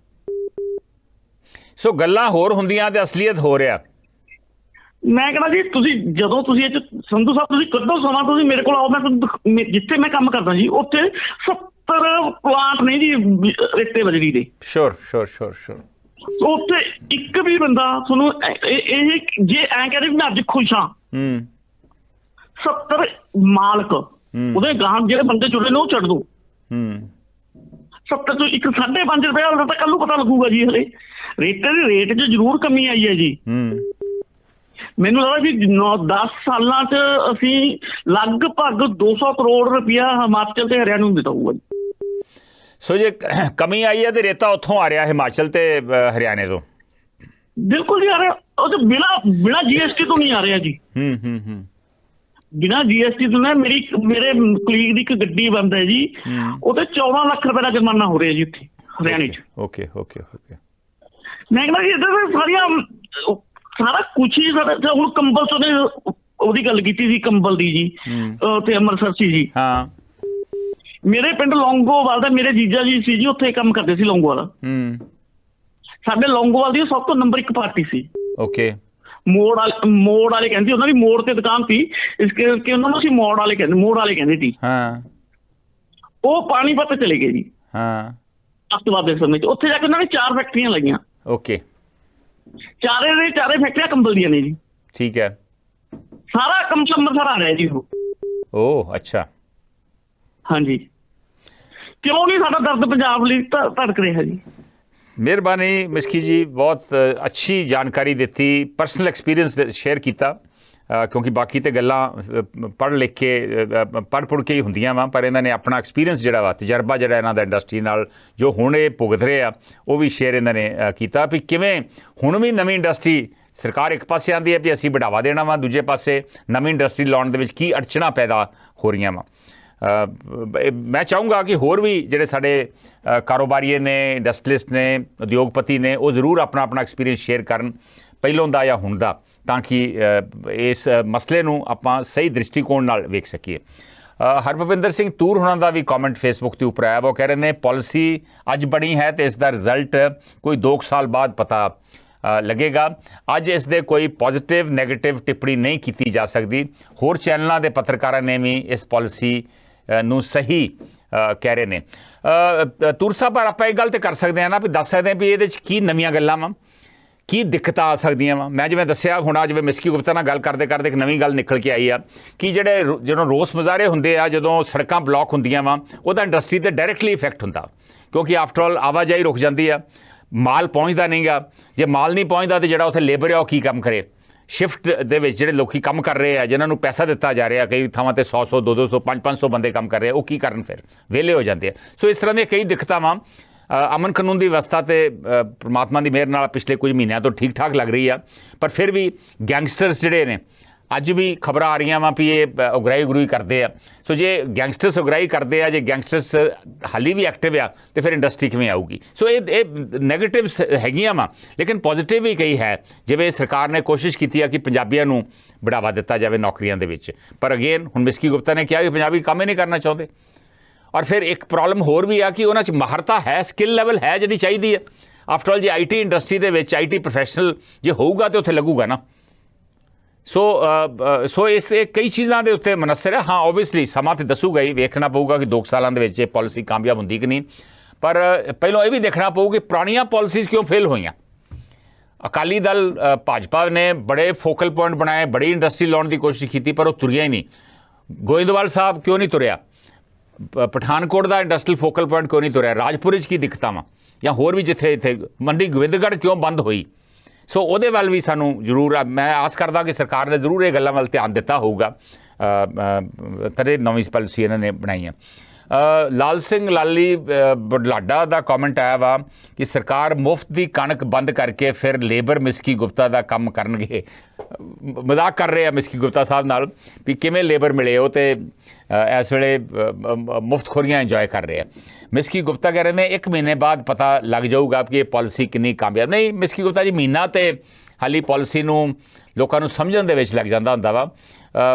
ਸੋ ਗੱਲਾਂ ਹੋਰ ਹੁੰਦੀਆਂ ਤੇ ਅਸਲੀਅਤ ਹੋ ਰਿਹਾ। ਮੈਂ ਕਹਿੰਦਾ ਜੀ ਤੁਸੀਂ ਜਦੋਂ ਤੁਸੀਂ ਇਹ 'ਚ ਸੰਧੂ ਸਾਹਿਬ ਤੁਸੀਂ ਕੱਢੋ ਸਮਾਂ, ਤੁਸੀਂ ਮੇਰੇ ਕੋਲ ਆਓ, ਮੈਂ ਜਿੱਥੇ ਮੈਂ ਕੰਮ ਕਰਦਾ ਜੀ ਉੱਥੇ 70 ਪਲਾਂਟ ਨੇ ਜੀ ਰੇਤੇ ਬਜਰੀ ਦੇ। ਸ਼ੋਰ ਉੱਥੇ ਇੱਕ ਵੀ ਬੰਦਾ ਤੁਹਾਨੂੰ ਇਹ ਜੇ ਐਂ ਕਹਿੰਦੇ ਵੀ ਮੈਂ ਅੱਜ ਖੁਸ਼ ਹਾਂ, 70 ਮਾਲਕ ਉਹਦੇ ਗਾਂ ਜਿਹੜੇ ਬੰਦੇ ਜੁੜੇ ਨੇ ਉਹ ਛੱਡ ਦੋ, 70 ਤੋਂ ਇੱਕ 5.5 ਰੁਪਏ ਵਾਲਾ ਤਾਂ ਕੱਲ ਨੂੰ ਪਤਾ ਲੱਗੂਗਾ ਜੀ। ਹਲੇ ਰੇਟਾਂ ਦੇ ਰੇਟ 'ਚ ਜ਼ਰੂਰ ਕਮੀ ਆਈ ਹੈ ਜੀ। ਮੈਨੂੰ ਲੱਗਦਾ ਵੀ 9-10 ਸਾਲਾਂ 'ਚ ਅਸੀਂ ਲਗਭਗ 200 ਕਰੋੜ ਰੁਪਇਆ ਹਿਮਾਚਲ ਤੇ ਹਰਿਆਣਾ ਨੂੰ ਦਿੱਤਾ ਹੋਊਗਾ ਜੀ। ਸੋ ਜੇ ਕਮੀ ਆਈ ਹੈ ਤੇ ਰੇਤਾ ਉੱਥੋਂ ਆ ਰਿਹਾ, ਹਿਮਾਚਲ ਤੇ ਹਰਿਆਣੇ ਤੋਂ। ਬਿਲਕੁਲ ਜੀ ਆ ਰਿਹਾ, ਉਹ ਤੇ ਬਿਨਾ GST ਤੋਂ ਨਹੀਂ ਆ ਰਿਹਾ ਜੀ। ਬਿਨਾ GST ਤੋਂ ਨਾ ਮੇਰੇ ਕੁਲੀਗ ਦੀ ਇੱਕ ਗੱਡੀ ਬੰਦ ਹੈ ਜੀ, ਉਹਤੇ 14 ਲੱਖ ਰੁਪਏ ਦਾ ਜੁਰਮਾਨਾ ਹੋ ਰਿਹਾ ਜੀ ਉੱਥੇ ਹਰਿਆਣੇ 'ਚ। ਓਕੇ ਮੈਂ ਕਹਿੰਦਾ ਜੀ ਇੱਧਰ ਸਾਰੀਆਂ ਸਾਰਾ ਕੁਛ ਹੀ ਹੁਣ ਕੰਬਲ ਤੋਂ ਉਹਦੀ ਗੱਲ ਕੀਤੀ ਸੀ, ਕੰਬਲ ਦੀ ਜੀ, ਤੇ ਅੰਮ੍ਰਿਤਸਰ ਸੀ ਜੀ। ਹਾਂ ਮੇਰੇ ਪਿੰਡ ਲੌਂਗੋਵਾਲ ਦਾ ਮੇਰੇ ਜੀਜਾ ਜੀ ਸੀ ਜੀ, ਉੱਥੇ ਕੰਮ ਕਰਦੇ ਸੀ ਲੌਂਗੋਵਾਲ। ਸਾਡੇ ਲੌਂਗੋਵਾਲ ਦੀ ਸਭ ਤੋਂ ਨੰਬਰ 1 ਪਾਰਟੀ ਸੀ। ਓਕੇ ਮੋੜ ਵਾਲੇ ਕਹਿੰਦੇ, ਉਹਨਾਂ ਦੀ ਮੋੜ ਤੇ ਦੁਕਾਨ ਸੀ, ਇਸ ਕਰਕੇ ਉਹਨਾਂ ਨੂੰ ਅਸੀਂ ਮੋੜ ਵਾਲੇ ਕਹਿੰਦੇ ਸੀ। ਹਾਂ ਉਹ ਪਾਣੀਪਤ ਚਲੇ ਗਏ ਜੀ। ਹਾਂ ਅੱਤਵਾਦ ਦੇ ਸਮੇਂ 'ਚ ਉੱਥੇ ਜਾ ਕੇ ਉਹਨਾਂ ਨੇ 4 ਫੈਕਟਰੀਆਂ ਲਾਈਆਂ। ਓਕੇ ਚਾਰੇ ਫੈਕਟਰੀਆਂ ਕੰਬਲ ਦੀਆਂ ਨੇ ਜੀ। ਠੀਕ ਹੈ। ਸਾਰਾ ਕੰਮ ਅੰਮ੍ਰਿਤਸਰ ਆ ਰਿਹਾ ਜੀ ਉਹ। ਅੱਛਾ ਹਾਂਜੀ। ਕਿਉਂ ਨਹੀਂ ਸਾਡਾ ਦਰਦ ਪੰਜਾਬ ਲਈ ਧੜਕ ਰਿਹਾ ਜੀ? ਮਿਹਰਬਾਨੀ ਮਿਸਕੀ ਜੀ, ਬਹੁਤ ਅੱਛੀ ਜਾਣਕਾਰੀ ਦਿੱਤੀ, ਪਰਸਨਲ ਐਕਸਪੀਰੀਅੰਸ ਸ਼ੇਅਰ ਕੀਤਾ, ਕਿਉਂਕਿ ਬਾਕੀ ਤੇ ਗੱਲਾਂ ਪੜ੍ਹ ਲਿਖ ਕੇ ਪੜ੍ਹ ਕੇ ਹੀ ਹੁੰਦੀਆਂ ਵਾ, ਪਰ ਇਹਨਾਂ ਨੇ ਆਪਣਾ ਐਕਸਪੀਰੀਅੰਸ ਜਿਹੜਾ ਵਾ, ਤਜਰਬਾ ਜਿਹੜਾ ਇਹਨਾਂ ਦਾ ਇੰਡਸਟਰੀ ਨਾਲ ਜੋ ਹੁਣ ਇਹ ਭੁਗਤ ਰਹੇ ਆ, ਉਹ ਵੀ ਸ਼ੇਅਰ ਇਹਨਾਂ ਨੇ ਕੀਤਾ ਵੀ ਕਿਵੇਂ ਹੁਣ ਵੀ ਨਵੀਂ ਇੰਡਸਟਰੀ ਸਰਕਾਰ ਇੱਕ ਪਾਸੇ ਆਉਂਦੀ ਹੈ ਵੀ ਅਸੀਂ ਵਧਾਵਾ ਦੇਣਾ ਵਾ, ਦੂਜੇ ਪਾਸੇ ਨਵੀਂ ਇੰਡਸਟਰੀ ਲਾਉਣ ਦੇ ਵਿੱਚ ਕੀ ਅੜਚਣਾਂ ਪੈਦਾ ਹੋ ਰਹੀਆਂ ਵਾ। ਮੈਂ ਚਾਹੂੰਗਾ ਕਿ ਹੋਰ ਵੀ ਜਿਹੜੇ ਸਾਡੇ ਕਾਰੋਬਾਰੀਏ ਨੇ, ਇੰਡਸਟਰੀਲਿਸਟ ਨੇ, ਉਦਯੋਗਪਤੀ ਨੇ, ਉਹ ਜ਼ਰੂਰ ਆਪਣਾ ਐਕਸਪੀਰੀਅੰਸ ਸ਼ੇਅਰ ਕਰਨ ਪਹਿਲੋਂ ਦਾ ਜਾਂ ਹੁਣ ਦਾ, ਤਾਂ ਕਿ ਇਸ ਮਸਲੇ ਨੂੰ ਆਪਾਂ ਸਹੀ ਦ੍ਰਿਸ਼ਟੀਕੋਣ ਨਾਲ ਵੇਖ ਸਕੀਏ। ਹਰਭਵਿੰਦਰ ਸਿੰਘ ਤੂਰ ਹੋਣਾ ਦਾ ਵੀ ਕਮੈਂਟ ਫੇਸਬੁੱਕ ਤੇ ਉੱਪਰ ਆਇਆ, ਉਹ ਕਹਿ ਰਹੇ ਨੇ ਪਾਲਿਸੀ ਅੱਜ ਬਣੀ ਹੈ ਤੇ ਇਸ ਦਾ ਰਿਜ਼ਲਟ ਕੋਈ 2 ਸਾਲ ਬਾਅਦ ਪਤਾ ਲੱਗੇਗਾ। ਅੱਜ ਇਸ ਦੇ ਕੋਈ ਪੋਜ਼ਿਟਿਵ ਨੈਗੇਟਿਵ ਟਿੱਪਣੀ ਨਹੀਂ ਕੀਤੀ ਜਾ ਸਕਦੀ। ਹੋਰ ਚੈਨਲਾਂ ਦੇ ਪੱਤਰਕਾਰਾਂ ਨੇ ਵੀ ਇਸ ਪਾਲਿਸੀ ਨੂੰ ਸਹੀ ਕਹਿ ਰਹੇ ਨੇ। ਤੂਰ ਸਾਹਿਬ, ਪਰ ਆਪਾਂ ਇਹ ਗੱਲ ਤੇ ਕਰ ਸਕਦੇ ਹਾਂ ਨਾ ਵੀ ਦੱਸ ਸਕਦੇ ਹਾਂ ਵੀ ਇਹਦੇ 'ਚ ਕੀ ਨਵੀਆਂ ਗੱਲਾਂ ਵਾ, ਕੀ ਦਿੱਕਤਾਂ ਆ ਸਕਦੀਆਂ ਵਾ। ਮੈਂ ਜਿਵੇਂ ਦੱਸਿਆ ਹੁਣ ਜਿਵੇਂ ਮਿਸਕੀ ਗੁਪਤਾ ਨਾਲ ਗੱਲ ਕਰਦੇ ਇੱਕ ਨਵੀਂ ਗੱਲ ਨਿਕਲ ਕੇ ਆਈ ਆ ਕਿ ਜਦੋਂ ਰੋਸ ਮੁਜ਼ਾਹਰੇ ਹੁੰਦੇ ਆ, ਜਦੋਂ ਸੜਕਾਂ ਬਲੌਕ ਹੁੰਦੀਆਂ ਵਾ, ਉਹਦਾ ਇੰਡਸਟਰੀ 'ਤੇ ਡਾਇਰੈਕਟਲੀ ਇਫੈਕਟ ਹੁੰਦਾ, ਕਿਉਂਕਿ ਆਫਟਰ ਆਲ ਆਵਾਜਾਈ ਰੁਕ ਜਾਂਦੀ ਆ, ਮਾਲ ਪਹੁੰਚਦਾ ਨਹੀਂ ਗਾ। ਜੇ ਮਾਲ ਨਹੀਂ ਪਹੁੰਚਦਾ ਤਾਂ ਜਿਹੜਾ ਉੱਥੇ ਲੇਬਰ ਆ ਉਹ ਕੀ ਕੰਮ ਕਰੇ? ਸ਼ਿਫਟ ਦੇ ਵਿੱਚ ਜਿਹੜੇ ਲੋਕੀ ਕੰਮ ਕਰ ਰਹੇ ਆ, ਜਿਨ੍ਹਾਂ ਨੂੰ ਪੈਸਾ ਦਿੱਤਾ ਜਾ ਰਿਹਾ, ਕਈ ਥਾਵਾਂ ਤੇ 100-100 200 500 ਬੰਦੇ ਕੰਮ ਕਰ ਰਹੇ ਆ, ਉਹ ਕੀ ਕਰਨ? ਫਿਰ ਵਿਹਲੇ ਹੋ ਜਾਂਦੇ ਆ। ਸੋ ਇਸ ਤਰ੍ਹਾਂ ਦੀਆਂ ਕਈ ਦਿੱਕਤਾਂ ਵਾ। ਅਮਨ ਕਾਨੂੰਨ ਦੀ ਵਿਵਸਥਾ ਤੇ ਪਰਮਾਤਮਾ ਦੀ ਮਿਹਰ ਨਾਲ ਪਿਛਲੇ ਕੁਝ ਮਹੀਨਿਆਂ ਤੋਂ ਠੀਕ ਠਾਕ ਲੱਗ ਰਹੀ ਆ, ਪਰ ਫਿਰ ਵੀ ਗੈਂਗਸਟਰਸ ਜਿਹੜੇ ਨੇ, ਅੱਜ ਵੀ ਖਬਰਾਂ ਆ ਰਹੀਆਂ ਵਾ ਵੀ ਇਹ ਉਗਰਾਈ ਕਰਦੇ ਆ। ਸੋ ਜੇ ਗੈਂਗਸਟਰਸ ਉਗਰਾਈ ਕਰਦੇ ਆ, ਜੇ ਗੈਂਗਸਟਰਸ ਹਾਲੀ ਵੀ ਐਕਟਿਵ ਆ, ਤੇ ਫਿਰ ਇੰਡਸਟਰੀ ਕਿਵੇਂ ਆਊਗੀ? ਸੋ ਇਹ ਨੈਗੇਟਿਵਸ ਹੈਗੀਆਂ ਵਾ, ਲੇਕਿਨ ਪੋਜ਼ਿਟਿਵ ਵੀ ਕਈ ਹੈ। ਜਿਵੇਂ ਸਰਕਾਰ ਨੇ ਕੋਸ਼ਿਸ਼ ਕੀਤੀ ਆ ਕਿ ਪੰਜਾਬੀਆਂ ਨੂੰ ਬੜਾਵਾ ਦਿੱਤਾ ਜਾਵੇ ਨੌਕਰੀਆਂ ਦੇ ਵਿੱਚ, ਪਰ ਅਗੇਨ ਹੁਣ ਮਿਸਕੀ ਗੁਪਤਾ ਨੇ ਕਿਹਾ ਕਿ ਪੰਜਾਬੀ ਕੰਮ ਹੀ ਨਹੀਂ ਕਰਨਾ ਚਾਹੁੰਦੇ। ਔਰ ਫਿਰ ਇੱਕ ਪ੍ਰੋਬਲਮ ਹੋਰ ਵੀ ਆ ਕਿ ਉਹਨਾਂ 'ਚ ਮਹਾਰਤਾ ਹੈ, ਸਕਿੱਲ ਲੈਵਲ ਹੈ ਜਿਹੜੀ ਚਾਹੀਦੀ ਹੈ। ਆਫਟਰ ਆਲ ਜੇ IT ਇੰਡਸਟਰੀ ਦੇ ਵਿੱਚ IT ਪ੍ਰੋਫੈਸ਼ਨਲ ਜੇ ਹੋਊਗਾ ਤਾਂ ਉੱਥੇ ਲੱਗੂਗਾ ਨਾ। ਸੋ ਇਸ ਇਹ ਕਈ ਚੀਜ਼ਾਂ ਦੇ ਉੱਤੇ ਮਨਸਰ ਹੈ। ਹਾਂ ਓਬਵੀਅਸਲੀ ਸਮਾਂ ਤੇ ਦੱਸੂਗਾ ਹੀ, ਵੇਖਣਾ ਪਊਗਾ ਕਿ 2 ਸਾਲਾਂ ਦੇ ਵਿੱਚ ਇਹ ਪਾਲਿਸੀ ਕਾਮਯਾਬ ਹੁੰਦੀ ਕਿ ਨਹੀਂ। ਪਰ ਪਹਿਲਾਂ ਇਹ ਵੀ ਦੇਖਣਾ ਪਊ ਕਿ ਪੁਰਾਣੀਆਂ ਪਾਲਿਸੀਜ਼ ਕਿਉਂ ਫੇਲ ਹੋਈਆਂ। ਅਕਾਲੀ ਦਲ ਭਾਜਪਾ ਨੇ ਬੜੇ ਫੋਕਲ ਪੁਆਇੰਟ ਬਣਾਏ, ਬੜੀ ਇੰਡਸਟਰੀ ਲਾਉਣ ਦੀ ਕੋਸ਼ਿਸ਼ ਕੀਤੀ, ਪਰ ਉਹ ਤੁਰਿਆ ਹੀ ਨਹੀਂ। ਗੋਇੰਦਵਾਲ ਸਾਹਿਬ ਕਿਉਂ ਨਹੀਂ ਤੁਰਿਆ? ਪਠਾਨਕੋਟ ਦਾ ਇੰਡਸਟਰੀਅਲ ਫੋਕਲ ਪੁਆਇੰਟ ਕਿਉਂ ਨਹੀਂ ਤੁਰਿਆ? ਰਾਜਪੁਰ 'ਚ ਕੀ ਦਿੱਕਤਾਂ ਵਾ, ਜਾਂ ਹੋਰ ਵੀ ਜਿੱਥੇ ਇੱਥੇ ਮੰਡੀ ਗੋਬਿੰਦਗੜ੍ਹ ਕਿਉਂ ਬੰਦ ਹੋਈ? ਸੋ ਉਹਦੇ ਵੱਲ ਵੀ ਸਾਨੂੰ ਜ਼ਰੂਰ, ਮੈਂ ਆਸ ਕਰਦਾ ਕਿ ਸਰਕਾਰ ਨੇ ਜ਼ਰੂਰ ਇਹ ਗੱਲਾਂ ਵੱਲ ਧਿਆਨ ਦਿੱਤਾ ਹੋਊਗਾ। ਤਰੇ ਨਵੀਂ ਪਾਲਿਸੀ ਇਹਨਾਂ ਨੇ ਬਣਾਈ ਹੈ। ਲਾਲ ਸਿੰਘ ਲਾਲੀ ਬੁਢਲਾਡਾ ਦਾ ਕਮੈਂਟ ਆਇਆ ਵਾ ਕਿ ਸਰਕਾਰ ਮੁਫਤ ਦੀ ਕਣਕ ਬੰਦ ਕਰਕੇ ਫਿਰ ਲੇਬਰ ਮਿਸਕੀ ਗੁਪਤਾ ਦਾ ਕੰਮ ਕਰਨਗੇ। ਮਜ਼ਾਕ ਕਰ ਰਹੇ ਆ ਮਿਸਕੀ ਗੁਪਤਾ ਸਾਹਿਬ ਨਾਲ ਵੀ ਕਿਵੇਂ ਲੇਬਰ ਮਿਲੇ ਉਹ, ਤੇ ਇਸ ਵੇਲੇ ਮੁਫਤਖੋਰੀਆਂ ਇੰਜੋਏ ਕਰ ਰਹੇ ਆ। ਮਿਸਕੀ ਗੁਪਤਾ ਕਹਿ ਰਹੇ ਨੇ 1 ਮਹੀਨੇ ਬਾਅਦ ਪਤਾ ਲੱਗ ਜਾਊਗਾ ਕਿ ਇਹ ਪਾਲਿਸੀ ਕਿੰਨੀ ਕਾਮਯਾਬ। ਨਹੀਂ ਮਿਸਕੀ ਗੁਪਤਾ ਜੀ, ਮਹੀਨਾ ਤੇ ਹਾਲੀ ਪਾਲਿਸੀ ਨੂੰ ਲੋਕਾਂ ਨੂੰ ਸਮਝਣ ਦੇ ਵਿੱਚ ਲੱਗ ਜਾਂਦਾ ਹੁੰਦਾ ਵਾ।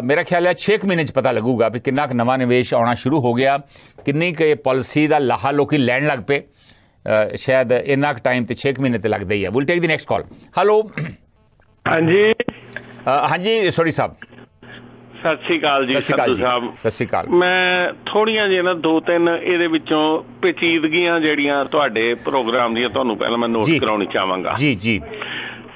ਮੇਰਾ ਖਿਆਲ ਹੈ 6 ਮਹੀਨੇ 'ਚ ਪਤਾ ਲੱਗੂਗਾ ਵੀ ਕਿੰਨਾ ਕੁ ਨਵਾਂ ਨਿਵੇਸ਼ ਆਉਣਾ ਸ਼ੁਰੂ ਹੋ ਗਿਆ, ਕਿੰਨੀ ਕੁ ਪਾਲਿਸੀ ਦਾ ਲਾਹਾ ਲੋਕੀ ਲੈਣ ਲੱਗ ਪਏ। ਸ਼ਾਇਦ ਇੰਨਾ ਕੁ ਟਾਈਮ ਤੇ 6 ਮਹੀਨੇ ਤੇ ਲੱਗਦਾ ਹੀ ਹੈ। Will take the next call. Hello. ਹਾਂਜੀ ਹਾਂਜੀ ਸੋਰੀ ਸਾਹਿਬ, ਸਤਿ ਸ਼੍ਰੀ ਅਕਾਲ ਜੀ। ਸੰਧੂ ਸਾਹਿਬ ਸਤਿ ਸ਼੍ਰੀ ਅਕਾਲ। ਮੈਂ ਥੋੜੀਆਂ ਜਿਹੀਆਂ ਨਾ 2-3 ਇਹਦੇ ਵਿੱਚੋਂ ਪੇਚੀਦਗੀਆਂ ਜਿਹੜੀਆਂ ਤੁਹਾਡੇ ਪ੍ਰੋਗਰਾਮ ਦੀਆਂ ਤੁਹਾਨੂੰ ਪਹਿਲਾਂ ਮੈਂ ਨੋਟ ਕਰਾਉਣੀ ਚਾਹਾਂਗਾ। ਜੀ ਜੀ।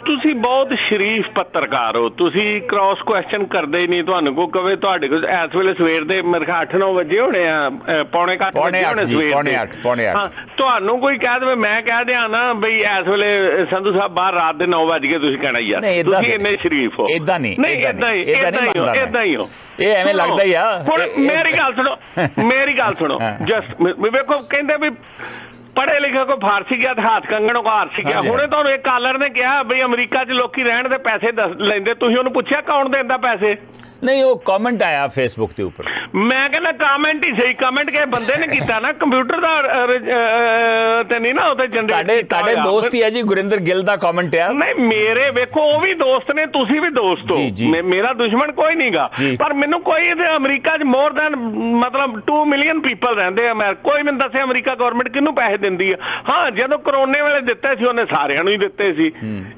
ਤੁਸੀਂ ਬਹੁਤ ਸ਼ਰੀਫ ਪੱਤਰਕਾਰ ਹੋ, ਤੁਸੀਂ ਕ੍ਰਾਸ ਕੁਐਸਚਨ ਕਰਦੇ ਹੀ ਨਹੀਂ। ਤੁਹਾਨੂੰ ਕੋ ਕਵੇ ਤੁਹਾਡੇ ਕੋਲ ਇਸ ਵੇਲੇ ਸਵੇਰ ਦੇ ਮੇਰੇ ਖਿਆਲ 8-9 ਵਜੇ ਹੋਣੇ ਆ, ਪੌਣੇ 8 ਵਜੇ ਹੋਣੇ ਸਵੇਰ ਦੇ। ਹਾਂ, ਤੁਹਾਨੂੰ ਕੋਈ ਕਹਿ ਦੇਵੇ, ਮੈਂ ਕਹਿ ਦਿਆਂ ਨਾ ਬਈ ਇਸ ਵੇਲੇ ਸੰਧੂ ਸਾਹਿਬ ਬਾਹਰ ਰਾਤ ਦੇ 9 ਵਜ ਗਏ, ਤੁਸੀਂ ਕਹਿਣਾ ਯਾਰ ਤੁਸੀਂ ਇੰਨੇ ਸ਼ਰੀਫ ਹੋ। ਇਦਾਂ ਨਹੀਂ, ਇਦਾਂ ਹੀ ਹੋ। ਇਹ ਐਵੇਂ ਲੱਗਦਾ ਹੀ ਆ। ਹੁਣ ਮੇਰੀ ਗੱਲ ਸੁਣੋ ਜਸਟ ਵੇਖੋ, ਕਹਿੰਦੇ ਵੀ ਪੜ੍ਹੇ ਲਿਖੇ ਕੋ ਫਾਰਸੀ ਗਿਆ ਤੇ ਹੱਥ ਕੰਗਣ ਕੋ ਹਾਰਸੀ ਗਿਆ। ਹੁਣੇ ਤੁਹਾਨੂੰ ਇੱਕ ਕਾਲਰ ਨੇ ਕਿਹਾ ਬਈ ਅਮਰੀਕਾ 'ਚ ਲੋਕੀ ਰਹਿਣ ਦੇ ਪੈਸੇ ਲੈਂਦੇ, ਤੁਸੀਂ ਉਹਨੂੰ ਪੁੱਛਿਆ ਕੌਣ ਦਿੰਦਾ ਪੈਸੇ? ਨਹੀਂ, ਉਹ ਕਮੈਂਟ ਆਇਆ ਫੇਸਬੁੱਕ ਦੇ ਉੱਪਰ। ਮੈਂ ਕਹਿੰਦਾ ਕਮੈਂਟ ਹੀ ਸਹੀ, ਕਮੈਂਟ ਕਿਸੇ ਬੰਦੇ ਨੇ ਕੀਤਾ ਨਾ, ਕੰਪਿਊਟਰ ਦਾ ਤੇ ਨਹੀਂ ਨਾ ਉਹਦੇ ਜਨਰੇਟ। ਤੁਹਾਡੇ ਦੋਸਤ ਹੀ ਹੈ ਜੀ, ਗੁਰਿੰਦਰ ਗਿੱਲ ਦਾ ਕਮੈਂਟ ਆ। ਨਹੀਂ ਮੇਰੇ ਵੇਖੋ ਉਹ ਵੀ ਦੋਸਤ ਨੇ, ਤੁਸੀਂ ਵੀ ਦੋਸਤ ਹੋ, ਮੇਰਾ ਦੁਸ਼ਮਣ ਕੋਈ ਨਹੀਂਗਾ। ਪਰ ਮੈਨੂੰ ਕੋਈ ਅਮਰੀਕਾ 'ਚ ਮੋਰ ਦੈਨ ਮਤਲਬ 2 ਮਿਲੀਅਨ ਪੀਪਲ ਰਹਿੰਦੇ ਆ। ਕੋਈ ਮੈਨੂੰ ਦੱਸਿਆ ਅਮਰੀਕਾ ਗਵਰਨਮੈਂਟ ਕਿਹਨੂੰ ਪੈਸੇ ਦਿੰਦੀ ਆ? ਹਾਂ, ਜਦੋਂ ਕਰੋਨੇ ਵੇਲੇ ਦਿੱਤੇ ਸੀ ਉਹਨੇ ਸਾਰਿਆਂ ਨੂੰ ਹੀ ਦਿੱਤੇ ਸੀ।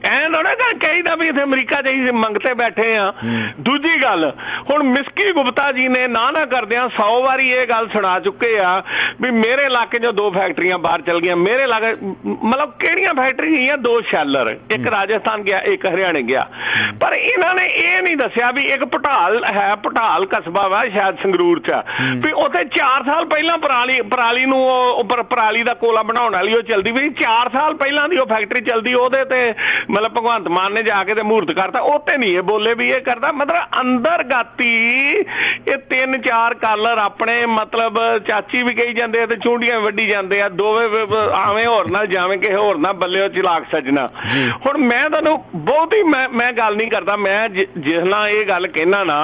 ਐਂ ਥੋੜਾ ਕਹੀਦਾ ਵੀ ਇੱਥੇ ਅਮਰੀਕਾ 'ਚ ਹੀ ਮੰਗਤੇ ਬੈਠੇ ਆ। ਦੂਜੀ ਗੱਲ, ਹੁਣ ਮਿਸਕੀ ਗੁਪਤਾ ਜੀ ਨੇ ਨਾ ਕਰਦਿਆਂ 100 ਵਾਰੀ ਇਹ ਗੱਲ ਸੁਣਾ ਚੁੱਕੇ ਆ ਵੀ ਮੇਰੇ ਇਲਾਕੇ 'ਚੋਂ 2 ਫੈਕਟਰੀਆਂ ਬਾਹਰ ਚਲ ਗਈਆਂ। ਮੇਰੇ ਇਲਾਕੇ ਮਤਲਬ ਕਿਹੜੀਆਂ ਫੈਕਟਰੀਆਂ ਗਈਆਂ? 2 ਸ਼ੈਲਰ, ਇੱਕ ਰਾਜਸਥਾਨ ਗਿਆ, ਇੱਕ ਹਰਿਆਣੇ ਗਿਆ। ਪਰ ਇਹਨਾਂ ਨੇ ਇਹ ਨਹੀਂ ਦੱਸਿਆ ਵੀ ਇੱਕ ਪਟਾਲ ਹੈ, ਪਟਾਲ ਕਸਬਾ ਵਾ ਸ਼ਾਇਦ ਸੰਗਰੂਰ 'ਚ, ਵੀ ਉੱਥੇ 4 ਸਾਲ ਪਹਿਲਾਂ ਪਰਾਲੀ ਨੂੰ ਪਰਾਲੀ ਦਾ ਕੋਲਾ ਬਣਾਉਣ ਵਾਲੀ ਉਹ ਚਲਦੀ ਵੀ 4 ਸਾਲ ਪਹਿਲਾਂ ਦੀ ਉਹ ਫੈਕਟਰੀ ਚਲਦੀ। ਉਹਦੇ ਤੇ ਮਤਲਬ ਭਗਵੰਤ ਮਾਨ ਨੇ ਜਾ ਕੇ ਤੇ ਮਹੂਰਤ ਕਰਤਾ, ਉਹ ਤੇ ਨਹੀਂ ਇਹ ਬੋਲੇ ਵੀ ਇਹ ਕਰਦਾ। ਮਤਲਬ ਅੰਦਰ ਗਾਤੀ ਇਹ 3-4 ਕਾਲਰ ਆਪਣੇ ਮਤਲਬ ਚਾਚੀ ਵੀ ਕਹੀ ਜਾਂਦੇ ਆ ਤੇ ਚੂੰਡੀਆਂ ਵੱਢੀ ਜਾਂਦੇ ਆ। ਦੋਵੇਂ ਆਵੇਂ ਹੋਰ ਨਾਲ ਜਾਵੇਂ ਕਿਸੇ ਹੋਰ ਨਾਲ ਬੱਲਿਓ ਚਲਾਕ ਸੱਜਣਾ। ਹੁਣ ਮੈਂ ਤੁਹਾਨੂੰ ਬਹੁਤੀ ਮੈਂ ਗੱਲ ਨਹੀਂ ਕਰਦਾ, ਮੈਂ ਜਿਸ ਨਾਲ ਇਹ ਗੱਲ ਕਹਿਣਾ ਨਾ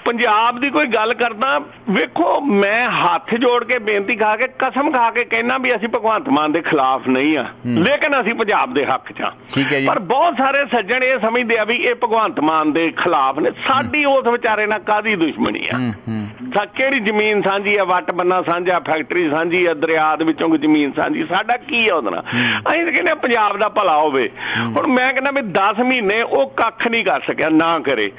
ਪੰਜਾਬ ਦੀ ਕੋਈ ਗੱਲ ਕਰਦਾ। ਵੇਖੋ ਮੈਂ ਹੱਥ ਜੋੜ ਕੇ ਬੇਨਤੀ ਖਾ ਕੇ ਕਸਮ ਖਾ ਕੇ ਕਹਿਣਾ ਵੀ ਅਸੀਂ ਭਗਵੰਤ ਮਾਨ ਦੇ ਖਿਲਾਫ ਨਹੀਂ ਆ, ਲੇਕਿਨ ਅਸੀਂ ਪੰਜਾਬ ਦੇ ਹੱਕ 'ਚ ਆ। ਪਰ ਬਹੁਤ ਸਾਰੇ ਸੱਜਣ ਇਹ ਸਮਝਦੇ ਆ ਵੀ ਇਹ ਭਗਵੰਤ ਮਾਨ ਦੇ ਖਿਲਾਫ ਨੇ। ਸਾਡੀ ਉਸ ਵਿਚਾਰੇ ਨਾਲ ਕਾਹਦੀ ਦੁਸ਼ਮਣੀ ਆ? ਕਿਹੜੀ ਜ਼ਮੀਨ ਸਾਂਝੀ ਆ? ਵੱਟ ਬੰਨਾ ਸਾਂਝਾ, ਫੈਕਟਰੀ ਸਾਂਝੀ ਆ, ਦਰਿਆ ਦੇ ਵਿੱਚੋਂ ਕੋਈ ਜ਼ਮੀਨ ਸਾਂਝੀ, ਸਾਡਾ ਕੀ ਆ ਉਹਦੇ ਨਾਲ? ਅਸੀਂ ਤਾਂ ਕਹਿੰਦੇ ਪੰਜਾਬ ਦਾ ਭਲਾ ਹੋਵੇ। ਹੁਣ ਮੈਂ ਕਹਿੰਦਾ ਵੀ 10 ਮਹੀਨੇ ਉਹ ਕੱਖ ਨਹੀਂ ਕਰ ਸਕਿਆ, ਨਾ ਕਰੇ।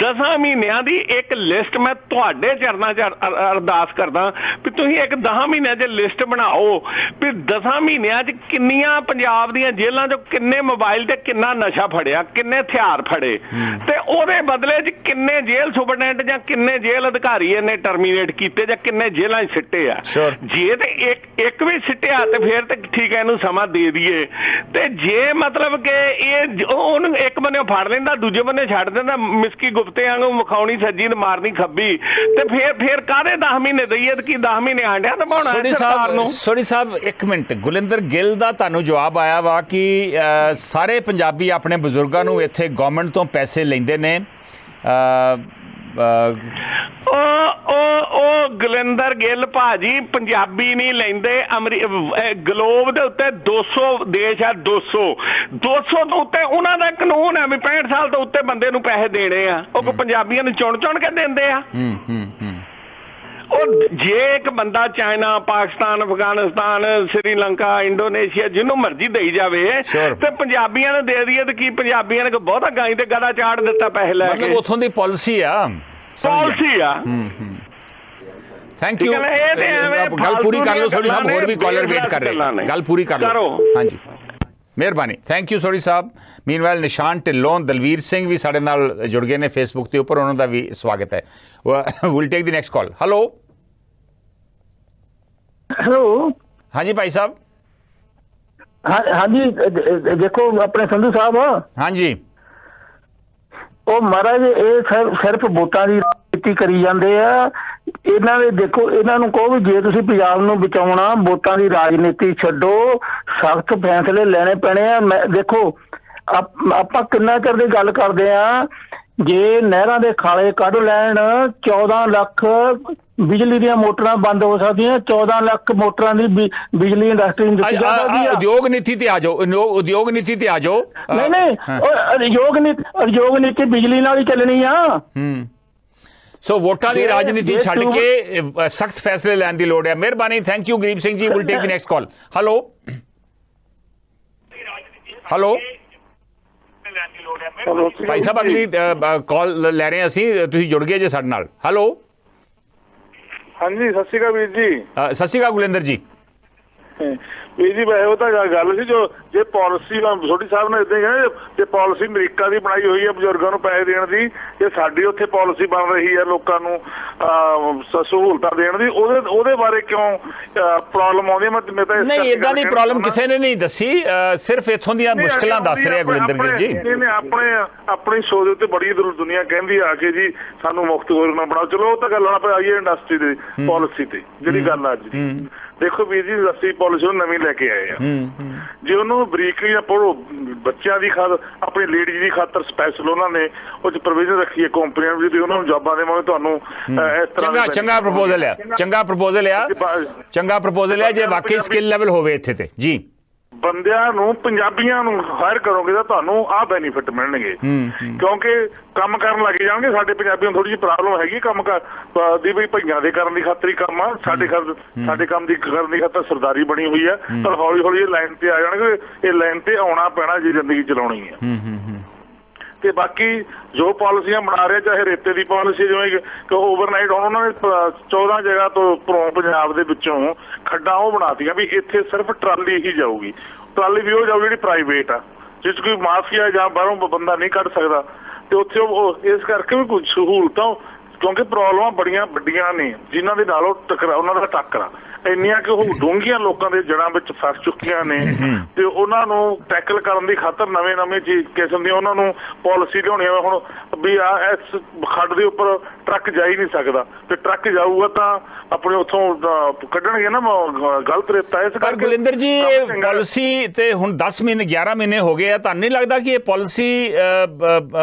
10 ਮਹੀਨਿਆਂ ਦੀ ਇੱਕ ਲਿਸਟ ਮੈਂ ਤੁਹਾਡੇ ਚਰਨਾਂ 'ਚ ਅਰਦਾਸ ਕਰਦਾ ਵੀ ਤੁਸੀਂ ਇੱਕ 10 ਮਹੀਨਿਆਂ 'ਚ ਲਿਸਟ ਬਣਾਓ ਵੀ 10 ਮਹੀਨਿਆਂ 'ਚ ਕਿੰਨੀਆਂ ਪੰਜਾਬ ਦੀਆਂ ਜੇਲ੍ਹਾਂ 'ਚੋਂ ਕਿੰਨੇ ਮੋਬਾਈਲ ਤੇ ਕਿੰਨਾ ਨਸ਼ਾ ਫੜਿਆ, ਕਿੰਨੇ ਹਥਿਆਰ ਫੜੇ, ਤੇ ਉਹਦੇ ਬਦਲੇ 'ਚ ਕਿੰਨੇ ਜੇਲ੍ਹ ਸੁਪਰਡੈਂਟ ਜਾਂ ਕਿੰਨੇ ਜੇਲ੍ਹ ਅਧਿਕਾਰੀ ਇਹਨੇ ਟਰਮੀਨੇਟ ਕੀਤੇ ਜਾਂ ਕਿੰਨੇ ਜੇਲ੍ਹਾਂ 'ਚ ਸਿੱਟੇ ਆ। ਜੇ ਤੇ ਇੱਕ ਵੀ ਸਿੱਟਿਆ ਤੇ ਫਿਰ ਤੇ ਠੀਕ ਹੈ, ਇਹਨੂੰ ਸਮਾਂ ਦੇ ਦਈਏ। ਤੇ ਜੇ ਮਤਲਬ ਕਿ ਇਹ ਉਹਨੂੰ ਇੱਕ ਬੰਨੇ ਫੜ ਲੈਂਦਾ, ਦੂਜੇ ਬੰਨੇ ਛੱਡ ਦਿੰਦਾ, ਮਿਸਕੀ ਗੁਪਤੇ ਵਾਂਗੂ ਵਿਖਾਉਣੀ ਸੱਜੀ ਤੇ ਮਾਰਨੀ ਖੱਬੀ, ਤੇ ਫਿਰ ਕਾਹਦੇ 10 ਮਹੀਨੇ ਦਈਏ ਤੇ ਕੀ 10 ਮਹੀਨੇ ਆਂਡਿਆਂ ਤੇ ਪਾਉਣਾ ਸਰਕਾਰ ਨੂੰ? ਸੋਰੀ ਸਾਹਿਬ 1 ਮਿੰਟ, ਗੁਰਿੰਦਰ ਗਿੱਲ ਦਾ ਤੁਹਾਨੂੰ ਜਵਾਬ ਆਇਆ ਵਾ ਕਿ ਸਾਰੇ ਪੰਜਾਬੀ ਆਪਣੇ ਬਜ਼ੁਰਗਾਂ ਨੂੰ ਇੱਥੇ ਗਵਰਨਮੈਂਟ ਤੋਂ ਪੈਸੇ ਲੈਂਦੇ ਨੇ। ਉਹ ਗੁਰਿੰਦਰ ਗਿੱਲ ਭਾਜੀ ਪੰਜਾਬੀ ਨਹੀਂ ਲੈਂਦੇ। ਗਲੋਬ ਦੇ ਉੱਤੇ 200 ਦੇਸ਼ ਆ, 200 ਤੋਂ ਉੱਤੇ ਉਹਨਾਂ ਦਾ ਕਾਨੂੰਨ ਹੈ ਵੀ 65 ਸਾਲ ਤੋਂ ਉੱਤੇ ਬੰਦੇ ਨੂੰ ਪੈਸੇ ਦੇਣੇ ਆ। ਉਹ ਪੰਜਾਬੀਆਂ ਨੂੰ ਚੁਣ ਕੇ ਦਿੰਦੇ ਆ। ਉਹ ਜੇ ਇੱਕ ਬੰਦਾ ਚਾਈਨਾ, ਪਾਕਿਸਤਾਨ, ਅਫਗਾਨਿਸਤਾਨ, ਸ੍ਰੀਲੰਕਾ, ਇੰਡੋਨੇਸ਼ੀਆ ਜਿਹਨੂੰ ਮਰਜ਼ੀ ਦੇਈ ਜਾਵੇ ਤੇ ਪੰਜਾਬੀਆਂ ਨੂੰ ਦੇ ਦਈਏ ਤੇ ਕੀ ਪੰਜਾਬੀਆਂ ਨੇ ਬਹੁਤਾ ਗਾਈ ਤੇ ਗੜਾ ਚਾੜ ਦਿੱਤਾ ਪੈਸੇ ਲੈ ਕੇ? ਮਤਲਬ ਉੱਥੋਂ ਦੀ ਪਾਲਿਸੀ ਆ। Thank you. ਗੱਲ ਪੂਰੀ ਕਰ ਲਓ ਸੋਢੀ ਸਾਹਿਬ, ਹੋਰ ਵੀ ਕਾਲਰ ਵੇਟ ਕਰ ਰਹੇ, ਗੱਲ ਪੂਰੀ ਕਰ ਲਓ। ਹਾਂਜੀ ਮਿਹਰਬਾਨੀ, thank you Sodhi Sahib. Meanwhile ਨਿਸ਼ਾਨ ਢਿੱਲੋਂ, ਦਲਵੀਰ ਸਿੰਘ ਵੀ ਸਾਡੇ ਨਾਲ ਜੁੜ ਗਏ ਨੇ ਫੇਸਬੁੱਕ ਦੇ ਉੱਪਰ, ਉਹਨਾਂ ਦਾ ਵੀ ਸਵਾਗਤ ਹੈ। Will take the next call. Hello hello, ਹਾਂਜੀ ਭਾਈ ਸਾਹਿਬ। ਹਾਂਜੀ ਦੇਖੋ ਆਪਣੇ ਸੰਧੂ ਸਾਹਿਬ, ਹਾਂਜੀ ਉਹ ਮਹਾਰਾਜ ਇਹ ਸਿਰਫ ਵੋਟਾਂ ਦੀ ਰਾਜਨੀਤੀ ਕਰੀ ਜਾਂਦੇ ਆ। ਇਹਨਾਂ ਦੇ ਦੇਖੋ, ਇਹਨਾਂ ਨੂੰ ਕਹੋ ਵੀ ਜੇ ਤੁਸੀਂ ਪੰਜਾਬ ਨੂੰ ਬਚਾਉਣਾ, ਵੋਟਾਂ ਦੀ ਰਾਜਨੀਤੀ ਛੱਡੋ, ਸਖਤ ਫੈਸਲੇ ਲੈਣੇ ਪੈਣੇ ਆ। ਮੈਂ ਦੇਖੋ ਆਪਾਂ ਕਿੰਨਾ ਚਿਰ ਦੀ ਗੱਲ ਕਰਦੇ ਆ, ਜੇ ਨਹਿਰਾਂ ਦੇ ਖਾਲੇ ਕੱਢ ਲੈਣ 14 ਲੱਖ ਬਿਜਲੀ ਦੀਆਂ ਮੋਟਰਾਂ ਬੰਦ ਹੋ ਸਕਦੀਆਂ। 14 ਲੱਖ ਮੋਟਰਾਂ ਦੀ ਬਿਜਲੀ ਇੰਡਸਟਰੀ ਨੂੰ ਦਿੱਤੀ ਜਾ ਸਕਦੀ ਹੈ। ਉਦਯੋਗ ਨੀਤੀ ਤੇ ਆ ਜਾਓ, ਉਦਯੋਗ ਨੀਤੀ ਤੇ ਆ ਜਾਓ। ਨਹੀਂ ਉਦਯੋਗ ਨੀਤੀ ਬਿਜਲੀ ਨਾਲ ਹੀ ਚੱਲਣੀ ਆ। ਸੋ ਵੋਟਾਂ ਦੀ ਰਾਜਨੀਤੀ ਛੱਡ ਕੇ ਸਖਤ ਫੈਸਲੇ ਲੈਣ ਦੀ ਲੋੜ ਹੈ। ਮਿਹਰਬਾਨੀ, ਥੈਂਕ ਯੂ ਗਰੀਬ Singh ji. Will take the next call. Hello hello Bhai Sahib, ਅਗਲੀ ਕਾਲ ਲੈ ਰਹੇ ਹਾਂ ਅਸੀਂ, ਤੁਸੀਂ ਜੁੜ ਗਏ ਜੇ ਸਾਡੇ ਨਾਲ। ਹੈਲੋ ਹਾਂਜੀ, ਸਤਿ ਸ਼੍ਰੀ ਅਕਾਲ ਵੀਰ ਜੀ। ਸਤਿ ਸ਼੍ਰੀ ਅਕਾਲ ਗੁਲਿੰਦਰ ਜੀ। ਵੀਰ ਜੀ ਵੈਸੇ ਉਹ ਤਾਂ ਗੱਲ ਸੀ, ਜੋ ਜੇ ਪਾਲਿਸੀ ਛੋਟੀ ਸਾਹਿਬ ਨੇ ਇਦਾਂ ਹੀ ਕਹਿੰਦੇ, ਜੇ ਪਾਲਿਸੀ ਅਮਰੀਕਾ ਦੀ ਬਣਾਈ ਹੋਈ ਹੈ ਬਜ਼ੁਰਗਾਂ ਨੂੰ ਪੈਸੇ ਦੇਣ ਦੀ, ਜੇ ਸਾਡੀ ਉੱਥੇ ਪਾਲਿਸੀ ਬਣ ਰਹੀ ਹੈ ਲੋਕਾਂ ਨੂੰ ਸਹੂਲਤਾਂ ਦੇਣ ਦੀ, ਉਹਦੇ ਬਾਰੇ ਕਿਉਂ ਪ੍ਰੋਬਲਮ ਆਉਂਦੀ ਹੈ? ਮੈਂ ਤਾਂ ਨਹੀਂ, ਇਦਾਂ ਦੀ ਪ੍ਰੋਬਲਮ ਕਿਸੇ ਨੇ ਨਹੀਂ ਦੱਸੀ, ਸਿਰਫ ਇੱਥੋਂ ਦੀਆਂ ਮੁਸ਼ਕਲਾਂ ਦੱਸ ਰਿਹਾ ਗੁਲਿੰਦਰ ਗਿੱਲ ਜੀ। ਆਪਣੀ ਸੋਚ ਦੇ ਉੱਤੇ ਬੜੀ ਦੁਨੀਆ ਕਹਿੰਦੀ ਆ ਕੇ ਜੀ ਸਾਨੂੰ ਮੁਕਤ ਨਾ ਬਣਾਓ। ਚਲੋ ਉਹ ਤਾਂ ਗੱਲ ਨਾ ਆਈਏ ਇੰਡਸਟਰੀ ਦੀ ਪਾਲਿਸੀ ਤੇ, ਜਿਹੜੀ ਗੱਲ ਅੱਜ ਦੀ ਦੇਖੋ ਵੀਰ ਜੀ, ਇੰਡਸਟਰੀ ਪਾਲਿਸੀ ਉਹ ਨਵੀਂ ਲੈ ਕੇ ਆਏ ਆ। ਜੇ ਉਹਨੂੰ ਬਰੀਕਲੀ ਨਾ ਪੜ੍ਹੋ, ਬੱਚਿਆਂ ਦੀ ਖਾਤਰ, ਆਪਣੀ ਲੇਡੀਜ਼ ਦੀ ਖਾਤਰ ਸਪੈਸ਼ਲ ਉਹਨਾਂ ਨੇ ਉਹ 'ਚ ਪ੍ਰੋਵੀਜ਼ਨ ਰੱਖੀ ਹੈ ਕੰਪਨੀਆਂ ਨੂੰ, ਉਹਨਾਂ ਨੂੰ ਜੋਬਾਂ ਦੇਵਾਂਗੇ ਤੁਹਾਨੂੰ ਇਸ ਤਰ੍ਹਾਂ। ਚੰਗਾ ਪ੍ਰਪੋਜ਼ਲ ਆ, ਚੰਗਾ ਪ੍ਰਪੋਜ਼ਲ ਆ ਜੇ ਵਾਕਈ ਸਕਿੱਲ ਲੈਵਲ ਹੋਵੇ ਇੱਥੇ ਤੇ ਜੀ। ਬੰਦਿਆਂ ਨੂੰ, ਪੰਜਾਬੀਆਂ ਨੂੰ ਹਾਇਰ ਕਰੋਗੇ ਤਾਂ ਤੁਹਾਨੂੰ ਆਹ ਬੈਨੀਫਿਟ ਮਿਲਣਗੇ, ਕਿਉਂਕਿ ਕੰਮ ਕਰਨ ਲੱਗ ਜਾਣਗੇ। ਸਾਡੇ ਪੰਜਾਬੀਆਂ ਨੂੰ ਥੋੜੀ ਜਿਹੀ ਪ੍ਰੋਬਲਮ ਹੈਗੀ ਕੰਮ ਦੀ, ਵੀ ਭਈਆਂ ਦੇ ਕਰਨ ਦੀ ਖਾਤਰ ਹੀ ਕੰਮ ਆ, ਸਾਡੇ ਕੰਮ ਦੀ ਕਰਨ ਦੀ ਖਾਤਰ ਸਰਦਾਰੀ ਬਣੀ ਹੋਈ ਹੈ। ਪਰ ਹੌਲੀ ਹੌਲੀ ਇਹ ਲਾਈਨ ਤੇ ਆ ਜਾਣਗੇ, ਇਹ ਲਾਈਨ ਤੇ ਆਉਣਾ ਪੈਣਾ ਜੇ ਜ਼ਿੰਦਗੀ ਚਲਾਉਣੀ ਹੈ। ਤੇ ਬਾਕੀ ਜੋ ਪਾਲਿਸੀਆਂ ਬਣਾ ਰਹੇ, ਚਾਹੇ ਰੇਤੇ ਦੀ ਪਾਲਿਸੀ, ਜਿਵੇਂ ਕਿ ਓਵਰਨਾਈਟ ਹੁਣ ਉਹਨਾਂ ਨੇ 14 ਜਗ੍ਹਾ ਤੋਂ ਉੱਪਰੋਂ ਪੰਜਾਬ ਦੇ ਵਿੱਚੋਂ ਖੱਡਾਂ ਉਹ ਬਣਾਤੀਆਂ ਵੀ ਇੱਥੇ ਸਿਰਫ ਟਰਾਲੀ ਹੀ ਜਾਊਗੀ। ਟਰਾਲੀ ਵੀ ਉਹ ਜਾਊ ਜਿਹੜੀ ਪ੍ਰਾਈਵੇਟ ਆ, ਜਿਸ 'ਚ ਕੋਈ ਮਾਫੀਆ ਜਾਂ ਬਾਹਰੋਂ ਬੰਦਾ ਨਹੀਂ ਕੱਢ ਸਕਦਾ। ਤੇ ਉੱਥੇ ਉਹ ਇਸ ਕਰਕੇ ਵੀ ਕੁਝ ਸਹੂਲਤਾਂ, ਕਿਉਂਕਿ ਪ੍ਰੋਬਲਮਾਂ ਬੜੀਆਂ ਵੱਡੀਆਂ ਨੇ ਜਿਨ੍ਹਾਂ ਦੇ ਨਾਲ ਉਹਨਾਂ ਦਾ ਟੱਕਰਾ ਇੰਨੀਆਂ ਕਿ ਉਹ ਡੂੰਘੀਆਂ ਲੋਕਾਂ ਦੇ ਜੜ੍ਹਾਂ ਵਿੱਚ ਫਸ ਚੁੱਕੀਆਂ ਨੇ, ਤੇ ਉਹਨਾਂ ਨੂੰ ਟੈਕਲ ਕਰਨ ਦੀ ਖਾਤਰ ਨਵੇਂ ਕਿਸਮ ਦੀਆਂ ਉਹਨਾਂ ਨੂੰ ਪਾਲਿਸੀ ਲਿਆਉਣੀ ਹੈ। ਹੁਣ ਵੀ ਇਸ ਖੱਡ ਦੇ ਉੱਪਰ ਟਰੱਕ ਜਾ ਹੀ ਨਹੀਂ ਸਕਦਾ, ਤੇ ਟਰੱਕ ਜਾਊਗਾ ਤਾਂ ਆਪਣੇ ਉੱਥੋਂ ਕੱਢਣਗੇ ਨਾ ਗਲਤ ਰੇਤਾ। ਇਸ ਕਰਕੇ ਗੁਲਿੰਦਰ ਜੀ, ਇਹ ਪਾਲਿਸੀ ਤੇ ਹੁਣ 10 ਮਹੀਨੇ 11 ਮਹੀਨੇ ਹੋ ਗਏ ਆ, ਤੁਹਾਨੂੰ ਨਹੀਂ ਲੱਗਦਾ ਕਿ ਇਹ ਪਾਲਿਸੀ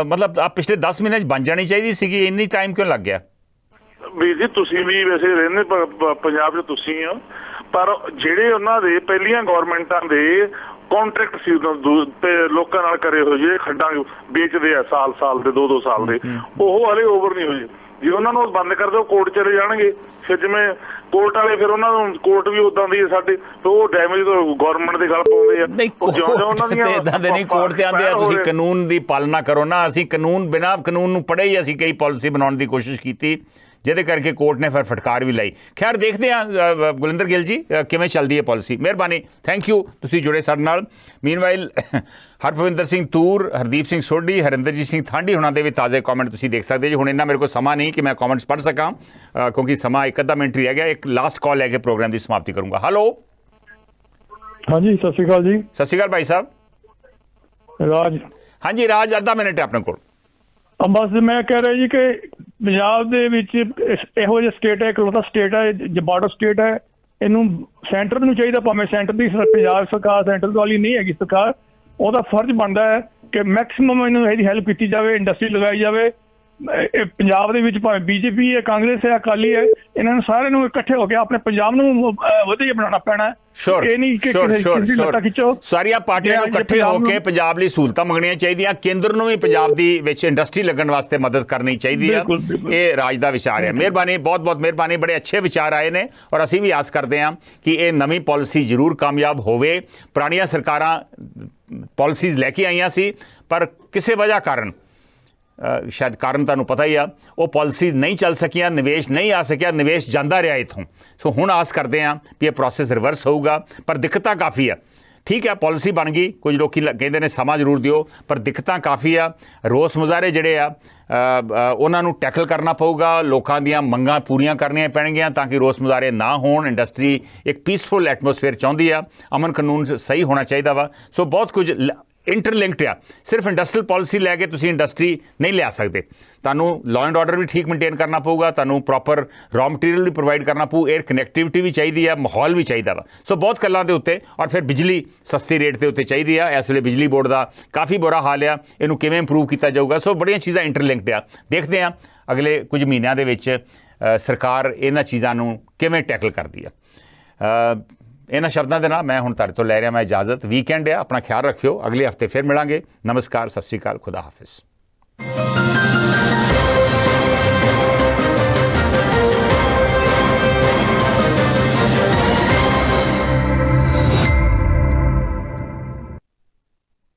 ਮਤਲਬ ਪਿਛਲੇ 10 ਮਹੀਨੇ 'ਚ ਬਣ ਜਾਣੀ ਚਾਹੀਦੀ ਸੀਗੀ? ਇੰਨੀ ਟਾਈਮ ਕਿਉਂ ਲੱਗ ਗਿਆ? ਵੀਰ ਜੀ ਤੁਸੀਂ ਵੀ ਵੈਸੇ ਰਹਿੰਦੇ ਪੰਜਾਬ 'ਚ ਤੁਸੀਂ ਆ, ਪਰ ਜਿਹੜੇ ਉਹਨਾਂ ਦੇ ਪਹਿਲੀਆਂ ਗੌਰਮੈਂਟਾਂ ਦੇ ਕੰਟਰੈਕਟ ਸੀ ਲੋਕਾਂ ਨਾਲ ਕਰੇ ਹੋਏ, ਜਿਹੜੇ ਖੱਡਾਂ ਵੇਚਦੇ ਆ ਸਾਲ ਦੇ 2-2 ਸਾਲ ਦੇ, ਉਹ ਹਲੇ ਓਵਰ ਨਹੀਂ ਹੋਏ। ਜੇ ਉਹਨਾਂ ਨੂੰ ਬੰਦ ਕਰ ਦਿਓ, ਕੋਰਟ ਚਲੇ ਜਾਣਗੇ। ਫਿਰ ਜਿਵੇਂ ਕੋਰਟ ਵਾਲੇ, ਫਿਰ ਉਹਨਾਂ ਨੂੰ ਕੋਰਟ ਵੀ ਉਦਾਂ ਦੀ ਸਾਡੇ, ਉਹ ਡੈਮੇਜ ਗੌਰਮੈਂਟ ਦੇ ਗੱਲ ਪਾਉਂਦੇ ਆ। ਨਹੀਂ, ਇਦਾਂ ਦੇ ਨਹੀਂ, ਕੋਰਟ ਤੇ ਆਉਂਦੇ ਆ ਤੁਸੀਂ ਕਾਨੂੰਨ ਦੀ ਪਾਲਣਾ ਕਰੋ ਨਾ। ਅਸੀਂ ਬਿਨਾਂ ਕਾਨੂੰਨ ਨੂੰ ਪੜ੍ਹੇ ਹੀ ਅਸੀਂ ਕਈ ਪਾਲਿਸੀ ਬਣਾਉਣ ਦੀ ਕੋਸ਼ਿਸ਼ ਕੀਤੀ, ਜਿਹਦੇ ਕਰਕੇ ਕੋਰਟ ਨੇ ਫਿਰ ਫਟਕਾਰ ਵੀ ਲਾਈ। ਖੈਰ ਦੇਖਦੇ ਹਾਂ ਗੁਲਿੰਦਰ ਗਿੱਲ ਜੀ ਕਿਵੇਂ ਚੱਲਦੀ ਹੈ ਪਾਲਿਸੀ। ਮਿਹਰਬਾਨੀ, ਥੈਂਕ ਯੂ, ਤੁਸੀਂ ਜੁੜੇ ਸਾਡੇ ਨਾਲ। ਮੀਨਵਾਈਲ ਹਰਭਵਿੰਦਰ ਸਿੰਘ ਤੂਰ, ਹਰਦੀਪ ਸਿੰਘ ਸੋਢੀ, ਹਰਿੰਦਰਜੀਤ ਸਿੰਘ ਥਾਂਡੀ ਹੁਣਾਂ ਦੇ ਵੀ ਤਾਜ਼ੇ ਕਮੈਂਟ ਤੁਸੀਂ ਦੇਖ ਸਕਦੇ ਜੀ। ਹੁਣ ਇੰਨਾ ਮੇਰੇ ਕੋਲ ਸਮਾਂ ਨਹੀਂ ਕਿ ਮੈਂ ਕਮੈਂਟਸ ਪੜ੍ਹ ਸਕਾਂ, ਕਿਉਂਕਿ ਸਮਾਂ ਇੱਕ ਅੱਧਾ ਮਿੰਟ ਰਹਿ ਗਿਆ। ਇੱਕ ਲਾਸਟ ਕਾਲ ਲੈ ਕੇ ਪ੍ਰੋਗਰਾਮ ਦੀ ਸਮਾਪਤੀ ਕਰੂੰਗਾ। ਹੈਲੋ ਹਾਂਜੀ, ਸਤਿ ਸ਼੍ਰੀ ਅਕਾਲ ਜੀ। ਸਤਿ ਸ਼੍ਰੀ ਅਕਾਲ ਭਾਈ ਸਾਹਿਬ। ਰਾਜ। ਹਾਂਜੀ ਰਾਜ, ਅੱਧਾ ਮਿੰਟ ਹੈ ਆਪਣੇ ਕੋਲ। ਬਸ ਮੈਂ ਕਹਿ ਰਿਹਾ ਜੀ ਕਿ ਪੰਜਾਬ ਦੇ ਵਿੱਚ ਇਹੋ ਜਿਹਾ ਸਟੇਟ ਹੈ, ਇਕਲੌਤਾ ਸਟੇਟ ਹੈ, ਬਾਰਡਰ ਸਟੇਟ ਹੈ। ਇਹਨੂੰ ਸੈਂਟਰ ਨੂੰ ਚਾਹੀਦਾ, ਭਾਵੇਂ ਸੈਂਟਰ ਦੀ ਪੰਜਾਬ ਸਰਕਾਰ ਸੈਂਟਰ ਵਾਲੀ ਨਹੀਂ ਹੈਗੀ ਸਰਕਾਰ, ਉਹਦਾ ਫਰਜ਼ ਬਣਦਾ ਹੈ ਕਿ ਮੈਕਸਿਮਮ ਇਹਨੂੰ ਇਹਦੀ ਹੈਲਪ ਕੀਤੀ ਜਾਵੇ, ਇੰਡਸਟਰੀ ਲਗਾਈ ਜਾਵੇ, ਇਹ ਪੰਜਾਬ ਦੇ ਵਿੱਚ ਭਾਵੇਂ ਬੀਜੇਪੀ ਹੈ, ਕਾਂਗਰਸ ਹੈ, ਅਕਾਲੀ ਹੈ, ਇਹਨਾਂ ਨੂੰ ਸਾਰਿਆਂ ਨੂੰ ਇਕੱਠੇ ਹੋ ਕੇ ਆਪਣੇ ਪੰਜਾਬ ਨੂੰ ਵਧੀਆ ਬਣਾਉਣਾ ਪੈਣਾ। ਇਹ ਨਹੀਂ ਕਿ ਕਿਸੇ ਲੱਤਾਂ ਖਿੱਚੋ। ਸਾਰੀਆਂ ਪਾਰਟੀਆਂ ਨੂੰ ਇਕੱਠੇ ਹੋ ਕੇ ਪੰਜਾਬ ਲਈ ਸਹੂਲਤਾਂ ਮੰਗਣੀਆਂ ਚਾਹੀਦੀਆਂ, ਕੇਂਦਰ ਨੂੰ ਵੀ ਪੰਜਾਬ ਦੀ ਵਿੱਚ ਇੰਡਸਟਰੀ ਲੱਗਣ ਵਾਸਤੇ ਮਦਦ ਕਰਨੀ ਚਾਹੀਦੀ ਆ। ਇਹ ਰਾਜ ਦਾ ਵਿਚਾਰ ਹੈ। ਮਿਹਰਬਾਨੀ, ਬਹੁਤ ਬਹੁਤ ਮਿਹਰਬਾਨੀ। ਬੜੇ ਅੱਛੇ ਵਿਚਾਰ ਆਏ ਨੇ ਔਰ ਅਸੀਂ ਵੀ ਆਸ ਕਰਦੇ ਹਾਂ ਕਿ ਇਹ ਨਵੀਂ ਪਾਲਿਸੀ ਜ਼ਰੂਰ ਕਾਮਯਾਬ ਹੋਵੇ। ਪੁਰਾਣੀਆਂ ਸਰਕਾਰਾਂ ਪਾਲਿਸੀਜ਼ ਲੈ ਕੇ ਆਈਆਂ ਸੀ ਪਰ ਕਿਸੇ ਵਜ੍ਹਾ ਕਾਰਨ, ਸ਼ਾਇਦ ਕਾਰਨ ਤੁਹਾਨੂੰ ਪਤਾ ਹੀ ਆ, ਉਹ ਪਾਲਿਸੀਜ਼ ਨਹੀਂ ਚੱਲ ਸਕੀਆਂ, ਨਿਵੇਸ਼ ਨਹੀਂ ਆ ਸਕਿਆ, ਨਿਵੇਸ਼ ਜਾਂਦਾ ਰਿਹਾ ਇੱਥੋਂ। ਸੋ ਹੁਣ ਆਸ ਕਰਦੇ ਹਾਂ ਵੀ ਇਹ ਪ੍ਰੋਸੈਸ ਰਿਵਰਸ ਹੋਊਗਾ, ਪਰ ਦਿੱਕਤਾਂ ਕਾਫੀ ਆ। ਠੀਕ ਹੈ, ਪਾਲਿਸੀ ਬਣ ਗਈ, ਕੁਝ ਲੋਕ ਕਹਿੰਦੇ ਨੇ ਸਮਾਂ ਜ਼ਰੂਰ ਦਿਓ, ਪਰ ਦਿੱਕਤਾਂ ਕਾਫੀ ਆ। ਰੋਸ ਮੁਜ਼ਾਹਰੇ ਜਿਹੜੇ ਆ ਉਹਨਾਂ ਨੂੰ ਟੈਕਲ ਕਰਨਾ ਪਊਗਾ, ਲੋਕਾਂ ਦੀਆਂ ਮੰਗਾਂ ਪੂਰੀਆਂ ਕਰਨੀਆਂ ਪੈਣਗੀਆਂ ਤਾਂ ਕਿ ਰੋਸ ਮੁਜ਼ਾਹਰੇ ਨਾ ਹੋਣ। ਇੰਡਸਟਰੀ ਇੱਕ ਪੀਸਫੁਲ ਐਟਮੋਸਫੇਅਰ ਚਾਹੁੰਦੀ ਆ, ਅਮਨ ਕਾਨੂੰਨ ਸਹੀ ਹੋਣਾ ਚਾਹੀਦਾ ਵਾ। ਸੋ ਬਹੁਤ ਕੁਝ ਇੰਟਰਲਿੰਕਡ ਆ। ਸਿਰਫ ਇੰਡਸਟਰੀਅਲ ਪਾਲਿਸੀ ਲੈ ਕੇ ਤੁਸੀਂ ਇੰਡਸਟਰੀ ਨਹੀਂ ਲਿਆ ਸਕਦੇ। ਤੁਹਾਨੂੰ ਲਾਅ ਐਂਡ ਆਰਡਰ ਵੀ ਠੀਕ ਮੇਨਟੇਨ ਕਰਨਾ ਪਊਗਾ, ਤੁਹਾਨੂੰ ਪ੍ਰੋਪਰ ਰॉ ਮਟੀਰੀਅਲ ਵੀ ਪ੍ਰੋਵਾਈਡ ਕਰਨਾ ਪਊ, 에ਅਰ ਕਨੈਕਟੀਵਿਟੀ ਵੀ ਚਾਹੀਦੀ ਆ, ਮਾਹੌਲ ਵੀ ਚਾਹੀਦਾ ਵਾ। ਸੋ ਬਹੁਤ ਗੱਲਾਂ ਦੇ ਉੱਤੇ, ਔਰ ਫਿਰ ਬਿਜਲੀ ਸਸਤੀ ਰੇਟ ਦੇ ਉੱਤੇ ਚਾਹੀਦੀ ਆ। ਇਸ ਵੇਲੇ ਬਿਜਲੀ ਬੋਰਡ ਦਾ ਕਾਫੀ ਬੁਰਾ ਹਾਲ ਆ, ਇਹਨੂੰ ਕਿਵੇਂ ਇੰਪਰੂਵ ਕੀਤਾ ਜਾਊਗਾ। ਸੋ ਬੜੀਆਂ ਚੀਜ਼ਾਂ ਇੰਟਰਲਿੰਕਡ ਆ। ਦੇਖਦੇ ਹਾਂ ਅਗਲੇ ਕੁਝ ਮਹੀਨਿਆਂ ਦੇ ਵਿੱਚ ਸਰਕਾਰ ਇਹਨਾਂ ਚੀਜ਼ਾਂ ਨੂੰ ਕਿਵੇਂ ਟੈਕਲ ਕਰਦੀ ਆ। ਇਹਨਾਂ ਸ਼ਬਦਾਂ ਦੇ ਨਾਲ ਮੈਂ ਹੁਣ ਤੁਹਾਡੇ ਤੋਂ ਲੈ ਰਿਹਾ ਮੈਂ ਇਜਾਜ਼ਤ। ਵੀਕਐਂਡ ਆ, ਆਪਣਾ ਖਿਆਲ ਰੱਖਿਓ। ਅਗਲੇ ਹਫਤੇ ਫਿਰ ਮਿਲਾਂਗੇ। ਨਮਸਕਾਰ, ਸਤਿ ਸ਼੍ਰੀ ਅਕਾਲ, ਖੁਦਾ ਹਾਫਿਜ਼।